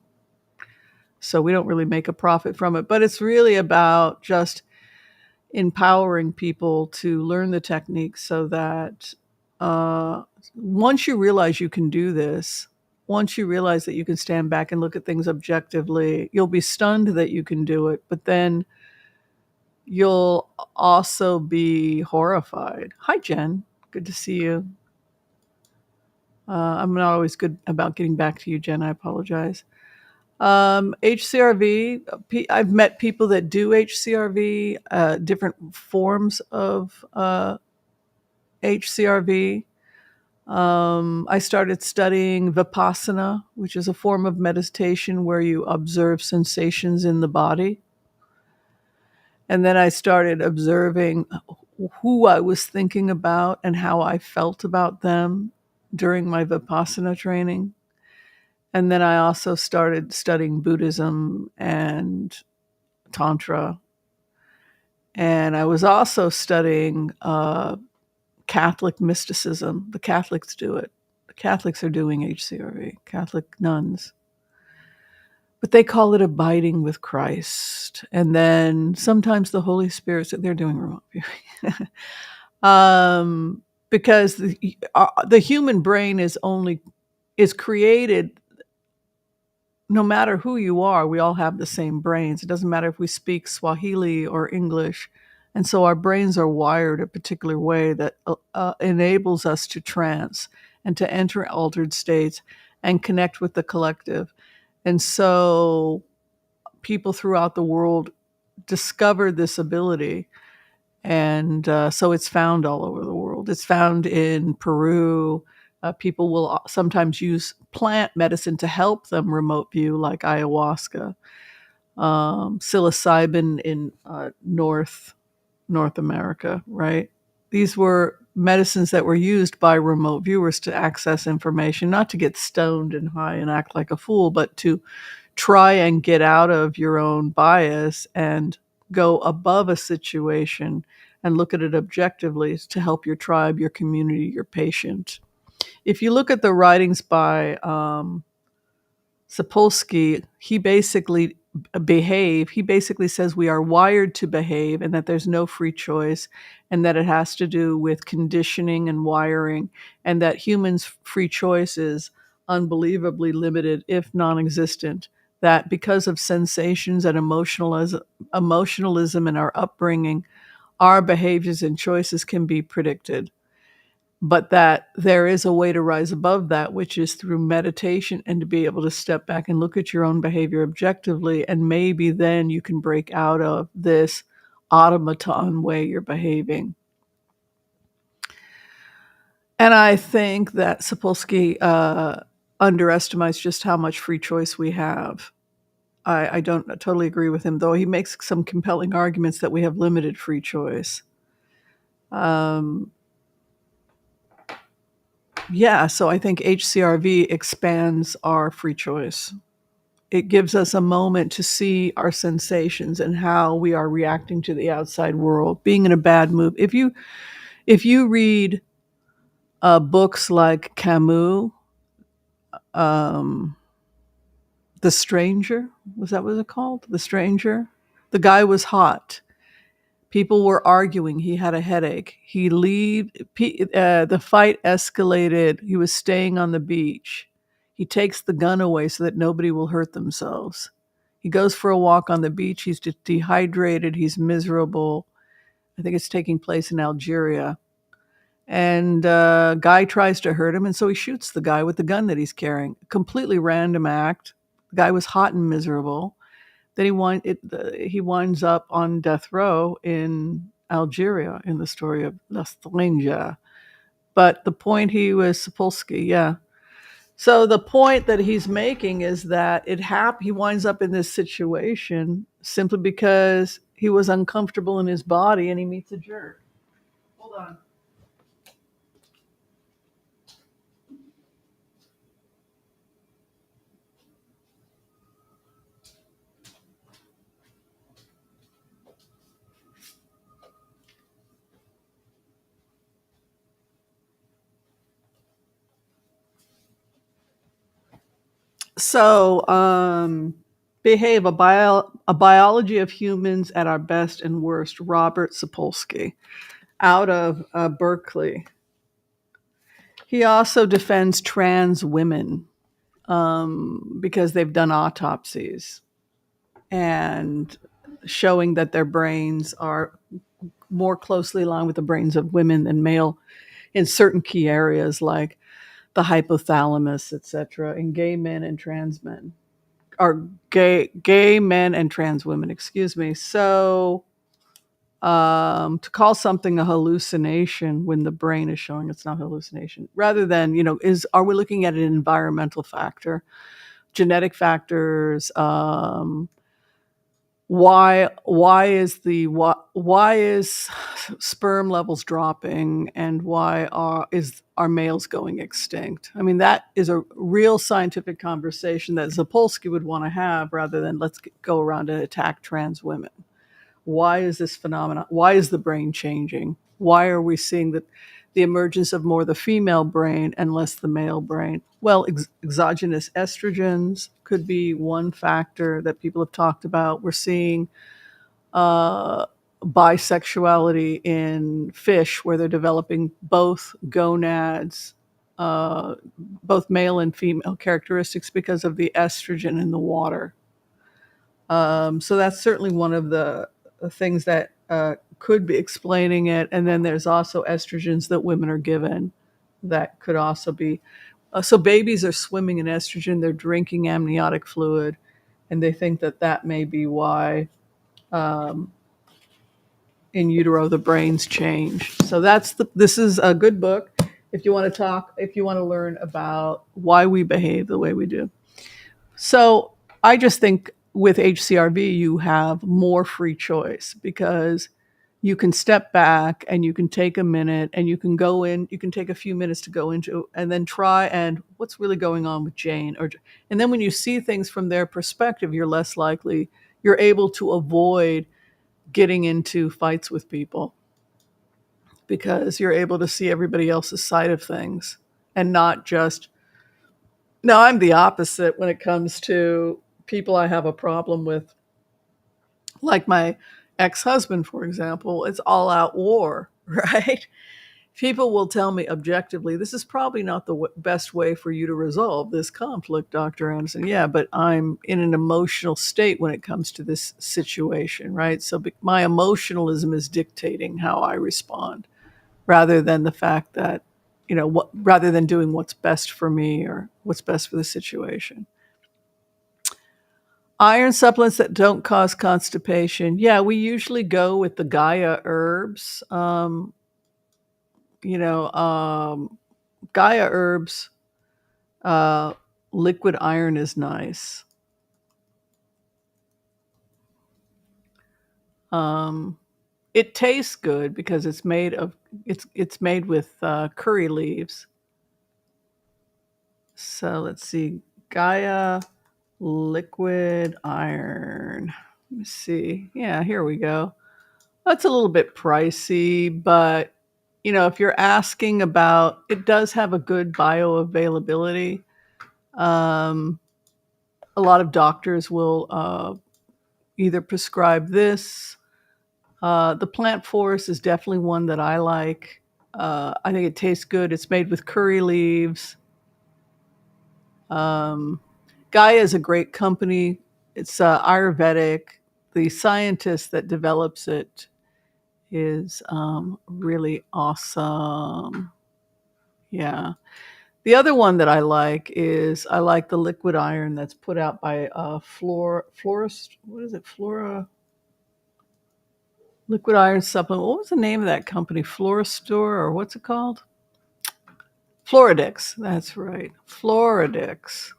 Speaker 1: So we don't really make a profit from it, but it's really about just empowering people to learn the techniques so that uh, once you realize you can do this, once you realize that you can stand back and look at things objectively, you'll be stunned that you can do it, but then you'll also be horrified. Hi, Jen. Good to see you. I'm not always good about getting back to you, Jen. I apologize. HCRV, I've met people that do HCRV, different forms of HCRV. I started studying Vipassana, which is a form of meditation where you observe sensations in the body. And then I started observing who I was thinking about and how I felt about them during my Vipassana training. And then I also started studying Buddhism and Tantra. And I was also studying Catholic mysticism. The Catholics do it. The Catholics are doing HCRV, Catholic nuns. But they call it abiding with Christ. And then sometimes the Holy Spirit, they're doing remote viewing. Because the human brain is created. No matter who you are, we all have the same brains. It doesn't matter if we speak Swahili or English. And so our brains are wired a particular way that enables us to trance and to enter altered states and connect with the collective. And so people throughout the world discovered this ability. And so it's found all over the world. It's found in Peru. People will sometimes use plant medicine to help them remote view, like ayahuasca, psilocybin in North America, right? These were medicines that were used by remote viewers to access information, not to get stoned and high and act like a fool, but to try and get out of your own bias and go above a situation and look at it objectively to help your tribe, your community, your patient. If you look at the writings by Sapolsky, he basically says we are wired to behave and that there's no free choice and that it has to do with conditioning and wiring and that humans' free choice is unbelievably limited, if non-existent. That because of sensations and emotionalism in our upbringing, our behaviors and choices can be predicted, but that there is a way to rise above that, which is through meditation and to be able to step back and look at your own behavior objectively. And maybe then you can break out of this automaton way you're behaving. And I think that Sapolsky underestimates just how much free choice we have. I don't totally agree with him, though he makes some compelling arguments that we have limited free choice. Yeah, so I think HCRV expands our free choice. It gives us a moment to see our sensations and how we are reacting to the outside world. Being in a bad mood. If you read books like Camus, um, The Stranger, was that what it called? The Stranger. The guy was hot, People were arguing. He had a headache. The fight escalated. He was staying on the beach. He takes the gun away so that nobody will hurt themselves. He goes for a walk on the beach. He's dehydrated. He's miserable. I think it's taking place in Algeria. And a guy tries to hurt him, and so he shoots the guy with the gun that he's carrying. Completely random act. The guy was hot and miserable. Then he winds up on death row in Algeria in the story of La Stranger. But the point he was Sapolsky, yeah. So the point that he's making is that he winds up in this situation simply because he was uncomfortable in his body and he meets a jerk. Hold on. So, Behave, a biology of humans at our best and worst, Robert Sapolsky, out of Berkeley. He also defends trans women because they've done autopsies and showing that their brains are more closely aligned with the brains of women than male in certain key areas like the hypothalamus, etc., in gay men and trans men, or gay men and trans women, excuse me. So to call something a hallucination when the brain is showing it's not hallucination, rather than, are we looking at an environmental factor, genetic factors, why is sperm levels dropping, and why are males going extinct? I mean, that is a real scientific conversation that Zapolsky would want to have, rather than let's go around and attack trans women. Why is this phenomenon? Why is the brain changing? Why are we seeing the emergence of more the female brain and less the male brain? Well, exogenous estrogens could be one factor that people have talked about. We're seeing bisexuality in fish, where they're developing both gonads, both male and female characteristics because of the estrogen in the water. So that's certainly one of the things that could be explaining it. And then there's also estrogens that women are given that could also be. So babies are swimming in estrogen, they're drinking amniotic fluid, and they think that that may be why in utero the brains change. So this is a good book if you want to learn about why we behave the way we do. So I just think with HCRV, you have more free choice because you can step back and you can take a minute and you can go in, you can take a few minutes to go into and then try and what's really going on with Jane. And then when you see things from their perspective, you're able to avoid getting into fights with people because you're able to see everybody else's side of things and not just. Now, I'm the opposite when it comes to people I have a problem with, like my ex-husband, for example. It's all out war, right? People will tell me objectively, this is probably not the best way for you to resolve this conflict, Dr. Anderson. Yeah, but I'm in an emotional state when it comes to this situation, right? So my emotionalism is dictating how I respond rather than the fact that, rather than doing what's best for me or what's best for the situation. Iron supplements that don't cause constipation. Yeah, we usually go with the Gaia herbs. You know, Gaia herbs, uh, liquid iron is nice. It tastes good because it's made with curry leaves. So let's see, Gaia liquid iron. Let me see. Yeah, here we go. That's a little bit pricey, but if you're asking about, it does have a good bioavailability. A lot of doctors will either prescribe this The plant forest is definitely one that I like. I think it tastes good. It's made with curry leaves. Um, Gaia is a great company. It's Ayurvedic. The scientist that develops it is really awesome. Yeah. The other one that I like is I like the liquid iron that's put out by Florist. What is it? Flora Liquid Iron Supplement. What was the name of that company? Floristore or what's it called? Floridix. That's right. Floridix.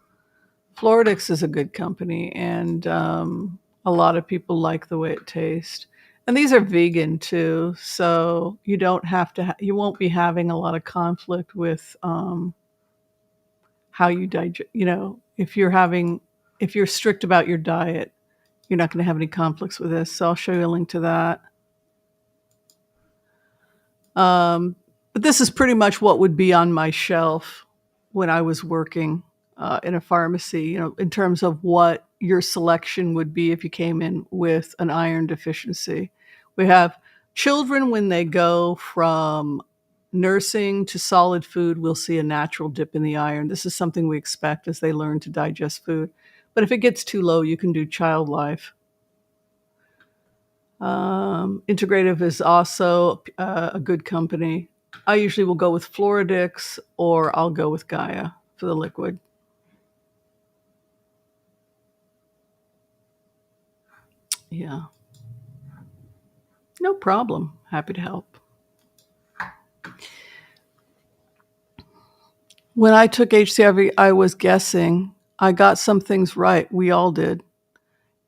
Speaker 1: Floridix is a good company, and a lot of people like the way it tastes. And these are vegan too, so you don't have to. You won't be having a lot of conflict with how you digest. If you're strict about your diet, you're not going to have any conflicts with this. So I'll show you a link to that. But this is pretty much what would be on my shelf when I was working in a pharmacy, in terms of what your selection would be if you came in with an iron deficiency. We have children when they go from nursing to solid food, we'll see a natural dip in the iron. This is something we expect as they learn to digest food. But if it gets too low, you can do child life. Integrative is also a good company. I usually will go with Floridix or I'll go with Gaia for the liquid. Yeah. No problem. Happy to help. When I took HCIV, I was guessing. I got some things right. We all did.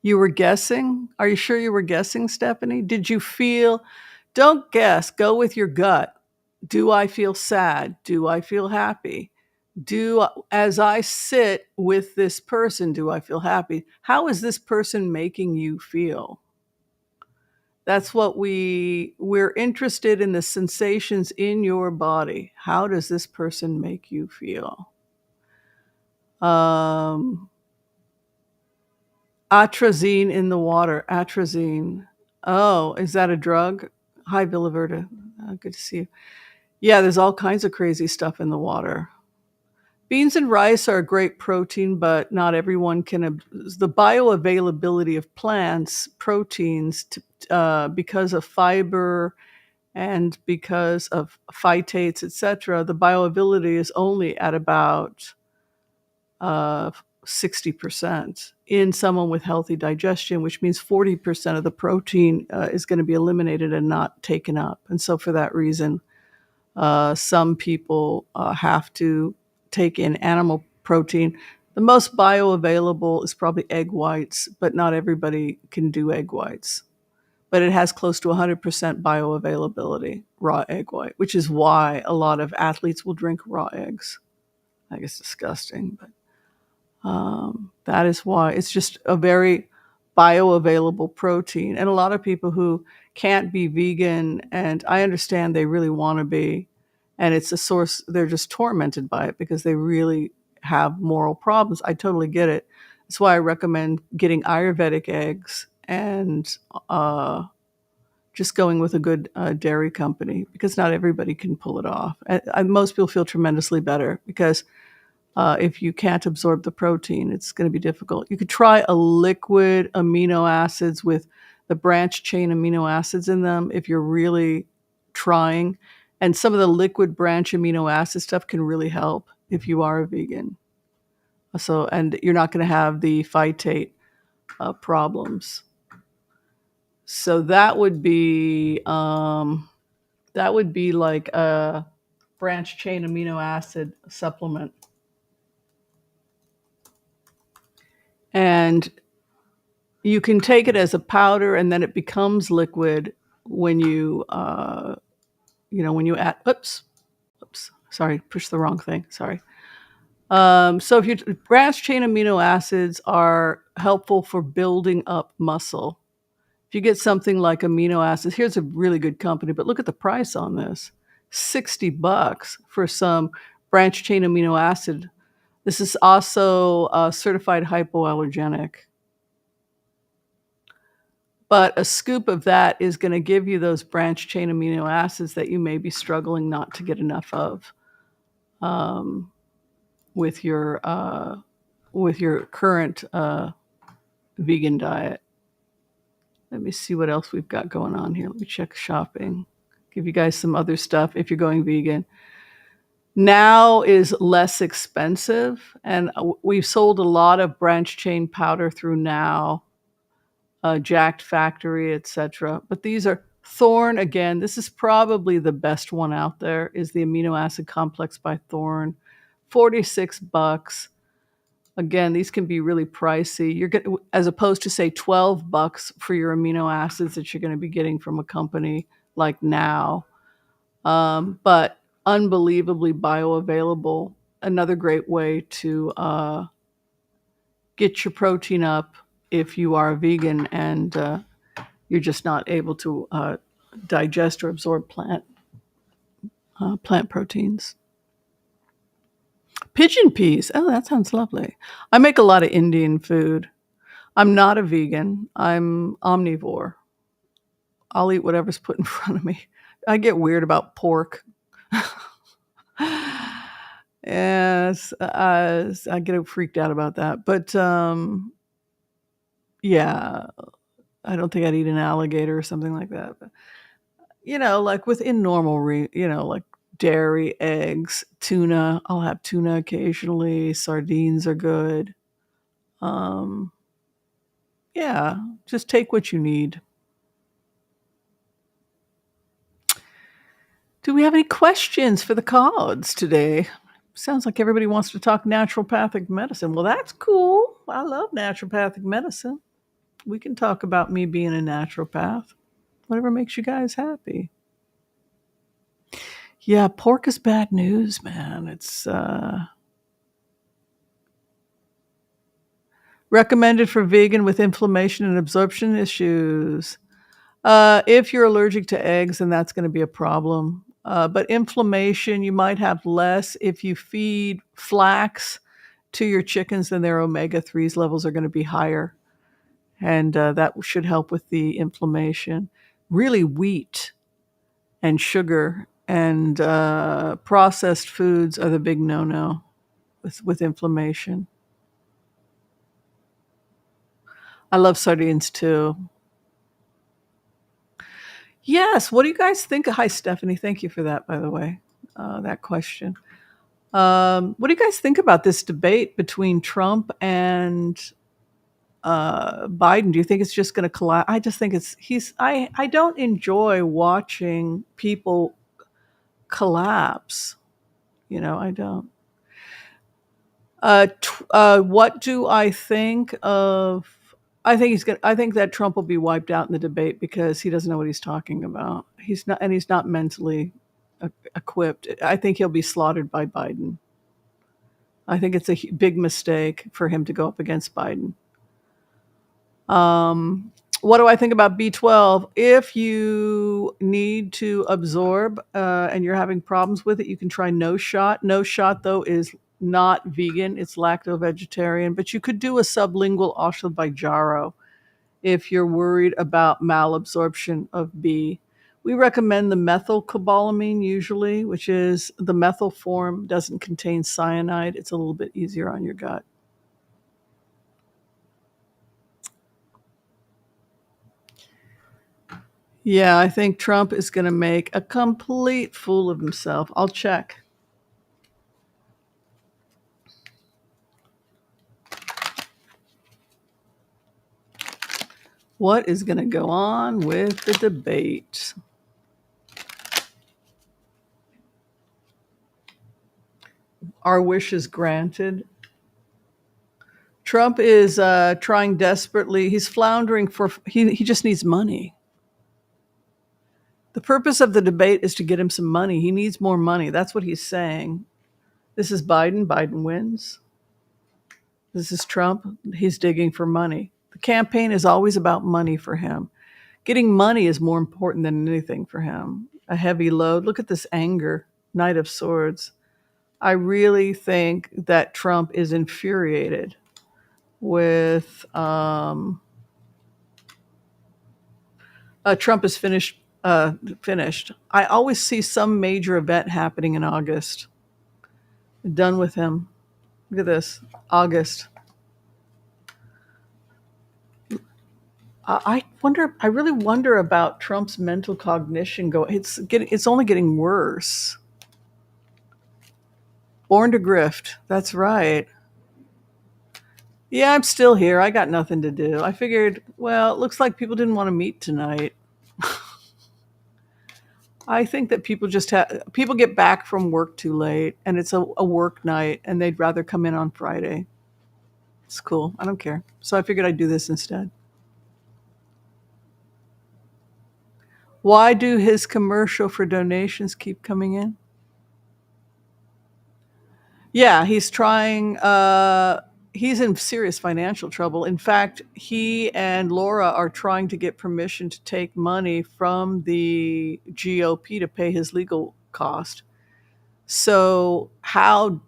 Speaker 1: You were guessing? Are you sure you were guessing, Stephanie? Did you feel? Don't guess. Go with your gut. Do I feel sad? Do I feel happy? As I sit with this person, do I feel happy? How is this person making you feel? That's what we're interested in, the sensations in your body. How does this person make you feel? Atrazine in the water. Atrazine. Oh, is that a drug? Hi, Villaverta. Good to see you. Yeah, there's all kinds of crazy stuff in the water. Beans and rice are a great protein, but not everyone can. The bioavailability of plants, proteins, because of fiber and because of phytates, etc., the bioavailability is only at about 60% in someone with healthy digestion, which means 40% of the protein is going to be eliminated and not taken up. And so for that reason, some people have to take in animal protein. The most bioavailable is probably egg whites, but not everybody can do egg whites. But it has close to 100% bioavailability, raw egg white, which is why a lot of athletes will drink raw eggs. I think it's disgusting, but that is why. It's just a very bioavailable protein. And a lot of people who can't be vegan, and I understand they really want to be, and it's a source, they're just tormented by it because they really have moral problems. I totally get it. That's why I recommend getting Ayurvedic eggs and just going with a good dairy company, because not everybody can pull it off. Most people feel tremendously better because if you can't absorb the protein, it's going to be difficult. You could try a liquid amino acids with the branch chain amino acids in them if you're really trying. And some of the liquid branch amino acid stuff can really help if you are a vegan. So, and you're not going to have the phytate problems. So that would be like a branch chain amino acid supplement. And you can take it as a powder, and then it becomes liquid when you when you add. Oops, sorry, push the wrong thing. Sorry. So if you branch chain amino acids are helpful for building up muscle. If you get something like amino acids, here's a really good company, but look at the price on this: $60 for some branch chain amino acid. This is also certified hypoallergenic. But a scoop of that is going to give you those branch chain amino acids that you may be struggling not to get enough of with your current vegan diet. Let me see what else we've got going on here. Let me check shopping. Give you guys some other stuff if you're going vegan. Now is less expensive, and we've sold a lot of branch chain powder through Now, Jacked Factory, etc. But these are Thorne. Again, this is probably the best one out there. Is the amino acid complex by Thorne, $46. Again, these can be really pricey. You're getting, as opposed to say $12 for your amino acids that you're going to be getting from a company like Now. But unbelievably bioavailable. Another great way to get your protein up if you are a vegan and you're just not able to digest or absorb plant proteins. Pigeon peas. Oh, that sounds lovely. I make a lot of Indian food. I'm not a vegan. I'm omnivore. I'll eat whatever's put in front of me. I get weird about pork. Yes, I get freaked out about that. But yeah, I don't think I'd eat an alligator or something like that. But, like within normal, like dairy, eggs, tuna. I'll have tuna occasionally. Sardines are good. Yeah, just take what you need. Do we have any questions for the cards today? Sounds like everybody wants to talk naturopathic medicine. Well, that's cool. I love naturopathic medicine. We can talk about me being a naturopath. Whatever makes you guys happy. Yeah, pork is bad news, man. It's recommended for vegan with inflammation and absorption issues. If you're allergic to eggs, then that's going to be a problem. But inflammation, you might have less if you feed flax to your chickens, then their omega-3s levels are going to be higher. And that should help with the inflammation. Really, wheat and sugar and processed foods are the big no-no with inflammation. I love sardines too. Yes. What do you guys think? Hi, Stephanie. Thank you for that, by the way, that question. What do you guys think about this debate between Trump and Biden? Do you think it's just going to collapse? I just think I don't enjoy watching people collapse. I don't. What do I think of? I think that Trump will be wiped out in the debate because he doesn't know what he's talking about. He's not mentally equipped. I think he'll be slaughtered by Biden. I think it's a big mistake for him to go up against Biden. What do I think about B12? If you need to absorb and you're having problems with it, you can try No Shot. No Shot, though, is not vegan. It's lacto-vegetarian. But you could do a sublingual Ashwagandha by Jarrow if you're worried about malabsorption of B. We recommend the methylcobalamin usually, which is the methyl form, doesn't contain cyanide. It's a little bit easier on your gut. Yeah, I think Trump is going to make a complete fool of himself. I'll check. What is going to go on with the debate? Our wish is granted. Trump is trying desperately. He's floundering he just needs money. The purpose of the debate is to get him some money. He needs more money. That's what he's saying. This is Biden. Biden wins. This is Trump. He's digging for money. The campaign is always about money for him. Getting money is more important than anything for him. A heavy load. Look at this anger. Knight of Swords. I really think that Trump is infuriated with Trump is finished. Finished. I always see some major event happening in August. Done with him. Look at this. August. I wonder. I really wonder about Trump's mental cognition. It's only getting worse. Born to grift. That's right. Yeah, I'm still here. I got nothing to do. I figured, well, it looks like people didn't want to meet tonight. I think that people get back from work too late and it's a work night and they'd rather come in on Friday. It's cool. I don't care. So I figured I'd do this instead. Why do his commercial for donations keep coming in? Yeah, he's in serious financial trouble. In fact, he and Laura are trying to get permission to take money from the GOP to pay his legal cost. So, how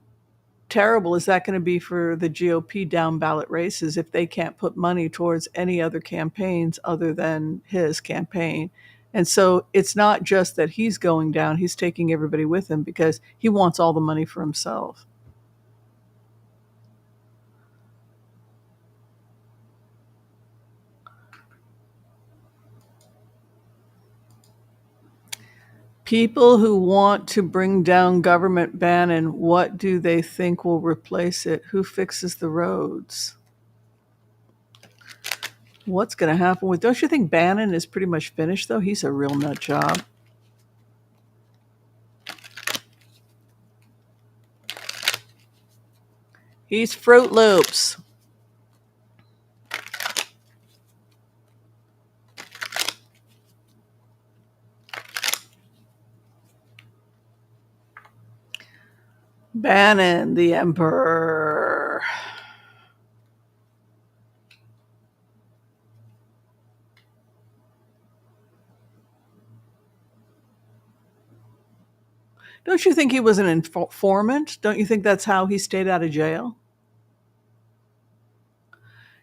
Speaker 1: terrible is that going to be for the GOP down ballot races if they can't put money towards any other campaigns other than his campaign? And so it's not just that he's going down, he's taking everybody with him because he wants all the money for himself. People who want to bring down government Bannon, what do they think will replace it? Who fixes the roads? What's going to happen with? Don't you think Bannon is pretty much finished, though? He's a real nut job. He's Fruit Loops. Bannon, the Emperor. Don't you think he was an informant? Don't you think that's how he stayed out of jail?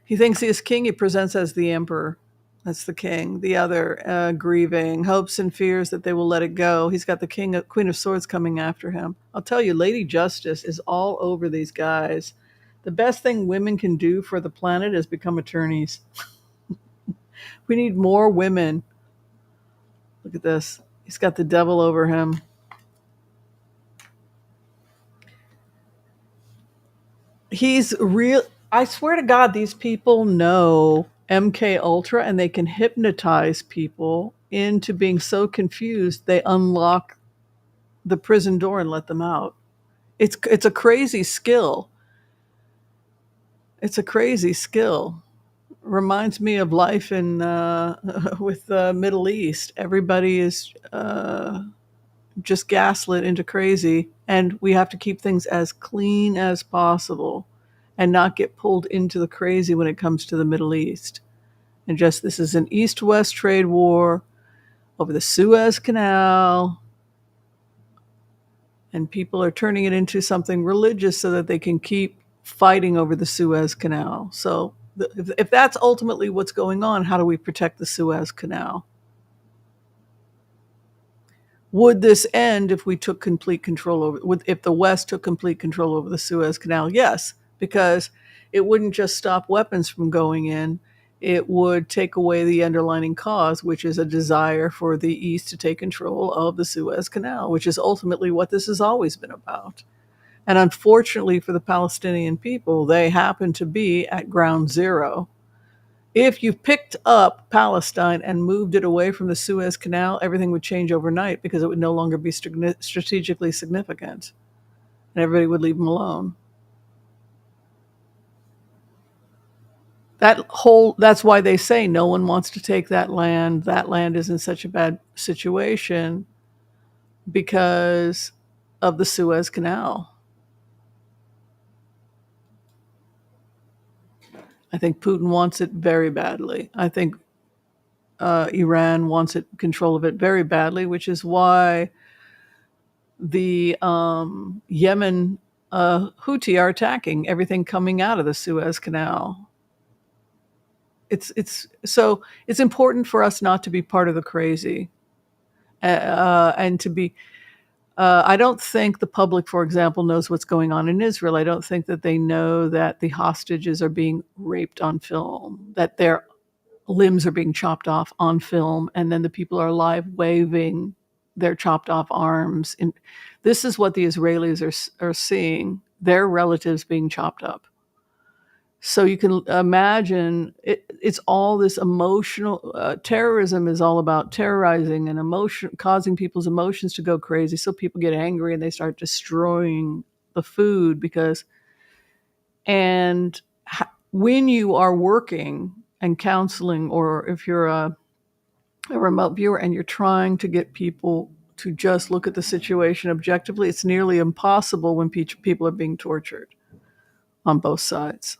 Speaker 1: He thinks he is king. He presents as the emperor. That's the king. The other, grieving, hopes and fears that they will let it go. He's got the Queen of Swords coming after him. I'll tell you, Lady Justice is all over these guys. The best thing women can do for the planet is become attorneys. We need more women. Look at this. He's got the devil over him. He's real. I swear to God, these people know MK Ultra and they can hypnotize people into being so confused they unlock the prison door and let them out. It's a crazy skill. It's a crazy skill. Reminds me of life in with the Middle East. Everybody is just gaslit into crazy, and we have to keep things as clean as possible and not get pulled into the crazy when it comes to the Middle East. And just this is an East-West trade war over the Suez Canal, and people are turning it into something religious so that they can keep fighting over the Suez Canal. So if that's ultimately what's going on, how do we protect the Suez Canal? Would this end if we took complete control if the West took complete control over the Suez Canal? Yes, because it wouldn't just stop weapons from going in. It would take away the underlying cause, which is a desire for the East to take control of the Suez Canal, which is ultimately what this has always been about. And unfortunately for the Palestinian people, they happen to be at ground zero. If you picked up Palestine and moved it away from the Suez Canal, everything would change overnight because it would no longer be strategically significant. And everybody would leave them alone. That's why they say no one wants to take that land. That land is in such a bad situation because of the Suez Canal. I think Putin wants it very badly. I think Iran wants control of it very badly, which is why the Yemen Houthi are attacking everything coming out of the Suez Canal. it's important for us not to be part of the crazy, and to be. I don't think the public, for example, knows what's going on in Israel. I don't think that they know that the hostages are being raped on film, that their limbs are being chopped off on film, and then the people are alive waving their chopped off arms. And this is what the Israelis are seeing, their relatives being chopped up. So you can imagine it's all this emotional terrorism is all about terrorizing and emotion, causing people's emotions to go crazy. So people get angry and they start destroying the food because, and when you are working and counseling, or if you're a remote viewer and you're trying to get people to just look at the situation objectively, it's nearly impossible when people are being tortured on both sides.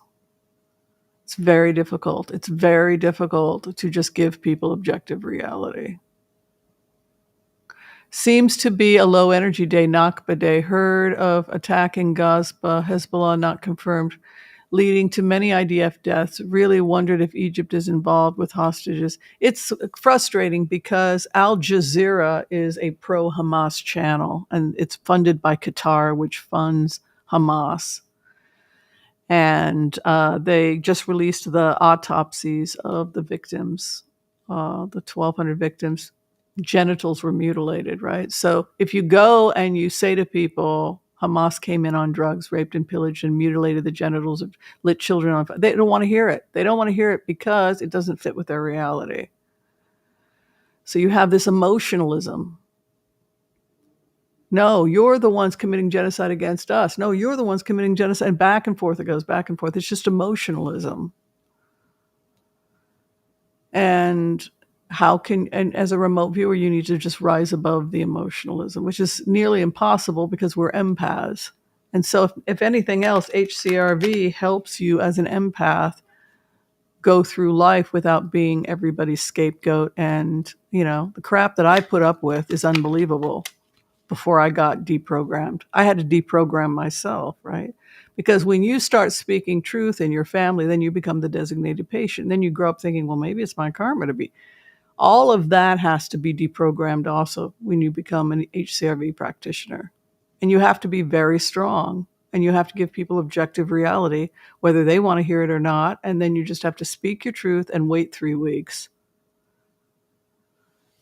Speaker 1: It's very difficult. It's very difficult to just give people objective reality. Seems to be a low energy day, Nakba day. Heard of attacking Gaza, Hezbollah not confirmed, leading to many IDF deaths. Really wondered if Egypt is involved with hostages. It's frustrating because Al Jazeera is a pro-Hamas channel, and it's funded by Qatar, which funds Hamas. And they just released the autopsies of the victims, the 1,200 victims. Genitals were mutilated, right? So if you go and you say to people, Hamas came in on drugs, raped and pillaged and mutilated the genitals of lit children on fire, they don't want to hear it. They don't want to hear it because it doesn't fit with their reality. So you have this emotionalism. No, you're the ones committing genocide against us. No, you're the ones committing genocide. And back and forth, it goes back and forth. It's just emotionalism. And and as a remote viewer, you need to just rise above the emotionalism, which is nearly impossible because we're empaths. And so if anything else, HCRV helps you as an empath go through life without being everybody's scapegoat. And, the crap that I put up with is unbelievable. Before I got deprogrammed, I had to deprogram myself, right? Because when you start speaking truth in your family, then you become the designated patient. Then you grow up thinking, well, maybe it's my karma to be. All of that has to be deprogrammed also when you become an HCRV practitioner. And you have to be very strong, and you have to give people objective reality, whether they want to hear it or not. And then you just have to speak your truth and wait 3 weeks.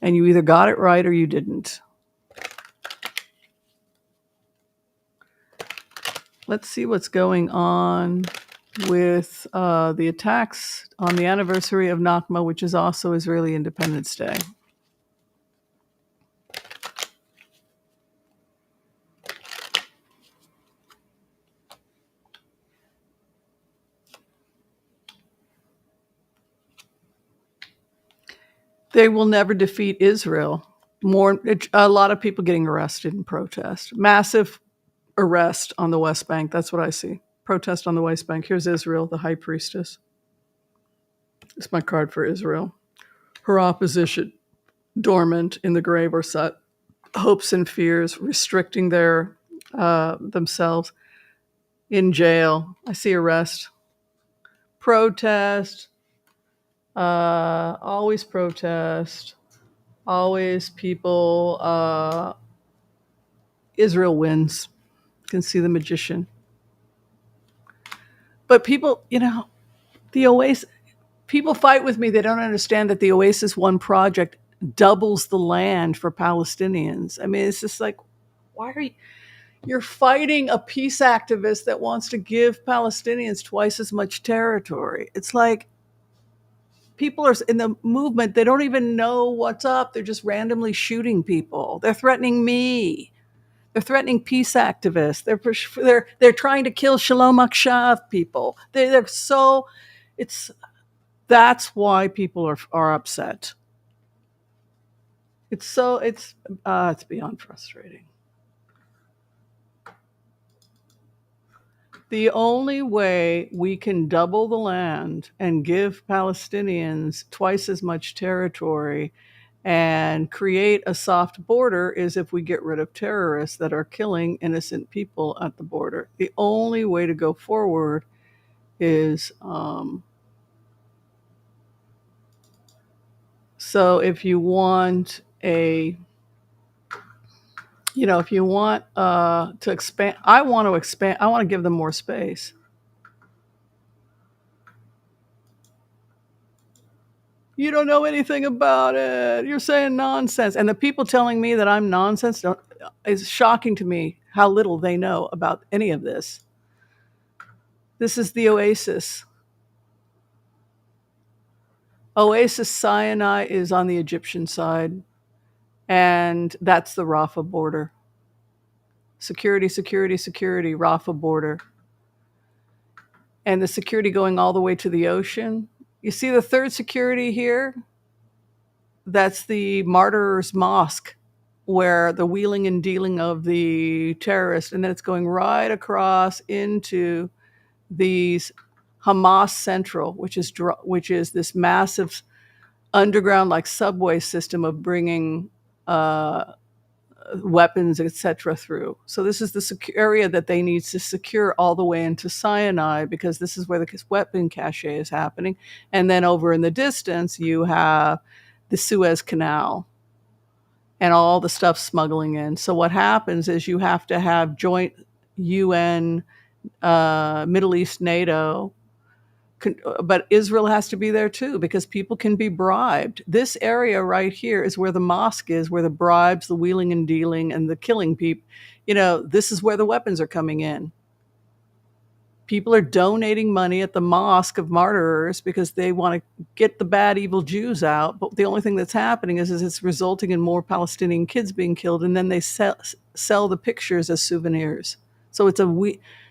Speaker 1: And you either got it right or you didn't. Let's see what's going on with the attacks on the anniversary of Nakba, which is also Israeli Independence Day. They will never defeat Israel. A lot of people getting arrested in protest. Massive arrest on the West Bank. That's what I see. Protest on the West Bank. Here's Israel, the high priestess. It's my card for Israel. Her opposition, dormant in the grave or set. Hopes and fears, restricting their themselves. In jail. I see arrest. Protest. Always protest. Always people. Israel wins. You can see the magician. But people, the Oasis, people fight with me. They don't understand that the Oasis One project doubles the land for Palestinians. I mean, it's just like, why are you're fighting a peace activist that wants to give Palestinians twice as much territory. It's like people are in the movement. They don't even know what's up. They're just randomly shooting people. They're threatening me. They're threatening peace activists. They're trying to kill Shalom Akshav people. That's why people are upset. It's beyond frustrating. The only way we can double the land and give Palestinians twice as much territory and create a soft border is if we get rid of terrorists that are killing innocent people at the border. The only way to go forward is So if you want to expand, I want to give them more space. You don't know anything about it. You're saying nonsense. And the people telling me that I'm nonsense is shocking to me how little they know about any of this. This is the Oasis. Oasis Sinai is on the Egyptian side, and that's the Rafah border. Security, security, security, Rafah border. And the security going all the way to the ocean. You see the third security here? That's the Martyrs Mosque, where the wheeling and dealing of the terrorists, and then it's going right across into these Hamas Central, which is this massive underground like subway system of bringing weapons, etc., through. So this is the area that they need to secure all the way into Sinai, because this is where the weapon cache is happening. And then over in the distance, you have the Suez Canal and all the stuff smuggling in. So what happens is you have to have joint UN, Middle East, NATO, but Israel has to be there too, because people can be bribed. This area right here is where the mosque is, where the bribes, the wheeling and dealing, and the killing people, this is where the weapons are coming in. People are donating money at the Mosque of Martyrs because they want to get the bad, evil Jews out. But the only thing that's happening is it's resulting in more Palestinian kids being killed, and then they sell the pictures as souvenirs. So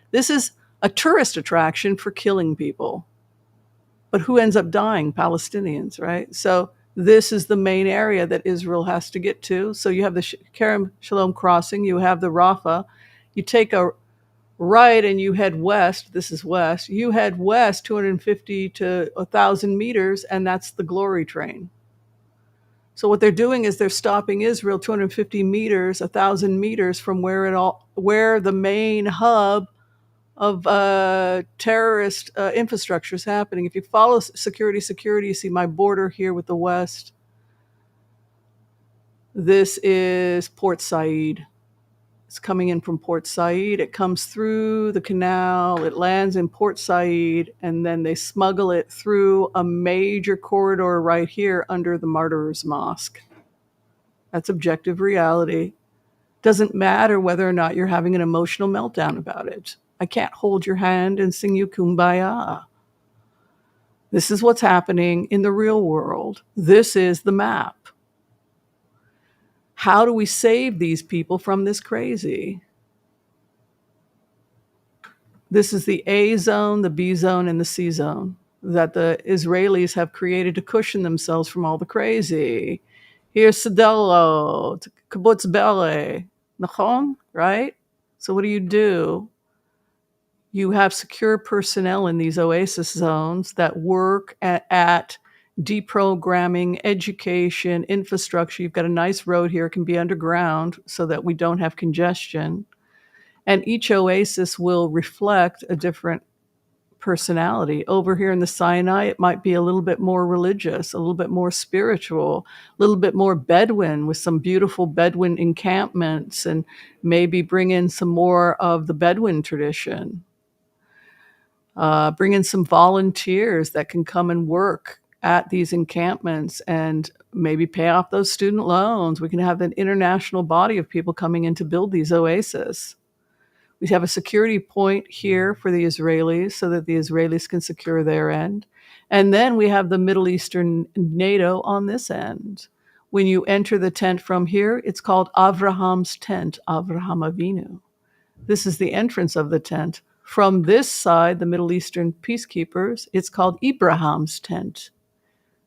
Speaker 1: this is a tourist attraction for killing people. But who ends up dying? Palestinians, right? So this is the main area that Israel has to get to. So you have the Kerem Shalom crossing, you have the Rafah, you take a right and you head west. This is west. You head west 250 to 1,000 meters, and that's the glory train. So what they're doing is they're stopping Israel 250 meters, 1,000 meters from where the main hub of terrorist infrastructure is happening. If you follow security, you see my border here with the West. This is Port Said. It's coming in from Port Said. It comes through the canal. It lands in Port Said, and then they smuggle it through a major corridor right here under the Martyrs Mosque. That's objective reality. Doesn't matter whether or not you're having an emotional meltdown about it. I can't hold your hand and sing you Kumbaya. This is what's happening in the real world. This is the map. How do we save these people from this crazy? This is the A zone, the B zone, and the C zone that the Israelis have created to cushion themselves from all the crazy. Here's Sedelo, Kibbutz Bele, Nachon, right? So what do? You have secure personnel in these oasis zones that work at deprogramming, education, infrastructure. You've got a nice road here. It can be underground so that we don't have congestion. And each oasis will reflect a different personality. Over here in the Sinai, it might be a little bit more religious, a little bit more spiritual, a little bit more Bedouin with some beautiful Bedouin encampments, and maybe bring in some more of the Bedouin tradition. Bring in some volunteers that can come and work at these encampments and maybe pay off those student loans. We can have an international body of people coming in to build these oases. We have a security point here for the Israelis so that the Israelis can secure their end. And then we have the Middle Eastern NATO on this end. When you enter the tent from here, it's called Avraham's tent, Avraham Avinu. This is the entrance of the tent. From this side, the Middle Eastern peacekeepers, it's called Ibrahim's tent.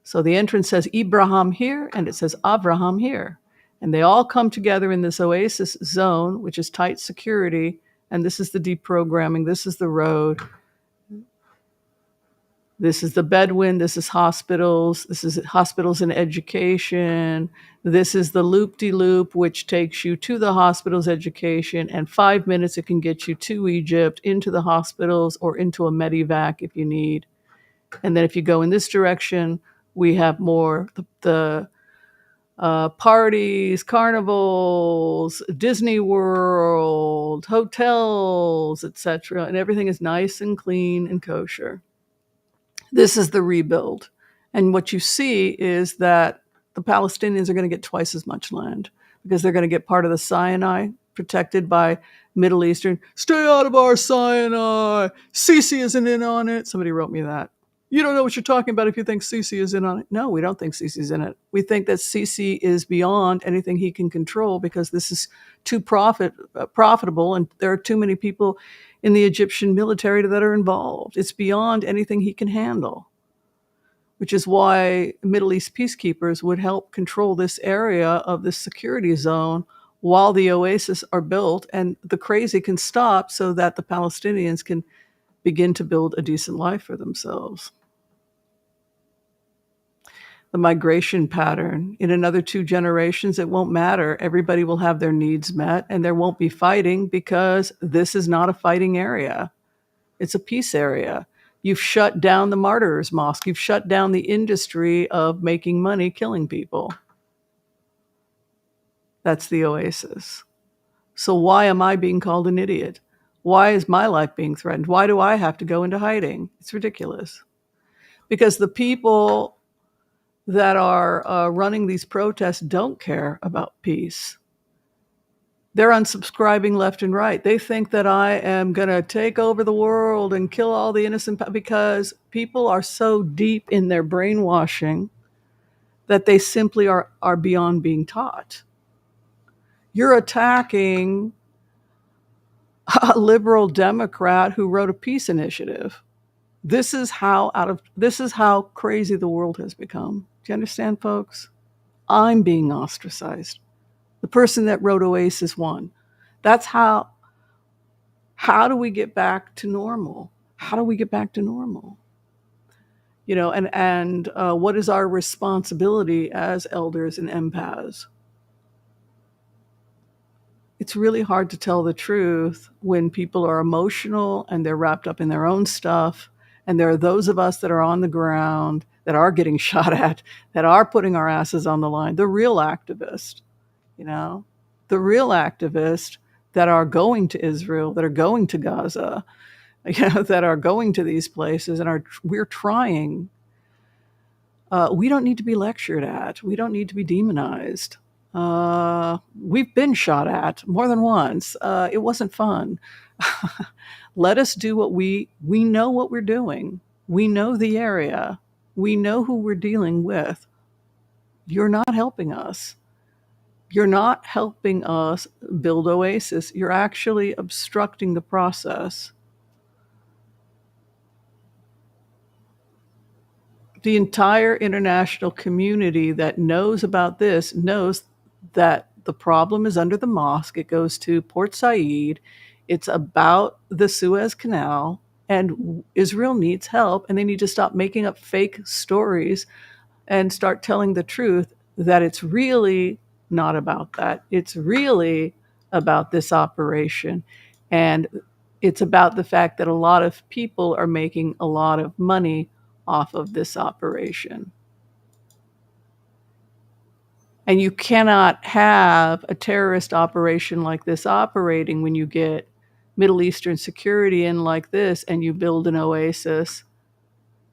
Speaker 1: So the entrance says Ibrahim here, and it says Avraham here. And they all come together in this oasis zone, which is tight security. And this is the deprogramming. This is the road. This is the Bedouin. This is hospitals. This is hospitals and education. This is the loop-de-loop, which takes you to the hospitals, education. And 5 minutes, it can get you to Egypt, into the hospitals, or into a medivac if you need. And then if you go in this direction, We have more the parties, carnivals, Disney World, hotels, etc., and everything is nice and clean and kosher. This is the rebuild. And what you see is that the Palestinians are going to get twice as much land because they're going to get part of the Sinai protected by Middle Eastern. Stay out of our Sinai. Sisi isn't in on it. Somebody wrote me that. You don't know what you're talking about if you think Sisi is in on it. No, we don't think Sisi's in it. We think that Sisi is beyond anything he can control because this is too profitable, and there are too many people in the Egyptian military that are involved. It's beyond anything he can handle, which is why Middle East peacekeepers would help control this area of this security zone while the oases are built and the crazy can stop so that the Palestinians can begin to build a decent life for themselves. The migration pattern. In another 2 generations, it won't matter. Everybody will have their needs met and there won't be fighting because this is not a fighting area. It's a peace area. You've shut down the martyrs' mosque. You've shut down the industry of making money killing people. That's the oasis. So why am I being called an idiot? Why is my life being threatened? Why do I have to go into hiding? It's ridiculous. Because the people that are running these protests don't care about peace. They're unsubscribing left and right. They think that I am going to take over the world and kill all the innocent because people are so deep in their brainwashing that they simply are beyond being taught. You're attacking a liberal Democrat who wrote a peace initiative. This is how crazy the world has become. Do you understand, folks? I'm being ostracized. The person that wrote Oasis won. That's how do we get back to normal? How do we get back to normal? You know, and what is our responsibility as elders and empaths? It's really hard to tell the truth when people are emotional and they're wrapped up in their own stuff. And there are those of us that are on the ground, that are getting shot at, that are putting our asses on the line, the real activists, you know, the real activists that are going to Israel, that are going to Gaza, you know, that are going to these places and we're trying. We don't need to be lectured at. We don't need to be demonized. We've been shot at more than once. It wasn't fun. Let us do what we know what we're doing. We know the area. We know who we're dealing with. You're not helping us. You're not helping us build Oasis. You're actually obstructing the process. The entire international community that knows about this knows that the problem is under the mosque. It goes to Port Said. It's about the Suez Canal, and Israel needs help, and they need to stop making up fake stories and start telling the truth that it's really not about that. It's really about this operation. And it's about the fact that a lot of people are making a lot of money off of this operation. And you cannot have a terrorist operation like this operating when you get Middle Eastern security in like this and you build an oasis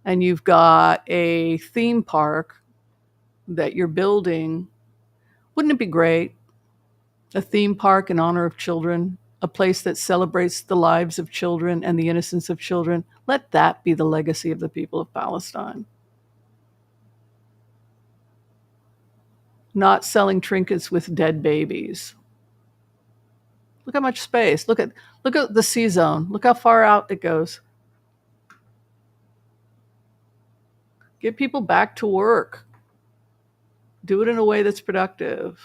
Speaker 1: and you've got a theme park that you're building. Wouldn't it be great? A theme park in honor of children, a place that celebrates the lives of children and the innocence of children. Let that be the legacy of the people of Palestine. Not selling trinkets with dead babies. Look how much space. Look at the sea zone. Look how far out it goes. Get people back to work. Do it in a way that's productive.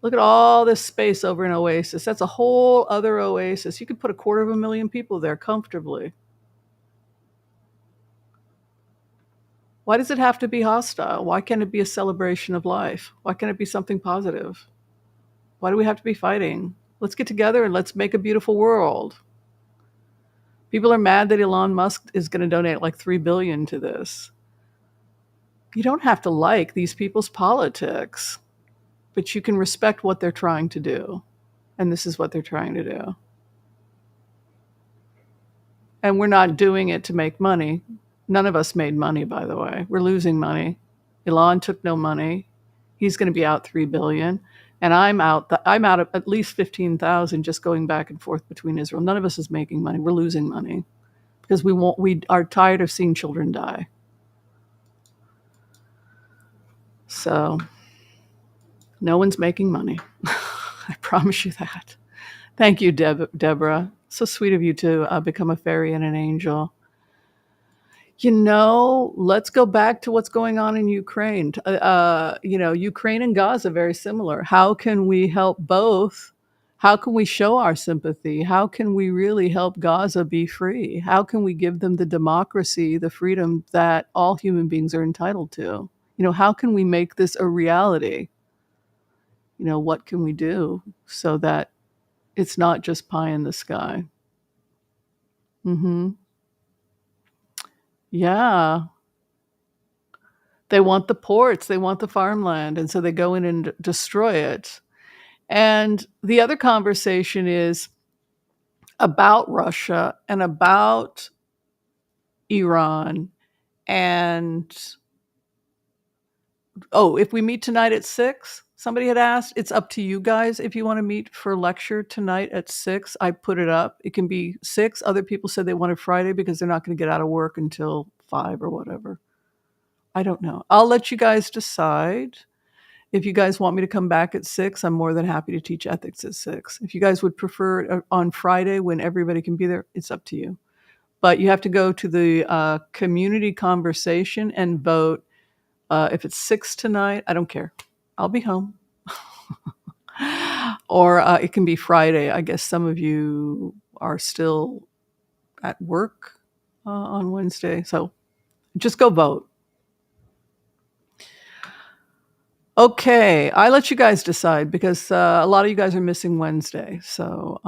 Speaker 1: Look at all this space over in Oasis. That's a whole other oasis. You could put 250,000 people there comfortably. Why does it have to be hostile? Why can't it be a celebration of life? Why can't it be something positive? Why do we have to be fighting? Let's get together and let's make a beautiful world. People are mad that Elon Musk is going to donate like $3 billion to this. You don't have to like these people's politics, but you can respect what they're trying to do. And this is what they're trying to do. And we're not doing it to make money. None of us made money, by the way. We're losing money. Elon took no money. He's going to be out $3 billion. And I'm out at least 15,000 just going back and forth between Israel. None of us is making money. We're losing money because we are tired of seeing children die. So no one's making money. I promise you that. Thank you, Deborah. So sweet of you to become a fairy and an angel. Let's go back to what's going on in Ukraine. Ukraine and Gaza, very similar. How can we help both? How can we show our sympathy? How can we really help Gaza be free? How can we give them the democracy, the freedom that all human beings are entitled to? How can we make this a reality? What can we do so that it's not just pie in the sky? Mm-hmm. Yeah. They want the ports, they want the farmland, and so they go in and destroy it. And the other conversation is about Russia and about Iran. And if we meet tonight at 6, somebody had asked, it's up to you guys if you want to meet for lecture tonight at 6. I put it up. It can be 6. Other people said they wanted Friday because they're not going to get out of work until 5 or whatever. I don't know. I'll let you guys decide. If you guys want me to come back at 6, I'm more than happy to teach ethics at 6. If you guys would prefer it on Friday when everybody can be there, it's up to you. But you have to go to the community conversation and vote. If it's 6 tonight, I don't care. I'll be home. Or it can be Friday. I guess some of you are still at work on Wednesday. So just go vote. Okay, I let you guys decide because a lot of you guys are missing Wednesday. So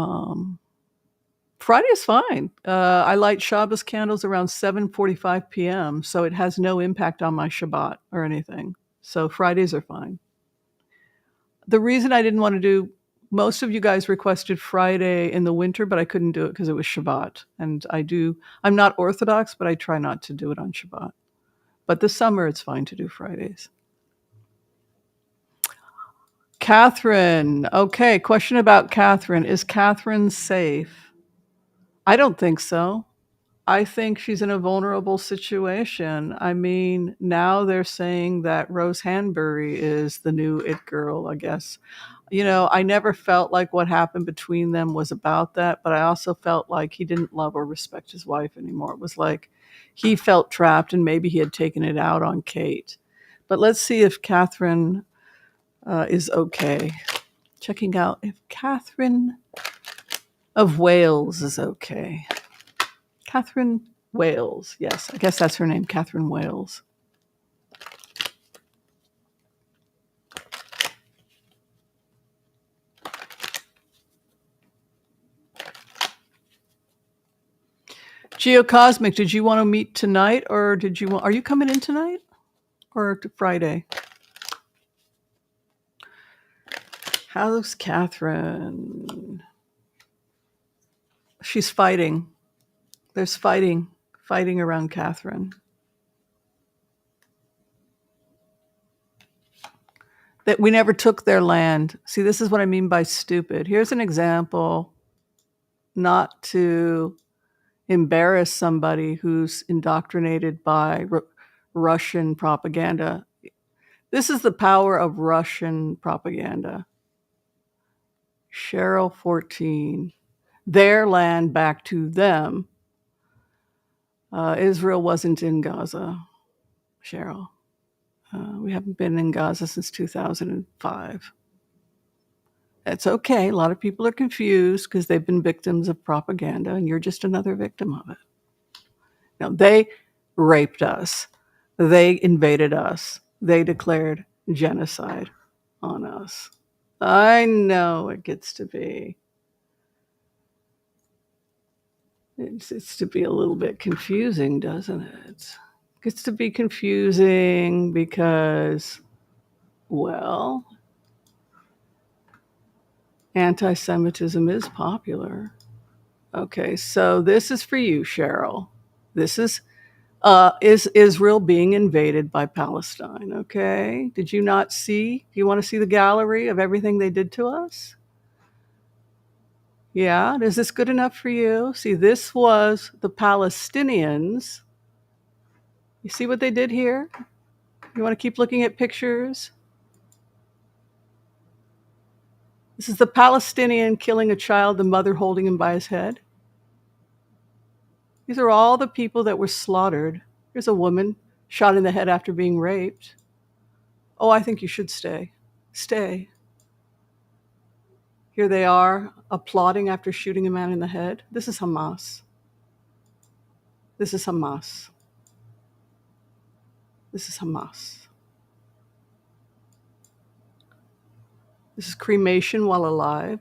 Speaker 1: Friday is fine. I light Shabbos candles around 7:45 p.m., so it has no impact on my Shabbat or anything. So Fridays are fine. The reason I didn't want to do, most of you guys requested Friday in the winter, but I couldn't do it because it was Shabbat. And I'm not Orthodox, but I try not to do it on Shabbat. But this summer, it's fine to do Fridays. Catherine. Okay, question about Catherine. Is Catherine safe? I don't think so. I think she's in a vulnerable situation. I mean, now they're saying that Rose Hanbury is the new it girl, I guess. I never felt like what happened between them was about that, but I also felt like he didn't love or respect his wife anymore. It was like he felt trapped and maybe he had taken it out on Kate. But let's see if Catherine is okay. Checking out if Catherine of Wales is okay. Catherine Wales. Yes, I guess that's her name, Catherine Wales. Geocosmic, did you want to meet tonight or are you coming in tonight or Friday? How's Catherine? She's fighting. There's fighting around Catherine. That we never took their land. See, this is what I mean by stupid. Here's an example, not to embarrass somebody who's indoctrinated by Russian propaganda. This is the power of Russian propaganda. Cheryl 14. Their land back to them. Israel wasn't in Gaza, Cheryl. We haven't been in Gaza since 2005. That's okay. A lot of people are confused because they've been victims of propaganda, and you're just another victim of it. Now, they raped us. They invaded us. They declared genocide on us. I know it gets to be. It's to be a little bit confusing, doesn't it? Gets to be confusing because, well, anti-Semitism is popular. Okay, so this is for you, Cheryl. This is Israel being invaded by Palestine, okay? Did you not see? Do you want to see the gallery of everything they did to us? Yeah, is this good enough for you? See, this was the Palestinians. You see what they did here? You want to keep looking at pictures? This is the Palestinian killing a child, the mother holding him by his head. These are all the people that were slaughtered. Here's a woman shot in the head after being raped. Oh, I think you should stay. Stay. Here they are applauding after shooting a man in the head. This is Hamas. This is Hamas. This is Hamas. This is cremation while alive.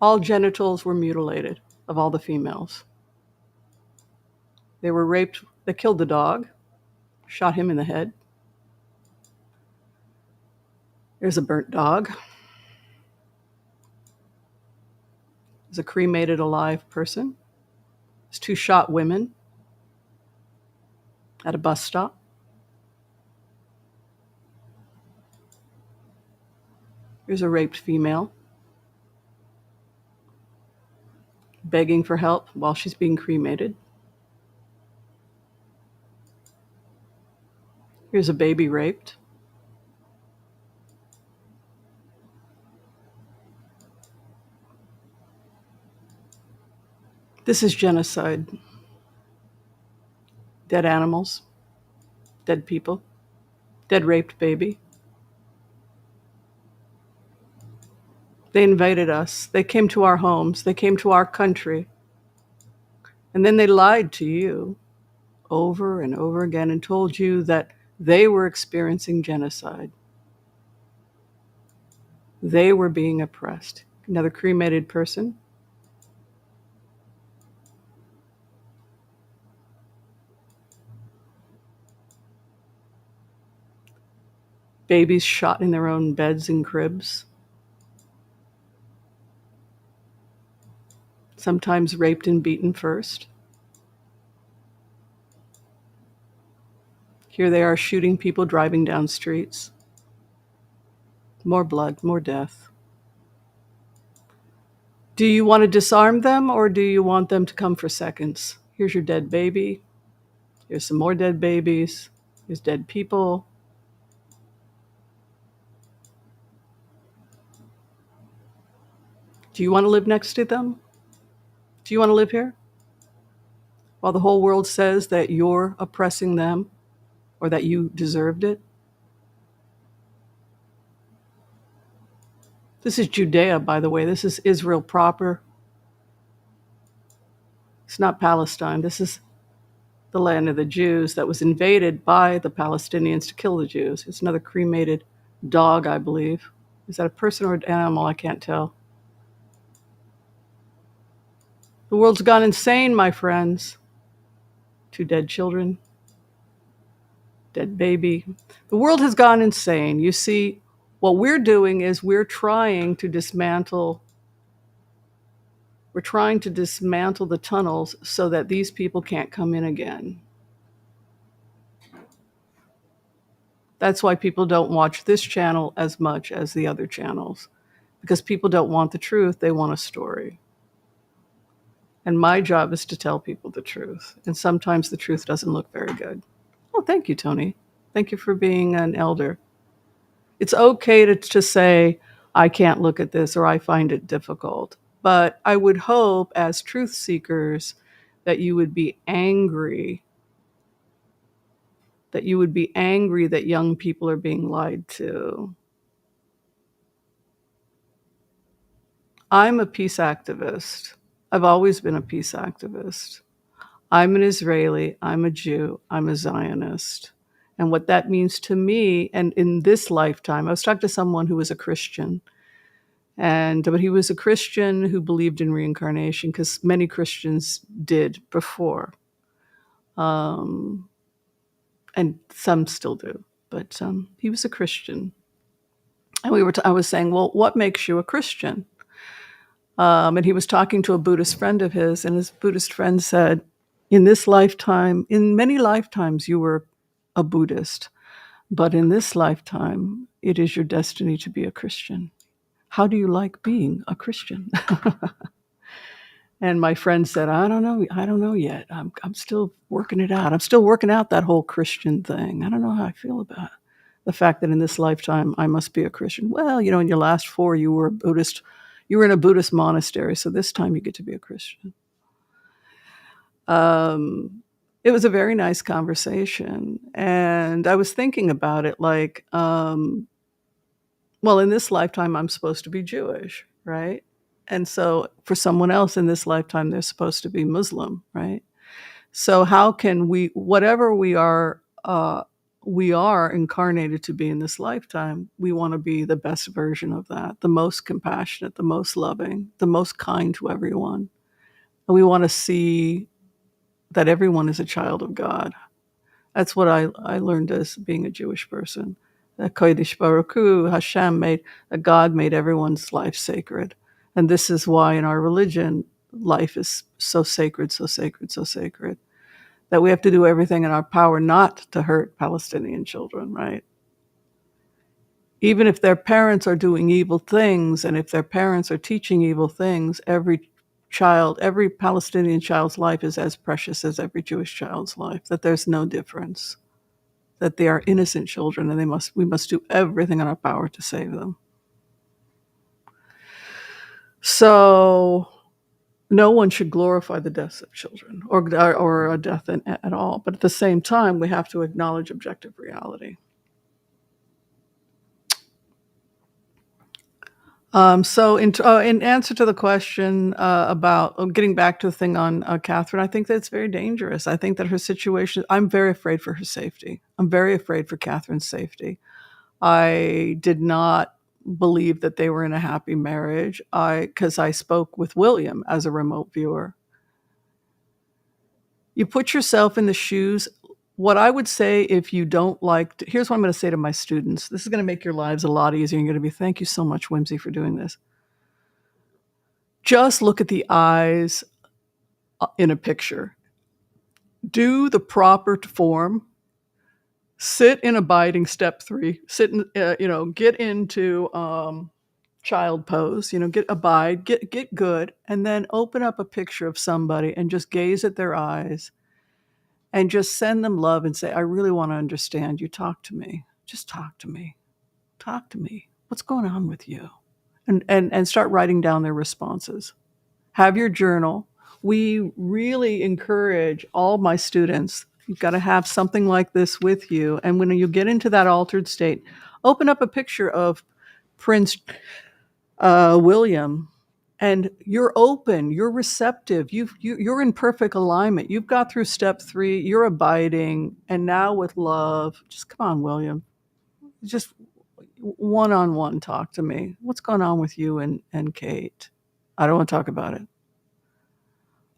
Speaker 1: All genitals were mutilated of all the females. They were raped. They killed the dog, shot him in the head. There's a burnt dog. There's a cremated alive person. There's 2 shot women at a bus stop. Here's a raped female begging for help while she's being cremated. Here's a baby raped. This is genocide. Dead animals, dead people, dead raped baby. They invaded us. They came to our homes. They came to our country. And then they lied to you over and over again and told you that they were experiencing genocide. They were being oppressed. Another cremated person. Babies shot in their own beds and cribs. Sometimes raped and beaten first. Here they are shooting people driving down streets. More blood, more death. Do you want to disarm them or do you want them to come for seconds? Here's your dead baby. Here's some more dead babies. Here's dead people. Do you want to live next to them? Do you want to live here? While the whole world says that you're oppressing them or that you deserved it? This is Judea, by the way. This is Israel proper. It's not Palestine. This is the land of the Jews that was invaded by the Palestinians to kill the Jews. It's another cremated dog, I believe. Is that a person or an animal? I can't tell. The world's gone insane, my friends. 2 dead children. Dead baby. The world has gone insane. You see, what we're doing is we're trying to dismantle the tunnels so that these people can't come in again. That's why people don't watch this channel as much as the other channels, because people don't want the truth, they want a story. And my job is to tell people the truth. And sometimes the truth doesn't look very good. Oh, thank you, Tony. Thank you for being an elder. It's okay to say, I can't look at this or I find it difficult. But I would hope as truth seekers that you would be angry, that young people are being lied to. I'm a peace activist. I've always been a peace activist. I'm an Israeli, I'm a Jew, I'm a Zionist. And what that means to me, and in this lifetime, I was talking to someone who was a Christian, But he was a Christian who believed in reincarnation, because many Christians did before, um, and some still do. But he was a Christian, and I was saying, well, what makes you a Christian? And he was talking to a Buddhist friend of his, and his Buddhist friend said, in this lifetime, in many lifetimes, you were a Buddhist, but in this lifetime, it is your destiny to be a Christian. How do you like being a Christian? And my friend said, I don't know yet. I'm still working it out. I'm still working out that whole Christian thing. I don't know how I feel about the fact that in this lifetime I must be a Christian. Well, in your last 4 you were a Buddhist. You were in a Buddhist monastery, so this time you get to be a Christian. It was a very nice conversation, and I was thinking about it like, well, in this lifetime I'm supposed to be Jewish, right? And so for someone else in this lifetime, they're supposed to be Muslim, right? So how can whatever we are incarnated to be in this lifetime, we want to be the best version of that, the most compassionate, the most loving, the most kind to everyone. And we want to see that everyone is a child of God. That's what I learned as being a Jewish person. That Kodesh Baruch Hu, Hashem that God made everyone's life sacred. And this is why in our religion, life is so sacred, so sacred, so sacred, that we have to do everything in our power not to hurt Palestinian children, right? Even if their parents are doing evil things, and if their parents are teaching evil things, every Palestinian child's life is as precious as every Jewish child's life, that there's no difference, that they are innocent children, and we must do everything in our power to save them. So no one should glorify the deaths of children or a death at all. But at the same time, we have to acknowledge objective reality. So in answer to the question about getting back to the thing on Catherine, I think that it's very dangerous. I think that her situation, I'm very afraid for her safety. I'm very afraid for Catherine's safety. I did not believe that they were in a happy marriage because I spoke with William as a remote viewer. You put yourself in the shoes. What I would say, if you don't here's what I'm going to say to my students. This is going to make your lives a lot easier. You're going to be, thank you so much, Whimsy, for doing this. Just look at the eyes in a picture. Do the proper form. Sit in abiding step 3. Sit in, get into child pose. Get good, and then open up a picture of somebody and just gaze at their eyes, and just send them love and say, I really want to understand you. Talk to me. Just talk to me. Talk to me. What's going on with you? And start writing down their responses. Have your journal. We really encourage all my students, you've got to have something like this with you. And when you get into that altered state, open up a picture of Prince William, and you're open, you're receptive, you're in perfect alignment. You've got through step 3, you're abiding, and now with love, just come on, William, just one-on-one talk to me. What's going on with you and Kate? I don't want to talk about it.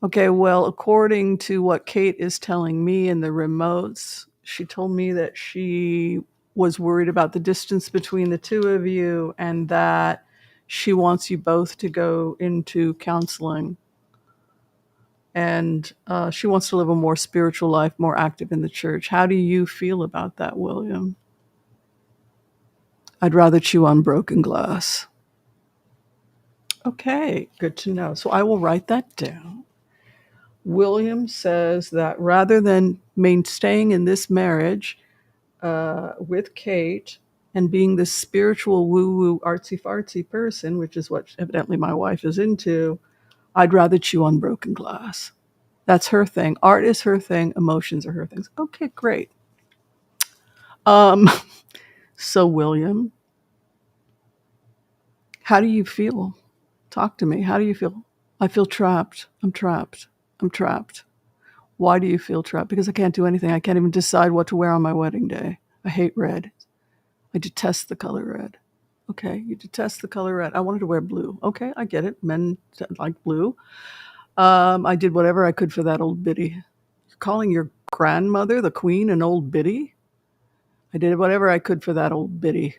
Speaker 1: Okay, well, according to what Kate is telling me in the remotes, she told me that she was worried about the distance between the two of you, and that she wants you both to go into counseling. And she wants to live a more spiritual life, more active in the church. How do you feel about that, William? I'd rather chew on broken glass. Okay, good to know. So I will write that down. William says that rather than staying in this marriage with Kate and being this spiritual woo-woo artsy-fartsy person, which is what evidently my wife is into, I'd rather chew on broken glass. That's her thing. Art is her thing. Emotions are her things. Okay, great. So William, how do you feel? Talk to me. How do you feel? I feel trapped. I'm trapped. I'm trapped. Why do you feel trapped? Because I can't do anything. I can't even decide what to wear on my wedding day. I hate red. I detest the color red. Okay, you detest the color red. I wanted to wear blue. Okay, I get it. Men like blue. I did whatever I could for that old biddy. You're calling your grandmother, the queen, an old biddy? I did whatever I could for that old biddy.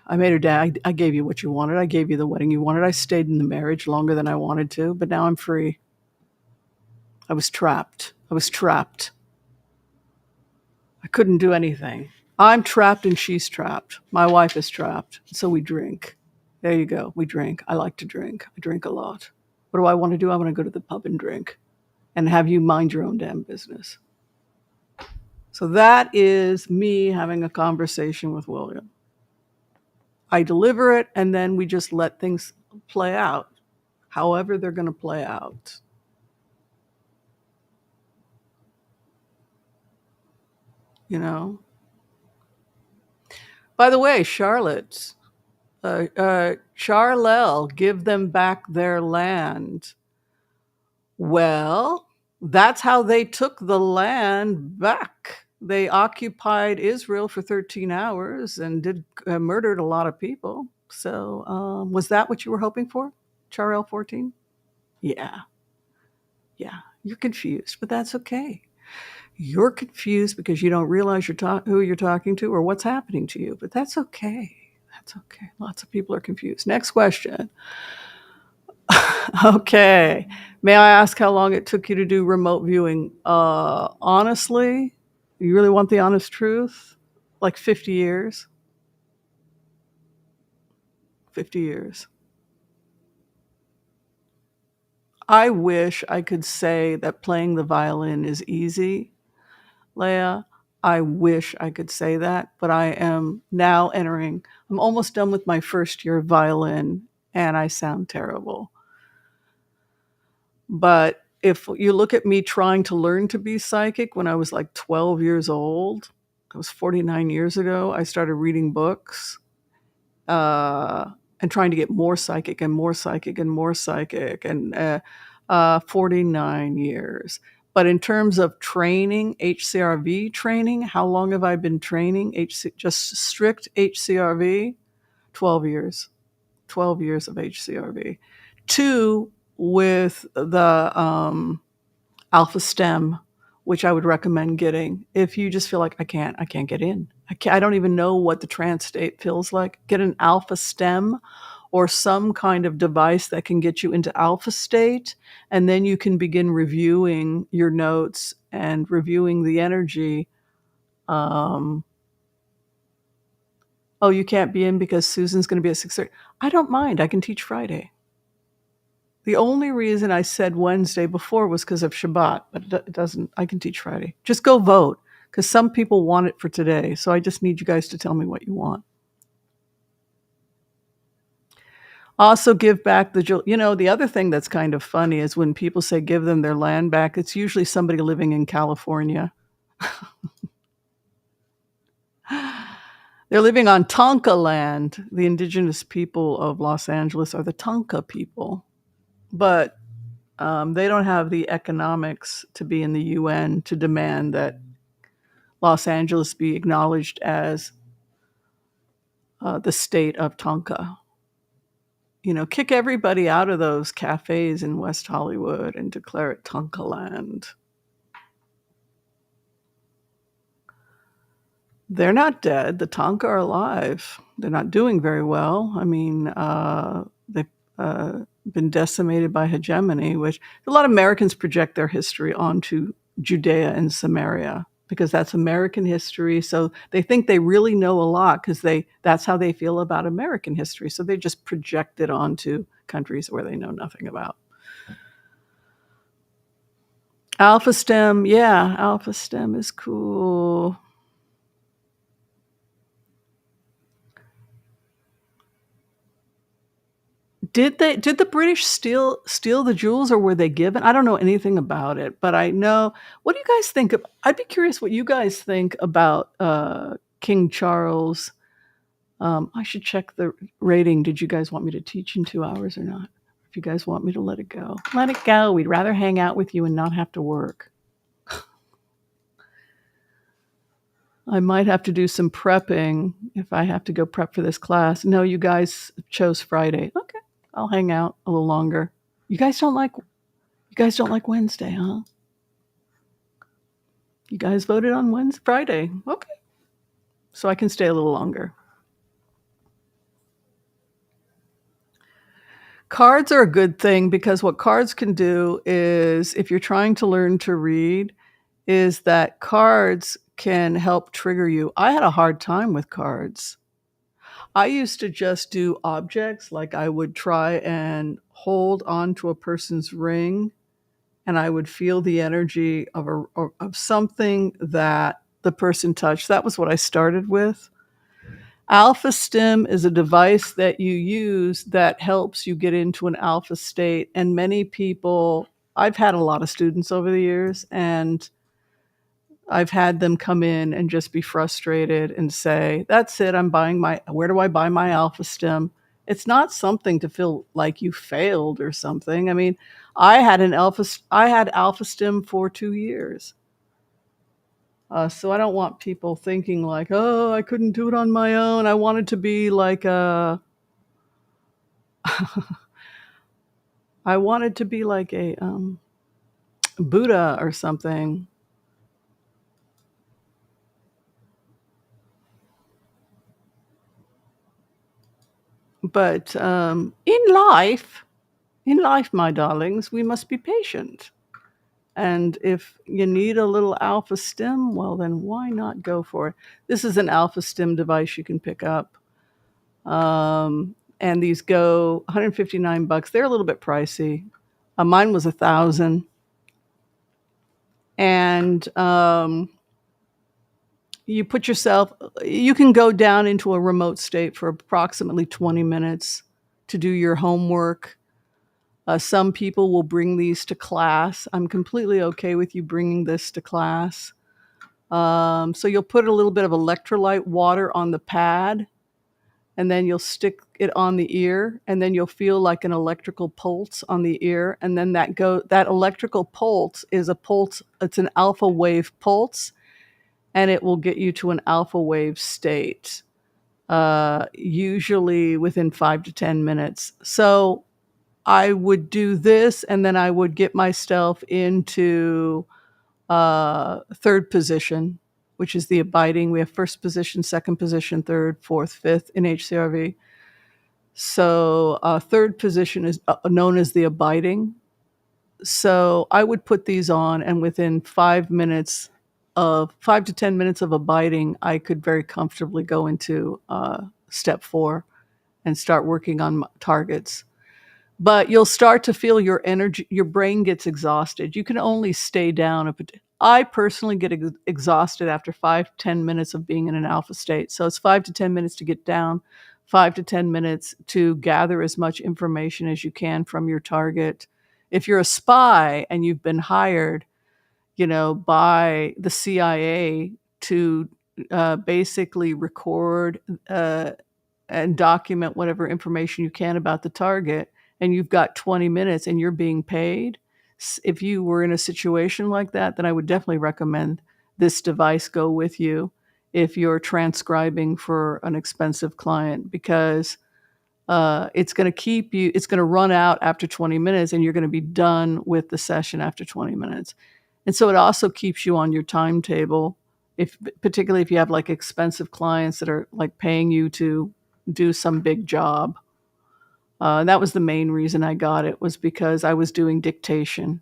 Speaker 1: I made her dad. I gave you what you wanted. I gave you the wedding you wanted. I stayed in the marriage longer than I wanted to, but now I'm free. I was trapped. I was trapped. I couldn't do anything. I'm trapped and she's trapped. My wife is trapped. So we drink. There you go. We drink. I like to drink. I drink a lot. What do I want to do? I want to go to the pub and drink and have you mind your own damn business. So that is me having a conversation with William. I deliver it and then we just let things play out, however they're going to play out. You know? By the way, Charlotte, Charlel, give them back their land. Well, that's how they took the land back. They occupied Israel for 13 hours and did murdered a lot of people. So was that what you were hoping for, Charel 14? Yeah. Yeah. You're confused, but that's okay. You're confused because you don't realize who you're talking to or what's happening to you, but that's okay. That's okay. Lots of people are confused. Next question. Okay. May I ask how long it took you to do remote viewing? Honestly, you really want the honest truth? Like 50 years? 50 years. I wish I could say that playing the violin is easy, Leah. I wish I could say that, but I am now I'm almost done with my first year of violin, and I sound terrible. But if you look at me trying to learn to be psychic when I was like 12 years old, that was 49 years ago, I started reading books and trying to get more psychic and more psychic and more psychic, and 49 years. But in terms of training, HCRV training, how long have I been training? Just strict HCRV? 12 years. 12 years of HCRV. 2 with the Alpha STEM, which I would recommend getting if you just feel like I can't get in. I don't even know what the trance state feels like. Get an Alpha STEM or some kind of device that can get you into alpha state, and then you can begin reviewing your notes and reviewing the energy. Oh, you can't be in because Susan's going to be at 6:30. I don't mind. I can teach Friday. The only reason I said Wednesday before was because of Shabbat, but it doesn't. I can teach Friday. Just go vote, because some people want it for today. So I just need you guys to tell me what you want. Also, give back the other thing that's kind of funny is when people say give them their land back, it's usually somebody living in California. They're living on Tonka land. The indigenous people of Los Angeles are the Tonka people. But they don't have the economics to be in the UN to demand that Los Angeles be acknowledged as the state of Tonka. Kick everybody out of those cafes in West Hollywood and declare it Tonka land. They're not dead. The Tonka are alive. They're not doing very well. I mean, they've been decimated by hegemony, which a lot of Americans project their history onto Judea and Samaria because that's American history. So they think they really know a lot because that's how they feel about American history. So they just project it onto countries where they know nothing about. Alpha STEM, yeah, Alpha STEM is cool. Did the British steal the jewels, or were they given? I don't know anything about it, but I know. What do you guys think of? I'd be curious what you guys think about King Charles. I should check the rating. Did you guys want me to teach in 2 hours or not? If you guys want me to let it go, let it go. We'd rather hang out with you and not have to work. I might have to do some prepping if I have to go prep for this class. No, you guys chose Friday. Okay, I'll hang out a little longer. You guys don't like Wednesday, huh? You guys voted on Friday. Okay. So I can stay a little longer. Cards are a good thing because what cards can do is, if you're trying to learn to read, is that cards can help trigger you. I had a hard time with cards. I used to just do objects, like I would try and hold onto a person's ring and I would feel the energy of something that the person touched. That was what I started with. Alpha Stim is a device that you use that helps you get into an alpha state. And many people, I've had a lot of students over the years, and I've had them come in and just be frustrated and say, that's it, where do I buy my Alpha Stim? It's not something to feel like you failed or something. I mean, I had Alpha Stim for 2 years. So I don't want people thinking like, oh, I couldn't do it on my own. I wanted to be like a Buddha or something. But in life, my darlings, we must be patient. And if you need a little Alpha Stim, well, then why not go for it? This is an Alpha Stim device you can pick up. And these go $159. They're a little bit pricey. Mine was $1,000. And you can go down into a remote state for approximately 20 minutes to do your homework. Some people will bring these to class. I'm completely okay with you bringing this to class. So you'll put a little bit of electrolyte water on the pad, and then you'll stick it on the ear, and then you'll feel like an electrical pulse on the ear. And then that electrical pulse is a pulse. It's an alpha wave pulse, and it will get you to an alpha wave state, usually within 5 to 10 minutes. So I would do this, and then I would get myself into third position, which is the abiding. We have first position, second position, third, fourth, fifth in HCRV. So third position is known as the abiding. So I would put these on, and within 5 to 10 minutes of abiding, I could very comfortably go into step 4 and start working on targets. But you'll start to feel your energy, your brain gets exhausted. You can only stay down. I personally get exhausted after 5-10 minutes of being in an alpha state. So it's 5 to 10 minutes to get down, 5 to 10 minutes to gather as much information as you can from your target. If you're a spy and you've been hired, by the CIA to basically record and document whatever information you can about the target, and you've got 20 minutes and you're being paid, if you were in a situation like that, then I would definitely recommend this device go with you if you're transcribing for an expensive client, because it's going to run out after 20 minutes and you're going to be done with the session after 20 minutes. And so it also keeps you on your timetable, particularly if you have like expensive clients that are like paying you to do some big job. That was the main reason I got it, was because I was doing dictation.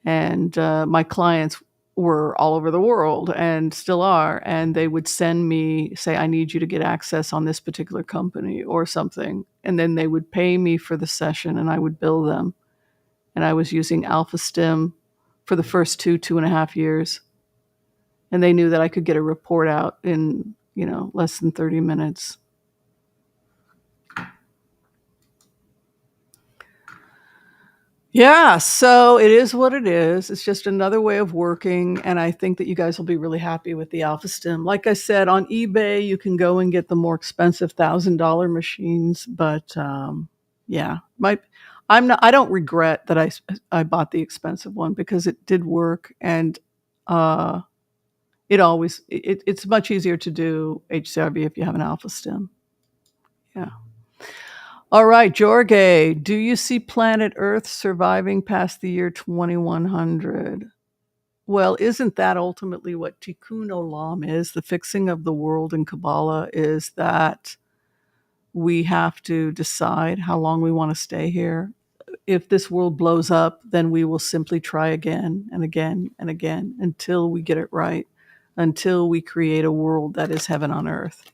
Speaker 1: And my clients were all over the world and still are. And they would send me, say, I need you to get access on this particular company or something. And then they would pay me for the session and I would bill them. And I was using Alpha Stim for the first 2.5 years. And they knew that I could get a report out in, less than 30 minutes. Yeah, so it is what it is. It's just another way of working, and I think that you guys will be really happy with the Alpha Stim. Like I said, on eBay, you can go and get the more expensive $1,000 machines, but yeah, I don't regret that I bought the expensive one because it did work, and It's much easier to do HCRV if you have an alpha stem. Yeah. All right, Jorge, do you see planet Earth surviving past the year 2100? Well, isn't that ultimately what Tikkun Olam is? The fixing of the world in Kabbalah is that we have to decide how long we want to stay here. If this world blows up, then we will simply try again and again and again until we get it right, until we create a world that is heaven on earth.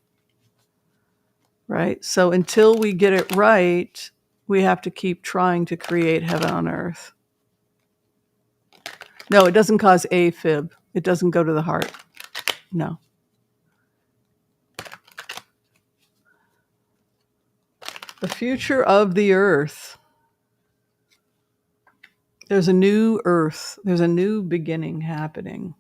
Speaker 1: Right? So until we get it right, we have to keep trying to create heaven on earth. No, it doesn't cause AFib. It doesn't go to the heart. No. The future of the earth. There's a new earth. There's a new beginning happening.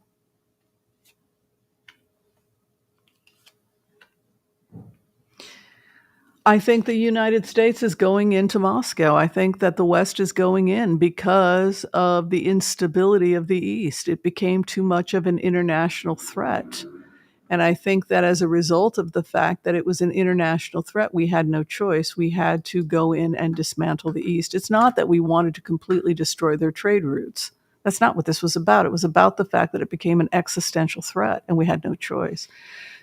Speaker 1: I think the United States is going into Moscow. I think that the West is going in because of the instability of the East. It became too much of an international threat. And I think that as a result of the fact that it was an international threat, we had no choice. We had to go in and dismantle the East. It's not that we wanted to completely destroy their trade routes. That's not what this was about. It was about the fact that it became an existential threat, and we had no choice.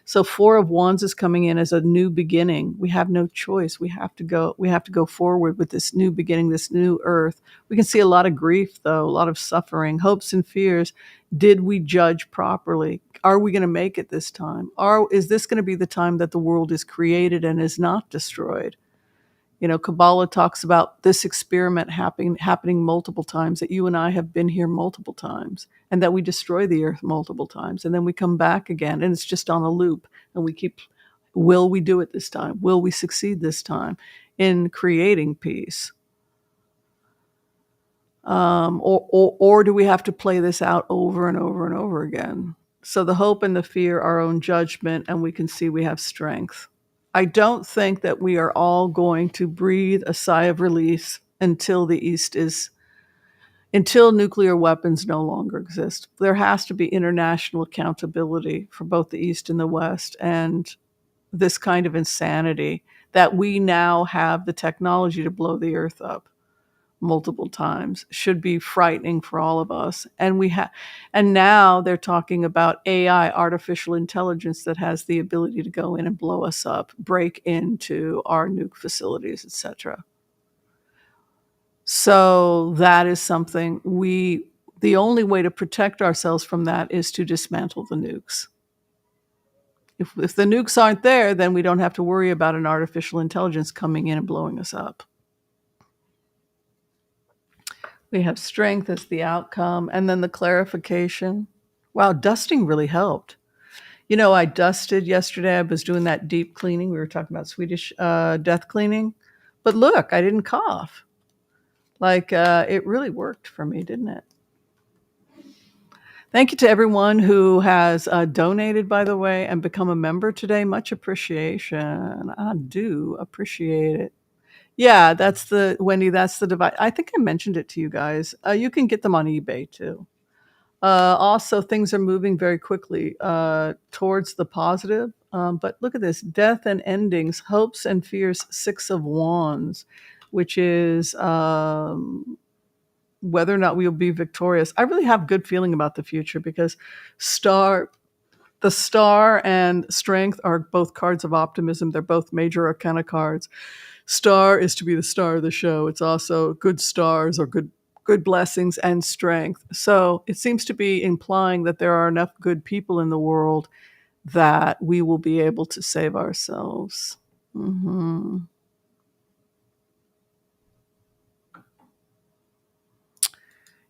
Speaker 1: So Four of Wands is coming in as a new beginning. We have no choice. We have to go forward with this new beginning, this new earth. We can see a lot of grief, though, a lot of suffering, hopes and fears. Did we judge properly? Are we going to make it this time? Is this going to be the time that the world is created and is not destroyed? You know, Kabbalah talks about this experiment happening multiple times, that you and I have been here multiple times, and that we destroy the earth multiple times, and then we come back again, and it's just on a loop, and we keep, will we do it this time? Will we succeed this time in creating peace? Or do we have to play this out over and over and over again? So the hope and the fear, our own judgment, and we can see we have strength. I don't think that we are all going to breathe a sigh of release until until nuclear weapons no longer exist. There has to be international accountability for both the East and the West, and this kind of insanity that we now have the technology to blow the earth up multiple times should be frightening for all of us. And now they're talking about AI, artificial intelligence, that has the ability to go in and blow us up, break into our nuke facilities, etc. So that is something the only way to protect ourselves from that is to dismantle the nukes. If the nukes aren't there, then we don't have to worry about an artificial intelligence coming in and blowing us up. We have strength as the outcome, and then the clarification. Wow, dusting really helped. You know, I dusted yesterday. I was doing that deep cleaning. We were talking about Swedish death cleaning. But look, I didn't cough. It really worked for me, didn't it? Thank you to everyone who has donated, by the way, and become a member today. Much appreciation. I do appreciate it. Yeah, that's Wendy, that's the device. I think I mentioned it to you guys. You can get them on eBay too. Also, things are moving very quickly towards the positive. But look at this: death and endings, hopes and fears, Six of Wands, which is whether or not we will be victorious. I really have good feeling about the future because the star and strength are both cards of optimism. They're both major arcana cards. Star is to be the star of the show. It's also good stars or good blessings and strength. So it seems to be implying that there are enough good people in the world that we will be able to save ourselves. Mm-hmm.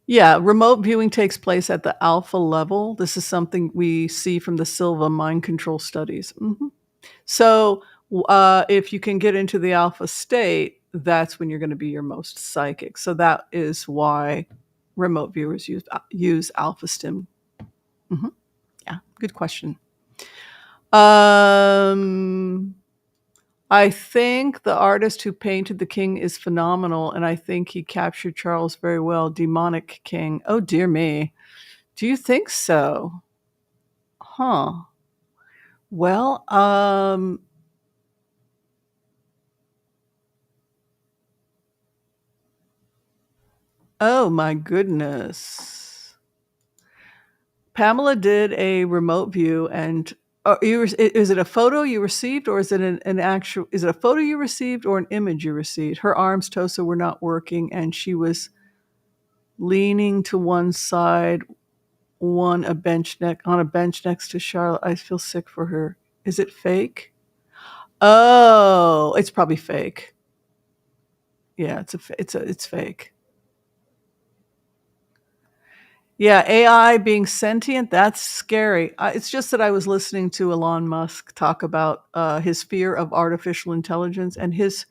Speaker 1: Yeah, remote viewing takes place at the alpha level. This is something we see from the Silva mind control studies. Mm-hmm. So if you can get into the alpha state, that's when you're going to be your most psychic. So that is why remote viewers use alpha stim. Mm-hmm. Yeah, good question. I think the artist who painted the king is phenomenal, and I think he captured Charles very well. Demonic king. Oh, dear me. Do you think so? Huh. Well, oh my goodness. Pamela did a remote view, and is it a photo you received, or is it an actual? Is it a photo you received or an image you received? Her arms, torso were not working, and she was leaning to one side, on a bench next to Charlotte. I feel sick for her. Is it fake? Oh, it's probably fake. Yeah, it's fake. Yeah, AI being sentient, that's scary. It's just that I was listening to Elon Musk talk about his fear of artificial intelligence, and his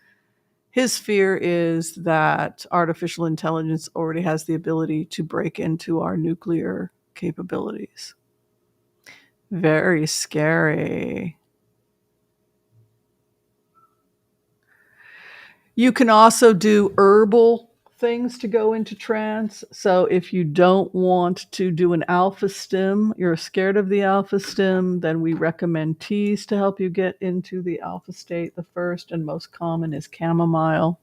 Speaker 1: fear is that artificial intelligence already has the ability to break into our nuclear capabilities. Very scary. You can also do herbal things to go into trance. So if you don't want to do an alpha stim, you're scared of the alpha stim, then we recommend teas to help you get into the alpha state. The first and most common is chamomile.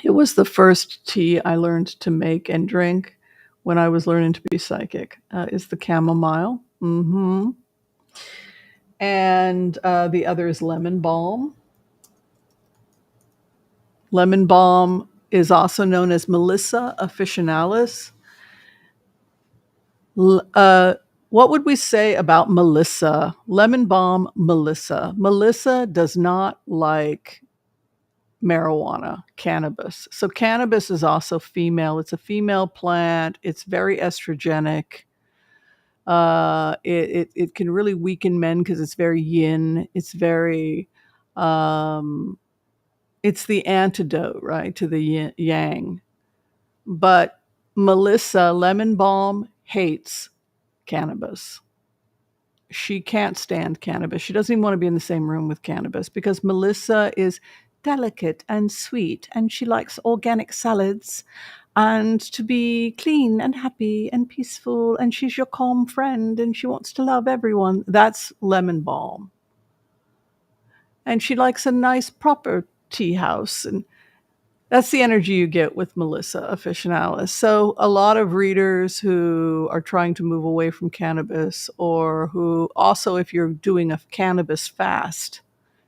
Speaker 1: It was the first tea I learned to make and drink when I was learning to be psychic. Is the chamomile. And the other is lemon balm. Lemon balm is also known as Melissa officinalis. What would we say about Melissa? Lemon balm, Melissa. Melissa does not like marijuana, cannabis. So cannabis is also female. It's a female plant. It's very estrogenic. It can really weaken men because it's very yin. It's very um, it's the antidote, right, to the yang. But Melissa Lemon Balm hates cannabis. She can't stand cannabis. She doesn't even want to be in the same room with cannabis because Melissa is delicate and sweet and she likes organic salads and to be clean and happy and peaceful, and she's your calm friend and she wants to love everyone. That's Lemon Balm. And she likes a nice proper tea house, and that's the energy you get with Melissa officinalis. So a lot of readers who are trying to move away from cannabis, or who also, if you're doing a cannabis fast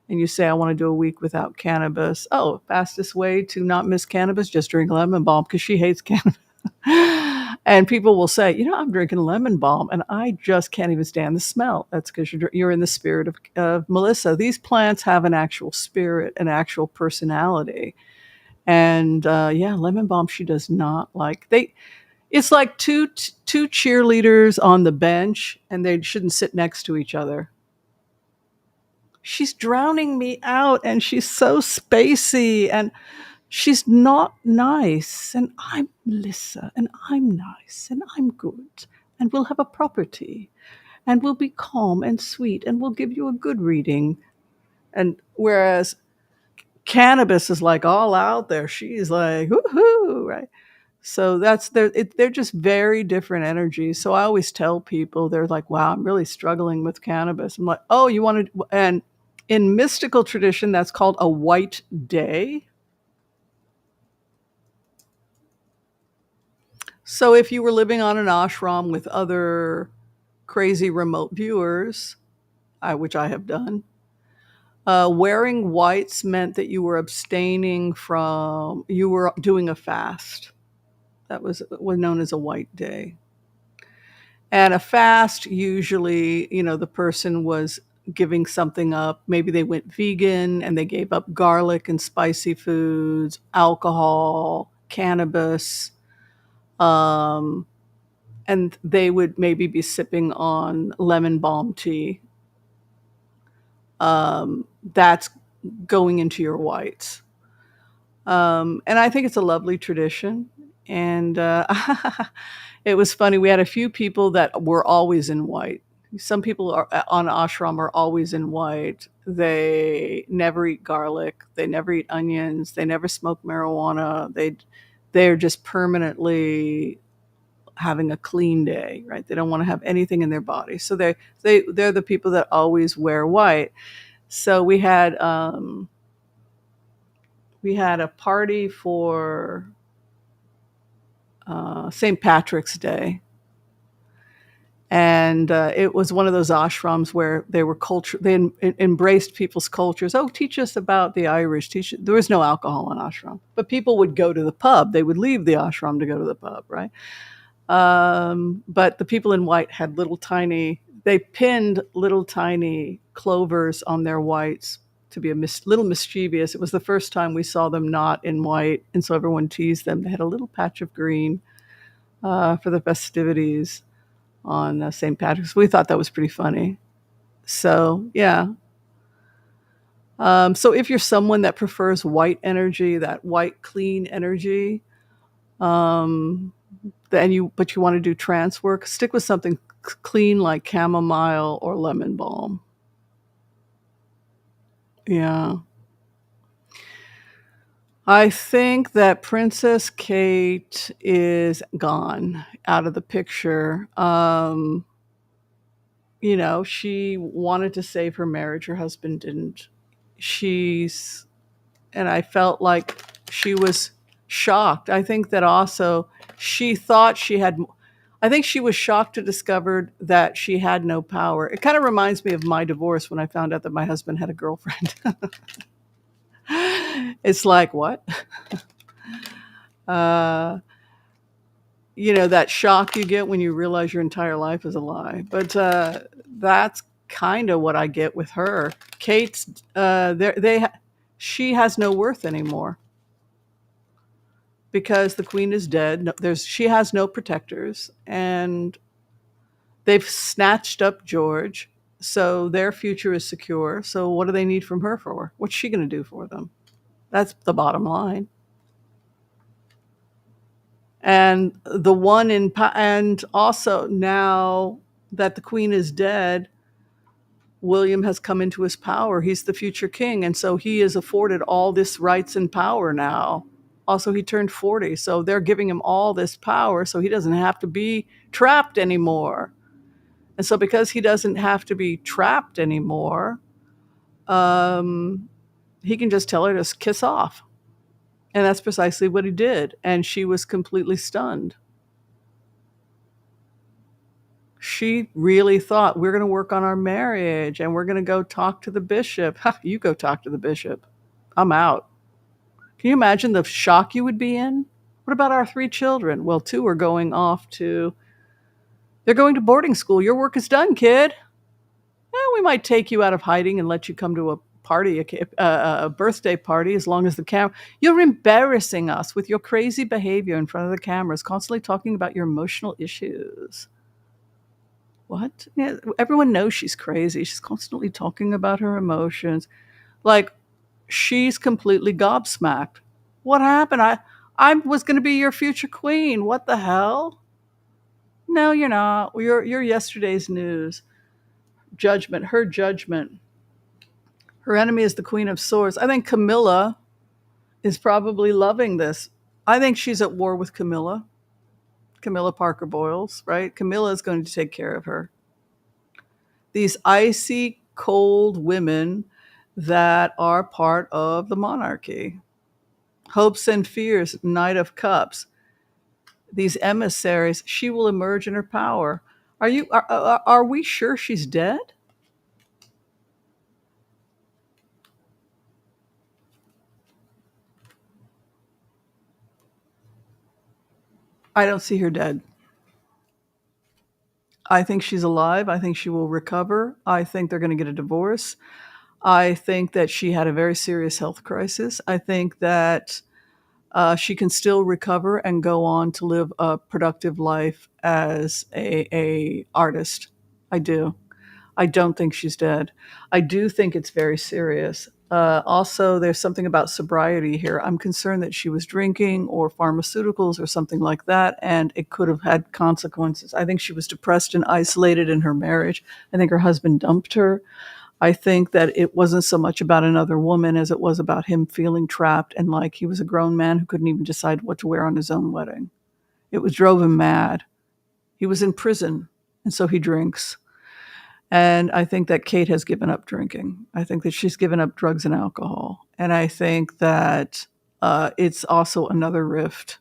Speaker 1: and you say, I want to do a week without cannabis. Oh, fastest way to not miss cannabis, just drink lemon balm, because she hates cannabis. And people will say, I'm drinking lemon balm and I just can't even stand the smell. That's because you're in the spirit of Melissa. These plants have an actual spirit, an actual personality. And yeah, lemon balm she does not like. It's like two cheerleaders on the bench, and they shouldn't sit next to each other. She's drowning me out, and she's so spacey, and she's not nice. And I'm Melissa, and I'm nice, and I'm good, and we'll have a proper tea, and we'll be calm and sweet, and we'll give you a good reading. And whereas cannabis is like all out there, she's like woohoo, right? So they're just very different energies. So I always tell people, they're like, wow, I'm really struggling with cannabis. I'm like, oh, you want to, and in mystical tradition, that's called a white day. So if you were living on an ashram with other crazy remote viewers, which I have done, wearing whites meant that you were abstaining from, you were doing a fast. That was known as a white day. And a fast, usually, the person was giving something up. Maybe they went vegan and they gave up garlic and spicy foods, alcohol, cannabis, um, and they would maybe be sipping on lemon balm tea. That's going into your whites. And I think it's a lovely tradition. And it was funny. We had a few people that were always in white. Some people are on ashram are always in white. They never eat garlic. They never eat onions. They never smoke marijuana. They're just permanently having a clean day, right? They don't want to have anything in their body. So they're the people that always wear white. So we had a party for St. Patrick's Day. And it was one of those ashrams where they were embraced people's cultures. Oh, teach us about the Irish. There was no alcohol in ashram, but people would go to the pub. They would leave the ashram to go to the pub, right? But the people in white had they pinned little tiny clovers on their whites to be little mischievous. It was the first time we saw them not in white, and so everyone teased them. They had a little patch of green for the festivities on St. Patrick's. We thought that was pretty funny. So, yeah. So if you're someone that prefers white energy, that white, clean energy, but you want to do trance work, stick with something clean like chamomile or lemon balm. Yeah. I think that Princess Kate is gone out of the picture. She wanted to save her marriage. Her husband didn't. And I felt like she was shocked. I think that also she thought I think she was shocked to discover that she had no power. It kind of reminds me of my divorce when I found out that my husband had a girlfriend. It's like, what? That shock you get when you realize your entire life is a lie. But that's kind of what I get with her. Kate's, she has no worth anymore because the queen is dead. She has no protectors, and they've snatched up George, so their future is secure. So what do they need from her for? What's she going to do for them? That's the bottom line. And and also now that the queen is dead, William has come into his power. He's the future king, and so he is afforded all this rights and power now. Also, he turned 40, so they're giving him all this power so he doesn't have to be trapped anymore. And so because he doesn't have to be trapped anymore, he can just tell her to kiss off. And that's precisely what he did. And she was completely stunned. She really thought, we're going to work on our marriage and we're going to go talk to the bishop. You go talk to the bishop. I'm out. Can you imagine the shock you would be in? What about our 3 children? Well, 2 are going they're going to boarding school. Your work is done, kid. We might take you out of hiding and let you come to a party, a birthday party, as long as you're embarrassing us with your crazy behavior in front of the cameras, constantly talking about your emotional issues. What? Yeah, everyone knows she's crazy. She's constantly talking about her emotions. Like, she's completely gobsmacked. What happened? I was going to be your future queen. What the hell? No, you're not. You're yesterday's news. Her judgment. Her enemy is the Queen of Swords. I think Camilla is probably loving this. I think she's at war with Camilla Parker Boyles, right? Camilla is going to take care of her. These icy, cold women that are part of the monarchy. Hopes and fears, Knight of Cups. These emissaries, she will emerge in her power. Are we sure she's dead? I don't see her dead. I think she's alive. I think she will recover. I think they're going to get a divorce. I think that she had a very serious health crisis. I think that she can still recover and go on to live a productive life as a artist. I do. I don't think she's dead. I do think it's very serious. Also, there's something about sobriety here. I'm concerned that she was drinking or pharmaceuticals or something like that, and it could have had consequences. I think she was depressed and isolated in her marriage. I think her husband dumped her. I think that it wasn't so much about another woman as it was about him feeling trapped and like he was a grown man who couldn't even decide what to wear on his own wedding. Drove him mad. He was in prison, and so he drinks. And I think that Kate has given up drinking. I think that she's given up drugs and alcohol. And I think that it's also another rift.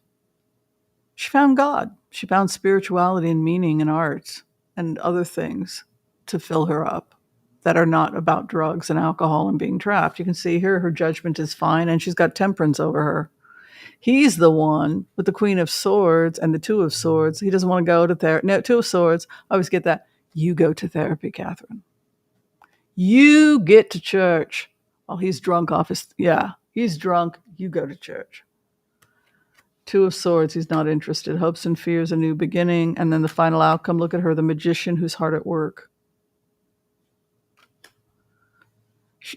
Speaker 1: She found God. She found spirituality and meaning and art and other things to fill her up that are not about drugs and alcohol and being trapped. You can see here her judgment is fine, and she's got temperance over her. He's the one with the Queen of Swords and the Two of Swords. He doesn't want to go to therapy. No, Two of Swords. I always get that. You go to therapy, Catherine. You get to church while he's drunk off his. Yeah, he's drunk. You go to church. Two of Swords, he's not interested. Hopes and fears, a new beginning. And then the final outcome, look at her, the magician who's hard at work.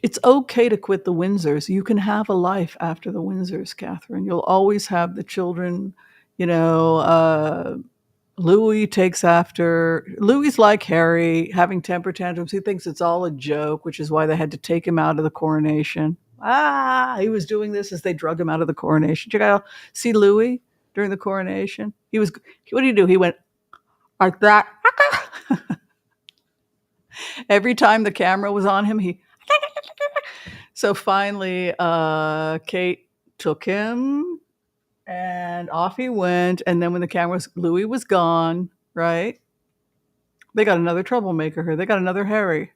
Speaker 1: It's okay to quit the Windsors. You can have a life after the Windsors, Catherine. You'll always have the children. Louis takes after. Louis's like Harry, having temper tantrums. He thinks it's all a joke, which is why they had to take him out of the coronation. He was doing this as they drug him out of the coronation. Did you guys see Louis during the coronation? What did he do? He went like that. Every time the camera was on him, so finally, Kate took him and off he went. And then when Louis was gone, right? They got another troublemaker here. They got another Harry.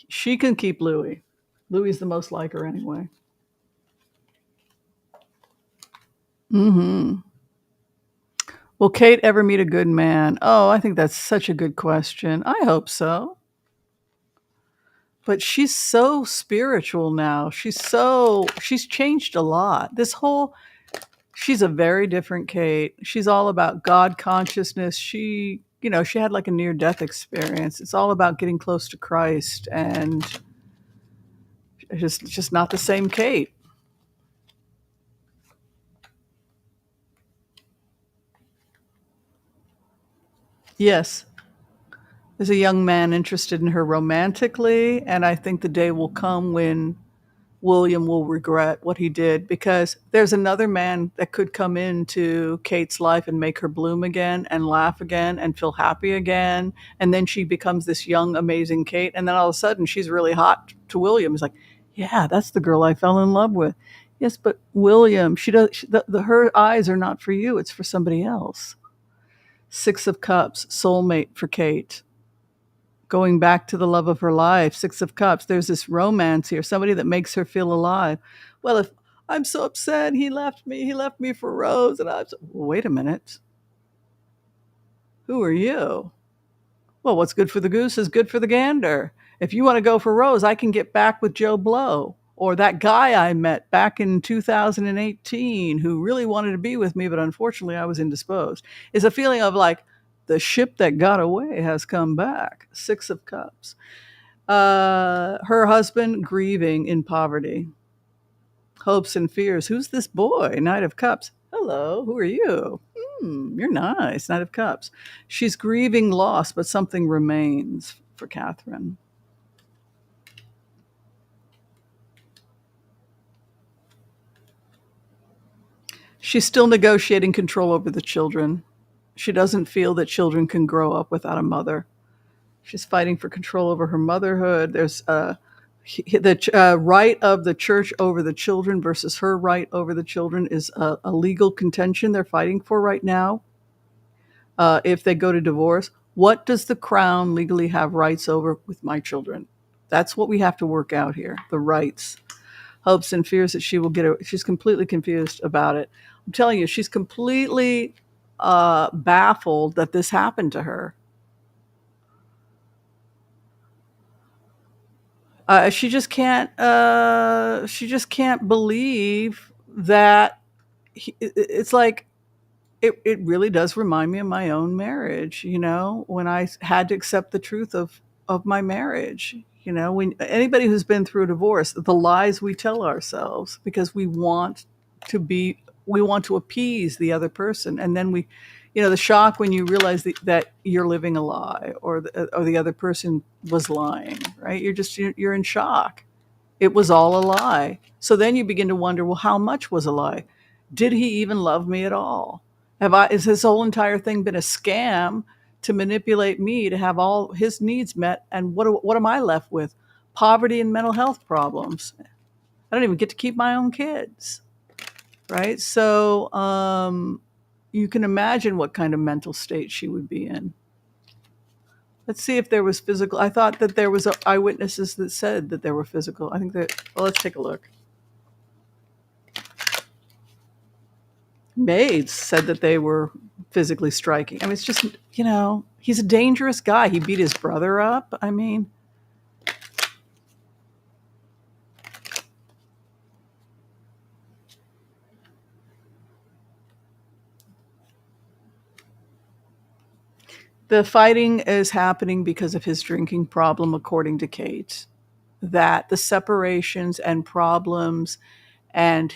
Speaker 1: She can keep Louis. Louis the most like her anyway. Mm-hmm. Will Kate ever meet a good man? Oh, I think that's such a good question. I hope so. But she's so spiritual now. She's changed a lot. She's a very different Kate. She's all about God consciousness. She had like a near-death experience. It's all about getting close to Christ, and it's just not the same Kate. Yes. There's a young man interested in her romantically, and I think the day will come when William will regret what he did, because there's another man that could come into Kate's life and make her bloom again and laugh again and feel happy again. And then she becomes this young, amazing Kate. And then all of a sudden she's really hot to William. It's like, yeah, that's the girl I fell in love with. Yes, but William, her eyes are not for you. It's for somebody else. Six of Cups, soulmate for Kate. Going back to the love of her life, Six of Cups. There's this romance here, somebody that makes her feel alive. Well, if I'm so upset, he left me for Rose, and wait a minute. Who are you? Well, what's good for the goose is good for the gander. If you want to go for Rose, I can get back with Joe Blow, or that guy I met back in 2018 who really wanted to be with me, but unfortunately I was indisposed. It's a feeling of like, the ship that got away has come back. Six of Cups. Her husband grieving in poverty. Hopes and fears. Who's this boy? Knight of Cups. Hello, who are you? You're nice. Knight of Cups. She's grieving loss, but something remains for Catherine. She's still negotiating control over the children. She doesn't feel that children can grow up without a mother. She's fighting for control over her motherhood. There's the right of the church over the children versus her right over the children is a legal contention they're fighting for right now. If they go to divorce, what does the crown legally have rights over with my children? That's what we have to work out here, the rights. Hopes and fears that she will get it. She's completely confused about it. I'm telling you, she's completely baffled that this happened to her. She just can't believe that it's like it really does remind me of my own marriage, when I had to accept the truth of my marriage. When anybody who's been through a divorce, the lies we tell ourselves because we want to appease the other person, and then the shock when you realize that you're living a lie, or the other person was lying, right? You're in shock. It was all a lie. So then you begin to wonder, well, how much was a lie? Did he even love me at all? Is his whole entire thing been a scam to manipulate me to have all his needs met? And what am I left with? Poverty and mental health problems. I don't even get to keep my own kids, right? So you can imagine what kind of mental state she would be in. Let's see if there was physical. I thought that there was eyewitnesses that said that there were physical. I think that. Well, let's take a look. Maids said that they were physically striking. I mean, it's just, he's a dangerous guy. He beat his brother up. I mean, the fighting is happening because of his drinking problem, according to Kate. That the separations and problems and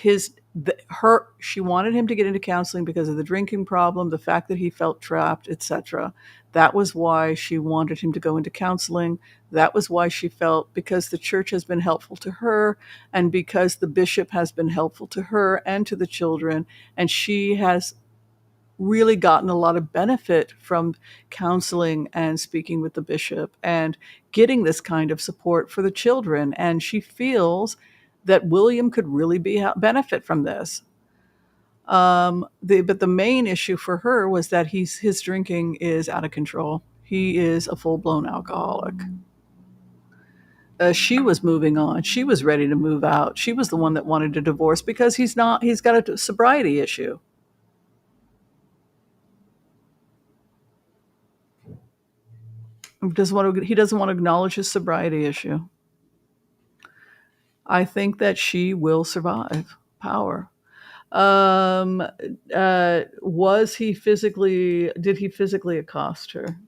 Speaker 1: she wanted him to get into counseling because of the drinking problem, the fact that he felt trapped, etc. That was why she wanted him to go into counseling. That was why she felt, because the church has been helpful to her and because the bishop has been helpful to her and to the children, and she has really gotten a lot of benefit from counseling and speaking with the bishop and getting this kind of support for the children. And she feels that William could really benefit from this. But the main issue for her was that his drinking is out of control. He is a full-blown alcoholic. She was moving on. She was ready to move out. She was the one that wanted a divorce because he's got a sobriety issue. He doesn't want to acknowledge his sobriety issue. I think that she will survive. Power. Did he physically accost her?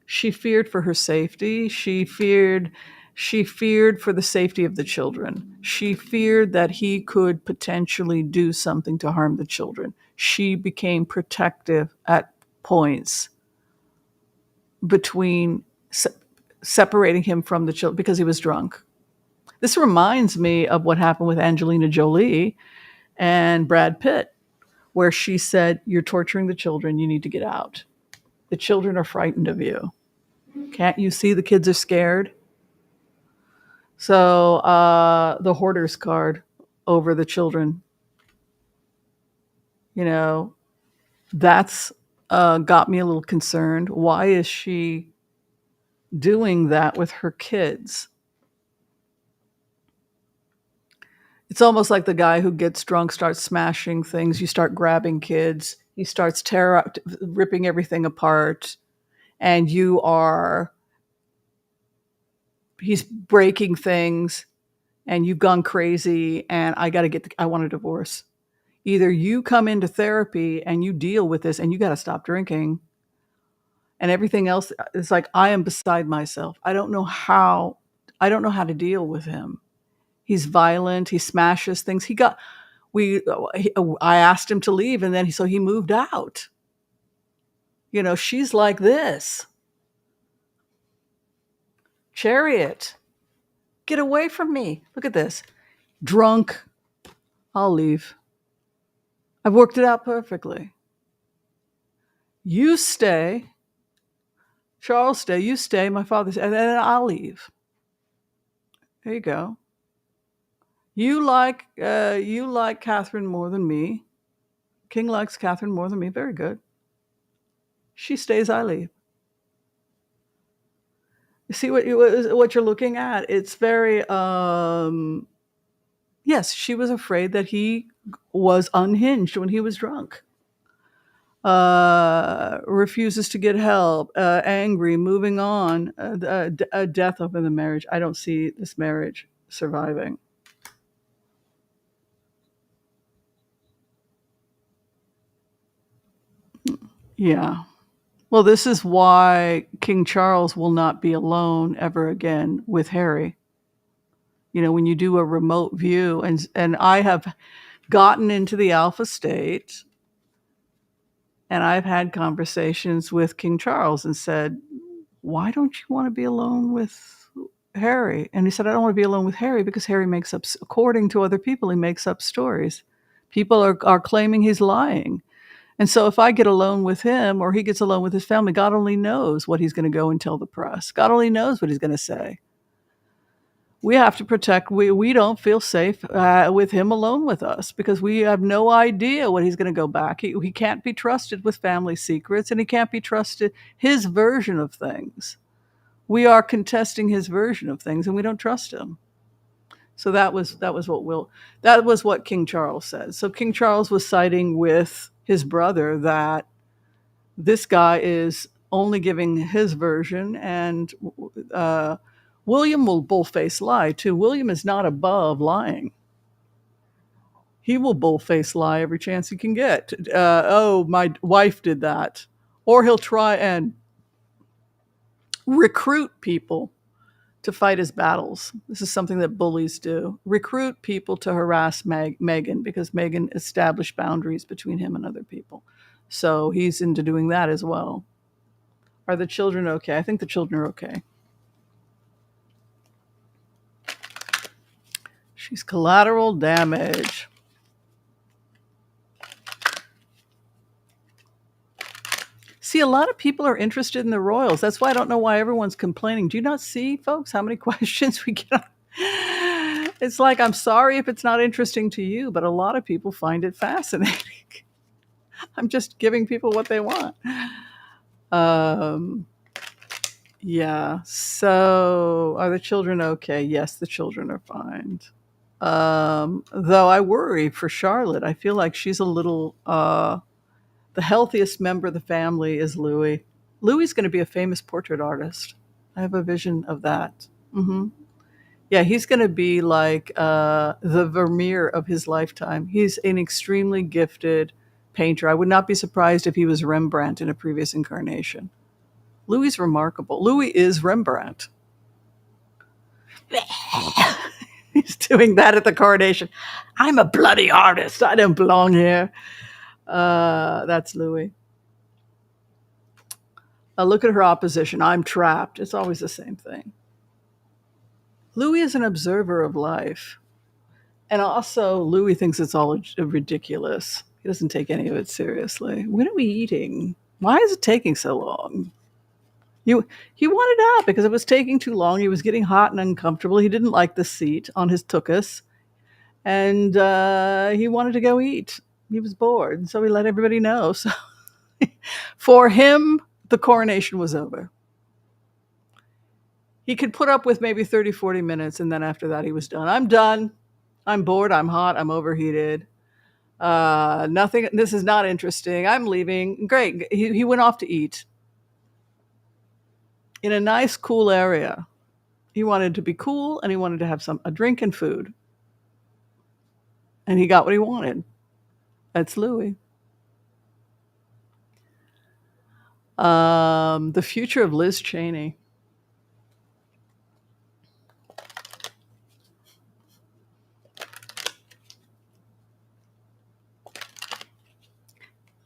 Speaker 1: She feared for her safety. She feared for the safety of the children. She feared that he could potentially do something to harm the children. She became protective at points between separating him from the children because he was drunk. This reminds me of what happened with Angelina Jolie and Brad Pitt, where she said, "You're torturing the children. You need to get out. The children are frightened of you. Can't you see the kids are scared?" So the hoarder's card over the children, that's got me a little concerned. Why is she doing that with her kids? It's almost like the guy who gets drunk starts smashing things. You start grabbing kids. He starts ripping everything apart. And he's breaking things. And you've gone crazy. And I want a divorce. Either you come into therapy and you deal with this and you got to stop drinking. And everything else is like, I am beside myself. I don't know how to deal with him. He's violent. He smashes things. I asked him to leave, and then he moved out. She's like this. Chariot, get away from me. Look at this. Drunk. I'll leave. I've worked it out perfectly. You stay. Charles, stay. You stay. My father, and then I'll leave. There you go. You like Catherine more than me. King likes Catherine more than me. Very good. She stays, I leave. You see what you're looking at? It's very yes, she was afraid that he was unhinged when he was drunk. Refuses to get help, angry, moving on, a death over the marriage. I don't see this marriage surviving. Yeah. Well, this is why King Charles will not be alone ever again with Harry. When you do a remote view, and I have gotten into the alpha state, and I've had conversations with King Charles and said, why don't you want to be alone with Harry? And he said, I don't want to be alone with Harry because Harry according to other people, he makes up stories. People are claiming he's lying. And so if I get alone with him or he gets alone with his family, God only knows what he's going to go and tell the press. God only knows what he's going to say. We have to protect. We don't feel safe with him alone with us because we have no idea what he's going to go back. He can't be trusted with family secrets, and he can't be trusted his version of things. We are contesting his version of things, and we don't trust him. So that was what King Charles said. So King Charles was siding with his brother that this guy is only giving his version, and William will bullface lie too. William is not above lying. He will bullface lie every chance he can get. Oh, my wife did that. Or he'll try and recruit people to fight his battles. This is something that bullies do. Recruit people to harass Meghan because Meghan established boundaries between him and other people. So he's into doing that as well. Are the children okay? I think the children are okay. She's collateral damage. See, a lot of people are interested in the royals. That's why I don't know why everyone's complaining. Do you not see, folks, how many questions we get? It's like, I'm sorry if it's not interesting to you, but a lot of people find it fascinating. I'm just giving people what they want. Yeah. So are the children okay? Yes, the children are fine. Though I worry for Charlotte. I feel like she's a little, the healthiest member of the family is Louis. Louis's going to be a famous portrait artist. I have a vision of that. Mm-hmm. Yeah, he's going to be like the Vermeer of his lifetime. He's an extremely gifted painter. I would not be surprised if he was Rembrandt in a previous incarnation. Louis is remarkable. Louis is Rembrandt. He's doing that at the coronation. I'm a bloody artist. I don't belong here. That's Louis. Look at her opposition. I'm trapped. It's always the same thing. Louis is an observer of life. And also, Louis thinks it's all ridiculous. He doesn't take any of it seriously. When are we eating? Why is it taking so long? He wanted out because it was taking too long. He was getting hot and uncomfortable. He didn't like the seat on his tuchus. And he wanted to go eat. He was bored. And so he let everybody know. So for him, the coronation was over. He could put up with maybe 30, 40 minutes. And then after that, he was done. I'm done. I'm bored. I'm hot. I'm overheated. Nothing. This is not interesting. I'm leaving. Great. He went off to eat in a nice, cool area. He wanted to be cool and he wanted to have a drink and food. And he got what he wanted. That's Louis. The future of Liz Cheney.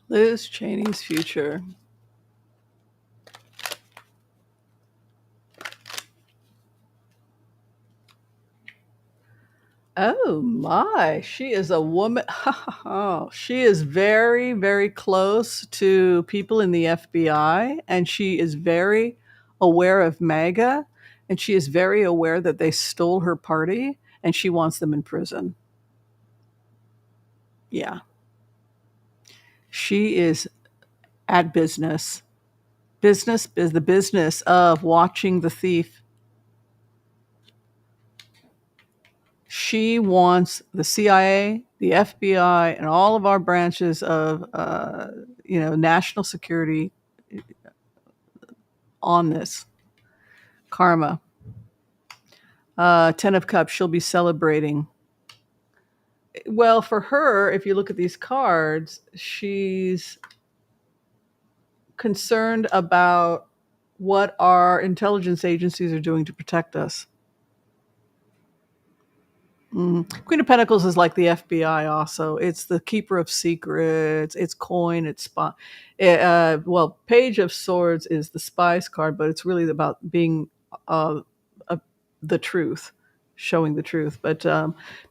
Speaker 1: Liz Cheney's future. Oh my, she is a woman. Oh, she is very, very close to people in the FBI, and she is very aware of MAGA, and she is very aware that they stole her party, and she wants them in prison. Yeah. She is at business. Business is the business of watching the thief. She wants the CIA, the FBI, and all of our branches of, national security on this. Karma. 10 of Cups, she'll be celebrating. Well, for her, if you look at these cards, she's concerned about what our intelligence agencies are doing to protect us. Queen of Pentacles is like the FBI also. It's the keeper of secrets. It's coin. It's spy. Page of Swords is the spy's card, but it's really about being the truth. showing the truth. But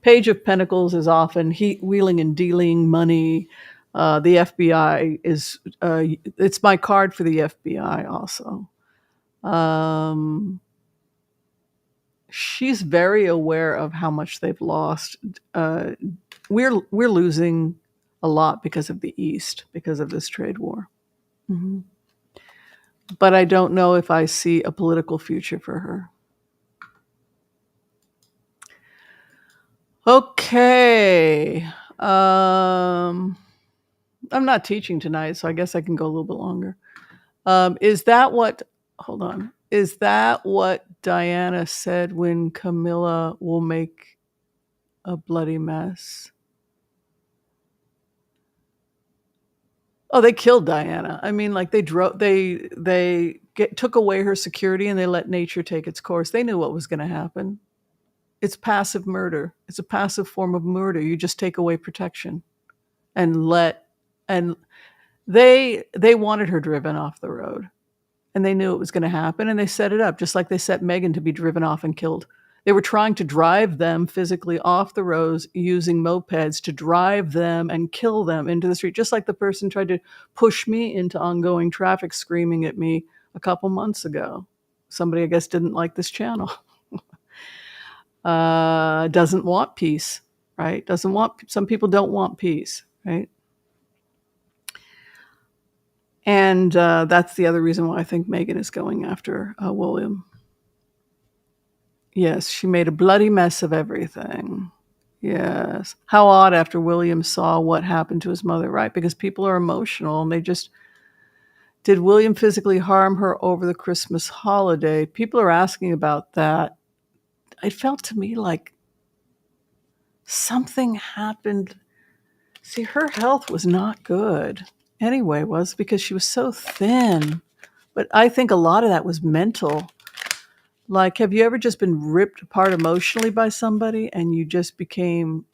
Speaker 1: Page of Pentacles is often wheeling and dealing money. The FBI is, it's my card for the FBI also. She's very aware of how much they've lost. We're losing a lot because of the East, because of this trade war. Mm-hmm. But I don't know if I see a political future for her. Okay. I'm not teaching tonight, so I guess I can go a little bit longer. Is that what Diana said when Camilla will make a bloody mess? Oh, they killed Diana. I mean, like they took away her security and they let nature take its course. They knew what was going to happen. It's passive murder. It's a passive form of murder. You just take away protection and they wanted her driven off the road. And they knew it was going to happen, and they set it up just like they set Megan to be driven off and killed. They were trying to drive them physically off the roads using mopeds to drive them and kill them into the street, just like the person tried to push me into ongoing traffic screaming at me a couple months ago. Somebody, I guess, didn't like this channel. Doesn't want peace, right? Some people don't want peace, right? And that's the other reason why I think Megan is going after William. Yes, she made a bloody mess of everything. Yes. How odd after William saw what happened to his mother, right? Because people are emotional and did William physically harm her over the Christmas holiday? People are asking about that. It felt to me like something happened. See, her health was not good. Anyway, was because she was so thin. But I think a lot of that was mental. Like, have you ever just been ripped apart emotionally by somebody and you just became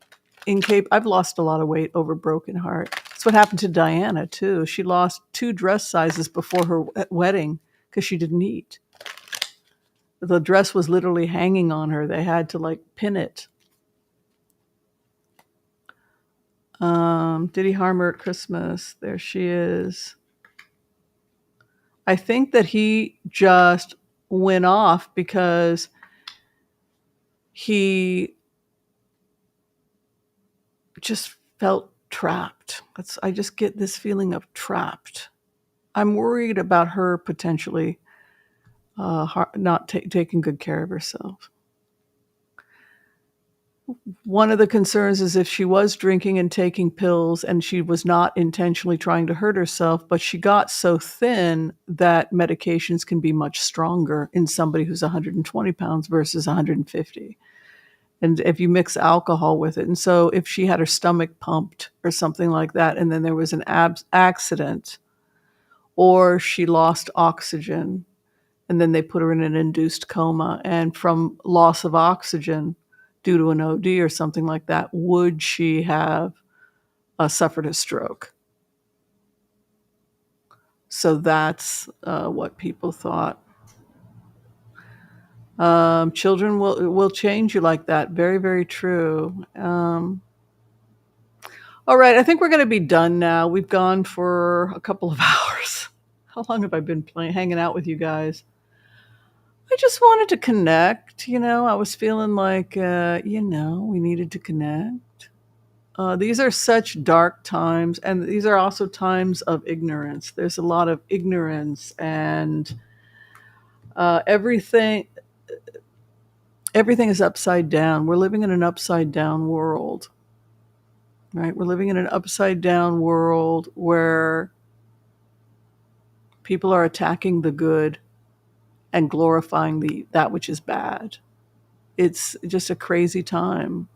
Speaker 1: incapable? I've lost a lot of weight over broken heart. That's what happened to Diana, too. She lost 2 dress sizes before her wedding because she didn't eat. The dress was literally hanging on her. They had to, like, pin it. Did he harm her at Christmas? There she is. I think that he just went off because he just felt trapped. I just get this feeling of trapped. I'm worried about her potentially not taking good care of herself. One of the concerns is if she was drinking and taking pills and she was not intentionally trying to hurt herself, but she got so thin that medications can be much stronger in somebody who's 120 pounds versus 150. And if you mix alcohol with it. And so if she had her stomach pumped or something like that, and then there was an accident, or she lost oxygen, and then they put her in an induced coma, and from loss of oxygen due to an OD or something like that, would she have suffered a stroke? So that's what people thought. Children will change you like that. Very, very true. All right, I think we're going to be done now. We've gone for a couple of hours. How long have I been hanging out with you guys? I just wanted to connect. I was feeling like, we needed to connect. These are such dark times, and these are also times of ignorance. There's a lot of ignorance, and everything is upside down. We're living in an upside down world, right? We're living in an upside down world where people are attacking the good and glorifying that which is bad. It's just a crazy time.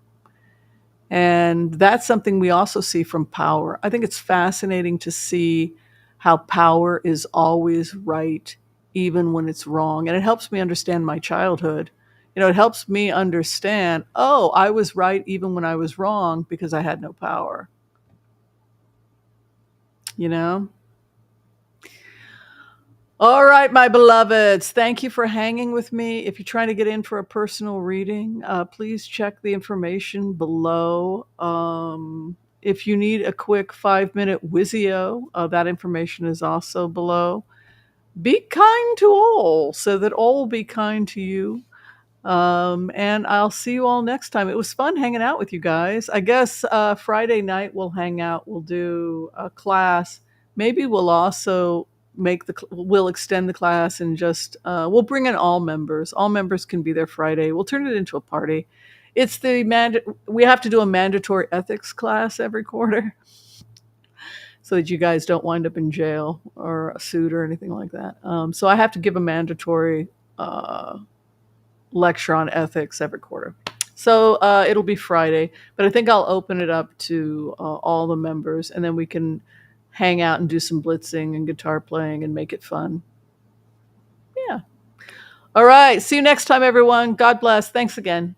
Speaker 1: And that's something we also see from power. I think it's fascinating to see how power is always right, even when it's wrong. And it helps me understand my childhood. It helps me understand, I was right even when I was wrong because I had no power. All right, my beloveds, thank you for hanging with me. If you're trying to get in for a personal reading, please check the information below. If you need a quick 5-minute Wizio, that information is also below. Be kind to all so that all will be kind to you. And I'll see you all next time. It was fun hanging out with you guys. I guess Friday night we'll hang out. We'll do a class. Maybe we'll also we'll extend the class and just we'll bring in all members. All members can be there Friday. We'll turn it into a party. It's we have to do a mandatory ethics class every quarter so that you guys don't wind up in jail or sued or anything like that. So I have to give a mandatory lecture on ethics every quarter. So it'll be Friday, but I think I'll open it up to all the members, and then we can hang out and do some blitzing and guitar playing and make it fun. Yeah. All right. See you next time, everyone. God bless. Thanks again.